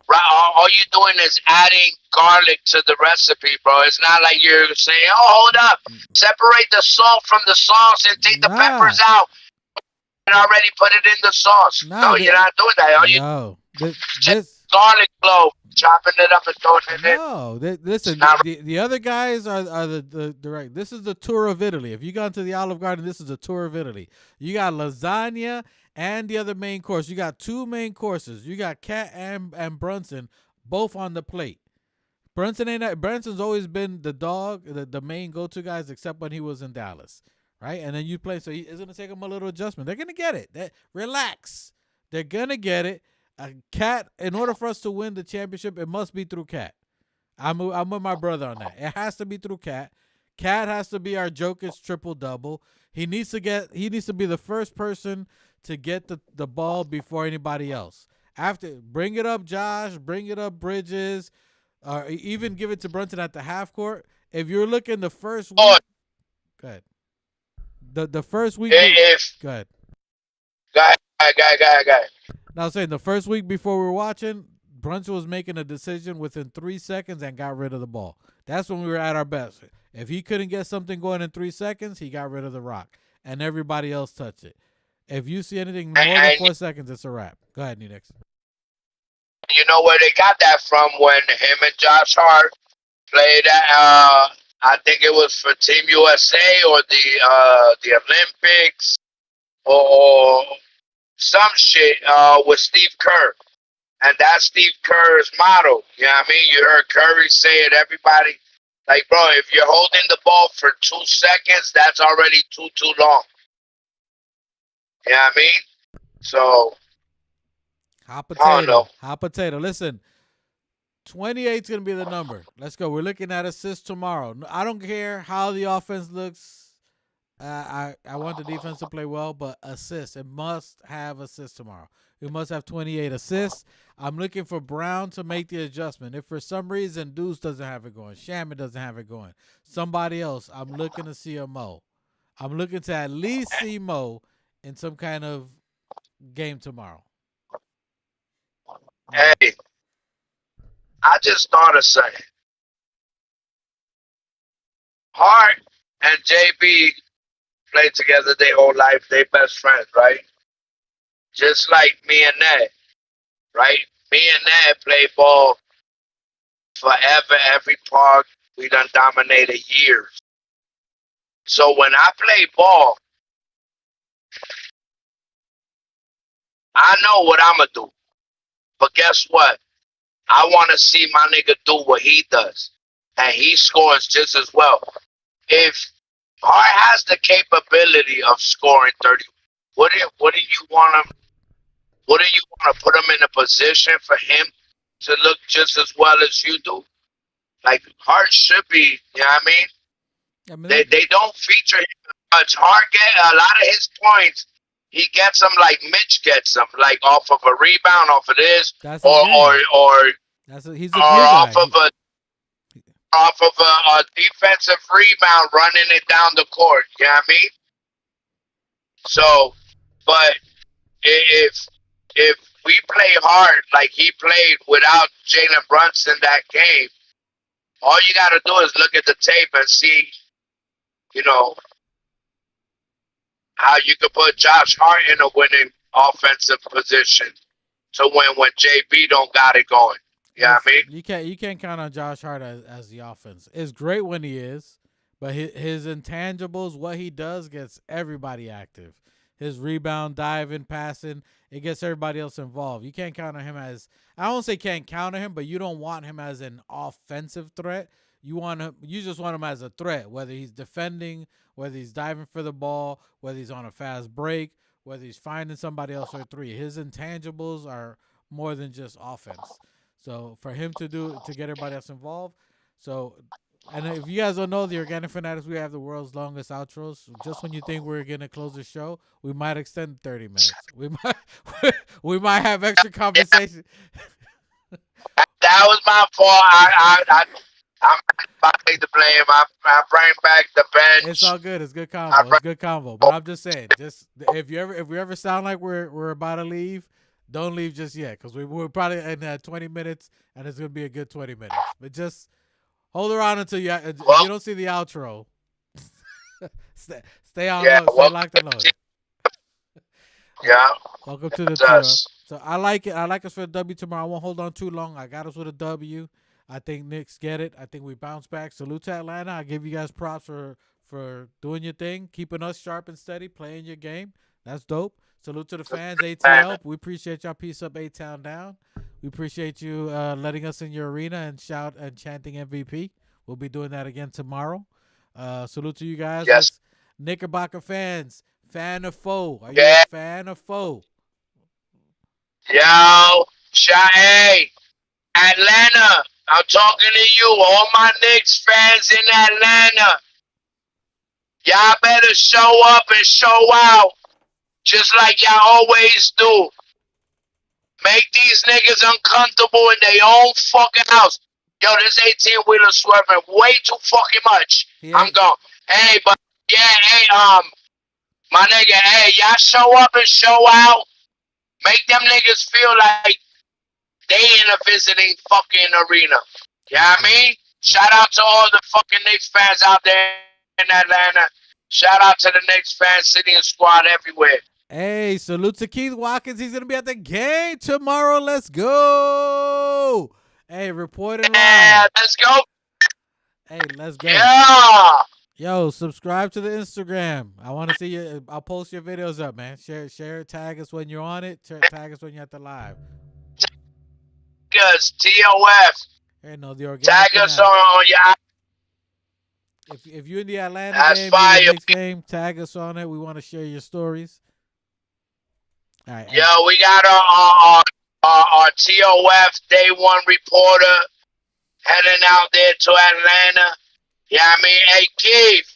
Right, all you're doing is adding garlic to the recipe, bro. It's not like you're saying, "Oh, hold up, separate the salt from the sauce and take the peppers out and already put it in the sauce." No, you're not doing that. All you just garlic clove, chopping it up and throwing it in. No, listen. The other guys are the direct. This is the tour of Italy. If you go to the Olive Garden, this is a tour of Italy. You got lasagna and the other main course. You got 2 main courses. You got Cat and Brunson both on the plate. Brunson's always been the dog, the main go-to guys, except when he was in Dallas, right? And then you play, so it's gonna take them a little adjustment. They're gonna get it. Relax. They're gonna get it. Cat, in order for us to win the championship, it must be through Cat. I'm with my brother on that. It has to be through Cat. Cat has to be our Joker's triple-double. He needs to be the first person to get the ball before anybody else. Bring it up, Josh. Bring it up, Bridges. Or even give it to Brunson at the half court. If you're looking the first week, go ahead. The first week. Go ahead. Go ahead. Now, I'm saying the first week before we were watching, Brunson was making a decision within 3 seconds and got rid of the ball. That's when we were at our best. If he couldn't get something going in 3 seconds, he got rid of the rock, and everybody else touched it. If you see anything more than 4 seconds, it's a wrap. Go ahead, Nenex. You know where they got that from? When him and Josh Hart played at, I think it was for Team USA or the Olympics or some shit with Steve Kerr. And that's Steve Kerr's motto. You know what I mean? You heard Curry say it. Everybody Like, bro, if you're holding the ball for 2 seconds, that's already too long. You know what I mean? So Hot I don't know. potato. Hot potato. Listen, 28 is going to be the number. Let's go. We're looking at assists tomorrow. I don't care how the offense looks. I want the defense to play well, but assists. It must have assists tomorrow. We must have 28 assists. I'm looking for Brown to make the adjustment. If for some reason Deuce doesn't have it going, Shaman doesn't have it going, somebody else, I'm looking to see a Mo. I'm looking to at least see Mo in some kind of game tomorrow. Hey, I just thought of something. Hart and JB played together their whole life. They best friends, right? Just like me and Ned, right? Me and Ned play ball forever, every park. We done dominated years. So when I play ball, I know what I'm going to do. But guess what? I want to see my nigga do what he does. And he scores just as well. If Hart has the capability of scoring 30, what do you want him? What do you want to put him in a position for him to look just as well as you do? Like Hart should be, you know what I mean? I mean, They don't feature him much. Hart get a lot of his points. He gets them like Mitch gets them, like off of a rebound, off of this, that's his or game. or He's a glue guy. off of a defensive rebound, running it down the court. You know what I mean? So, but if we play hard like he played without Jalen Brunson that game, all you got to do is look at the tape and see, you know, how you could put Josh Hart in a winning offensive position to win when JB don't got it going. You know what I mean? You can't count on Josh Hart as the offense. It's great when he is, but his intangibles, what he does, gets everybody active. His rebound, diving, passing, it gets everybody else involved. You can't count on him as, I don't say can't count on him, but you don't want him as an offensive threat. You just want him as a threat, whether he's defending, whether he's diving for the ball, whether he's on a fast break, whether he's finding somebody else for a three. His intangibles are more than just offense. So for him to get everybody else involved. So, and if you guys don't know, the Organic Fanatics, we have the world's longest outros. Just when you think we're gonna close the show, we might extend 30 minutes. We might we might have extra conversation. That was my fault. I'm take the blame. I bring back the bench. It's all good. It's good combo. It's good combo. But I'm just saying, just if we ever sound like we're about to leave, don't leave just yet, because we're probably in 20 minutes, and it's gonna be a good 20 minutes. But just hold around until if you don't see the outro. Stay on. Yeah, Stay locked and loaded. Yeah. Welcome to the tour. So I like it. I like us for a W tomorrow. I won't hold on too long. I got us with a W. I think Knicks get it. I think we bounce back. Salute to Atlanta. I give you guys props for doing your thing, keeping us sharp and steady, playing your game. That's dope. Salute to the fans, ATL. We appreciate y'all. Peace up, A-Town down. We appreciate you letting us in your arena and shout and chanting MVP. We'll be doing that again tomorrow. Salute to you guys. Yes. Knickerbocker fans, fan or foe? Are you a fan or foe? Yo, Shy, Atlanta. I'm talking to you, all my Knicks fans in Atlanta. Y'all better show up and show out, just like y'all always do. Make these niggas uncomfortable in their own fucking house. Yo, this 18-wheeler swerving way too fucking much. I'm gone. Hey, but yeah, hey, my nigga, hey, y'all show up and show out. Make them niggas feel like they in a visiting fucking arena. You know what I mean? Shout out to all the fucking Knicks fans out there in Atlanta. Shout out to the Knicks fans, City and Squad everywhere. Hey, salute to Keith Watkins. He's going to be at the game tomorrow. Let's go. Hey, reporting live. Yeah, let's go. Hey, let's go. Yeah. Yo, subscribe to the Instagram. I want to see you. I'll post your videos up, man. Share it. Tag us when you're on it. Tag us when you're at the live. Us, TOF. Hey, no, the organic Tag us on your If you're in the Atlanta That's game, you're in fire. the Knicks game, tag us on it. We want to share your stories. All right. Yo, we got our TOF Day One reporter heading out there to Atlanta. Yeah, I mean, hey Keith,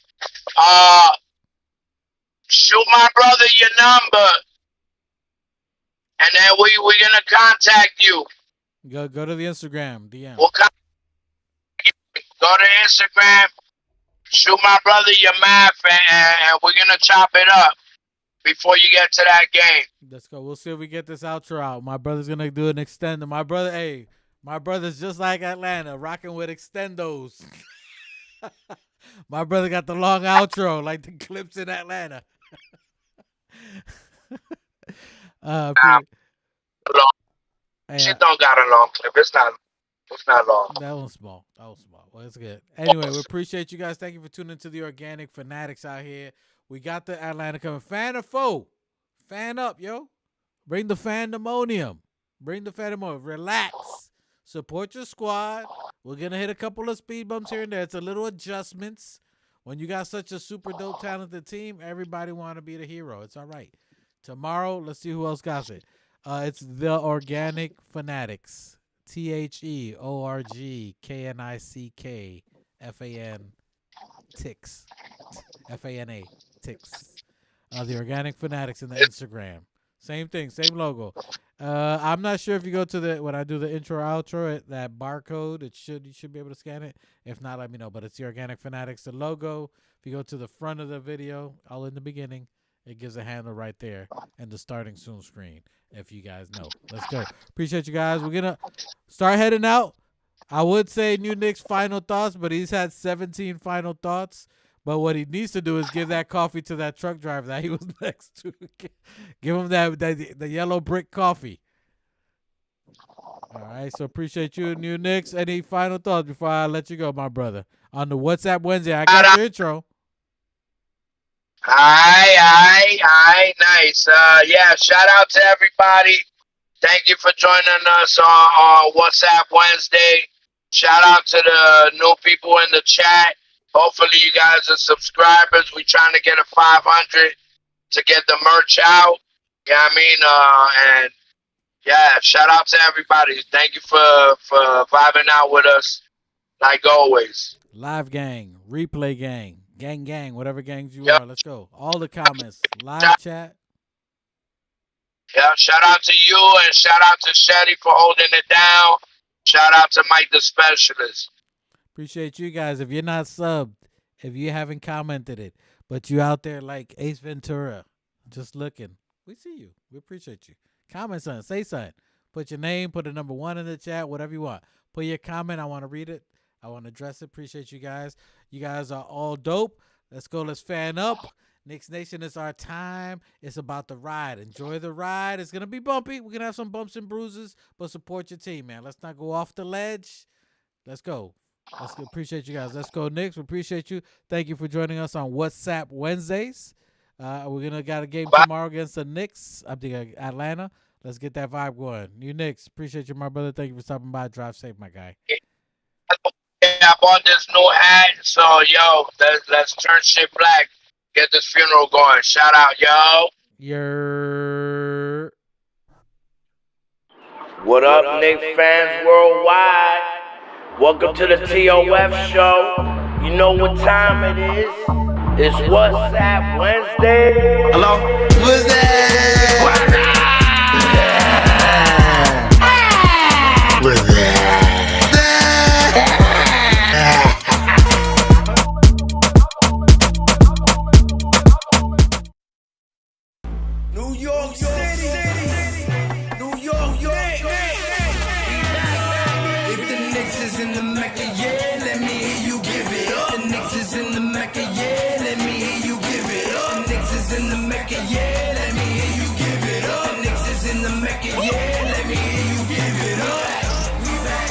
shoot my brother your number, and then we're gonna contact you. Go to the Instagram DM. We'll go to Instagram, shoot my brother your math, and we're gonna chop it up before you get to that game. Let's go. We'll see if we get this outro out. My brother's gonna do an extender. My brother's just like Atlanta, rocking with extendos. My brother got the long outro, like the clips in Atlanta. Shit don't got a long clip. It's not long. That was small. Well, it's good. Anyway, we appreciate you guys. Thank you for tuning into the Organic Fanatics out here. We got the Atlanta coming. Fan or foe? Fan up, yo. Bring the fandemonium. Relax. Support your squad. We're going to hit a couple of speed bumps here and there. It's a little adjustments. When you got such a super dope, talented team, everybody want to be the hero. It's all right. Tomorrow, let's see who else got it. It's the Organic Fanatics. TheOrgKnickFan Ticks. FANA Ticks. The Organic Fanatics in the Instagram. Same thing, same logo. I'm not sure if you go to when I do the intro outro, that barcode, you should be able to scan it. If not, let me know. But it's the Organic Fanatics, the logo. If you go to the front of the video, all in the beginning, it gives a handle right there and the starting soon screen, if you guys know. Let's go. Appreciate you guys. We're gonna start heading out. I would say New Knicks final thoughts, but he's had 17 final thoughts. But what he needs to do is give that coffee to that truck driver that he was next to. Give him the yellow brick coffee. All right, so appreciate you, New Knicks. Any final thoughts before I let you go, my brother? On the WhatsApp Wednesday, I got your intro. Aye, nice. Yeah, shout out to everybody. Thank you for joining us on WhatsApp Wednesday. Shout out to the new people in the chat. Hopefully you guys are subscribers. We're trying to get a 500 to get the merch out. Yeah, I mean, and yeah, shout out to everybody. Thank you for vibing out with us, like always. Live gang, replay gang, gang, whatever gangs you are. Let's go. All the comments, live chat. Yeah, shout out to you and shout out to Shetty for holding it down. Shout out to Mike the Specialist. Appreciate you guys. If you're not subbed, if you haven't commented it, but you out there like Ace Ventura, just looking, we see you. We appreciate you. Comment something. Say something. Put your name. Put a number 1 in the chat. Whatever you want. Put your comment. I want to read it. I want to address it. Appreciate you guys. You guys are all dope. Let's go. Let's fan up. Knicks Nation, it's our time. It's about the ride. Enjoy the ride. It's going to be bumpy. We're going to have some bumps and bruises, but support your team, man. Let's not go off the ledge. Let's go. Let's go. Appreciate you guys. Let's go, Knicks. We appreciate you. Thank you for joining us on WhatsApp Wednesdays. We're got a game tomorrow against the Knicks. I think Atlanta. Let's get that vibe going. You Knicks. Appreciate you, my brother. Thank you for stopping by. Drive safe, my guy. Yeah, I bought this new hat, so yo, let's turn shit black. Get this funeral going. Shout out, yo. What up, Knicks fans worldwide? Welcome to the TOF show. You know what time it is? It's WhatsApp Wednesday. Hello? What's that? What's that? New York City. New York. If the Knicks is in the Mecca, yeah, let me hear you give it up. The Knicks is in the Mecca, yeah, let me hear you give it up. The Knicks is in the Mecca, yeah, let me hear you give it up. The Knicks is in the Mecca, yeah, let me hear you give it up. We back.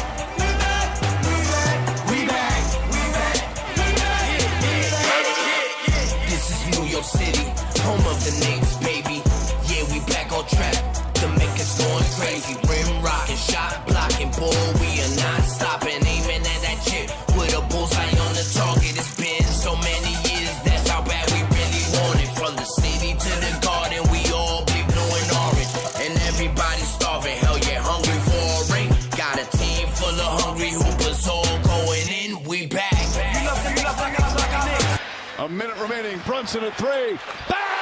This is New York City, home of the Knicks, baby. Yeah, we back on track. The Mecca's going crazy. Rim rocking, shot blocking, boy, we are not stopping. Aiming at that chip with a bullseye on the target. It's been everybody starving. Hell yeah, hungry for a ring. Got a team full of hungry hoopers all going in. We back. A minute remaining. Brunson at three. Bang!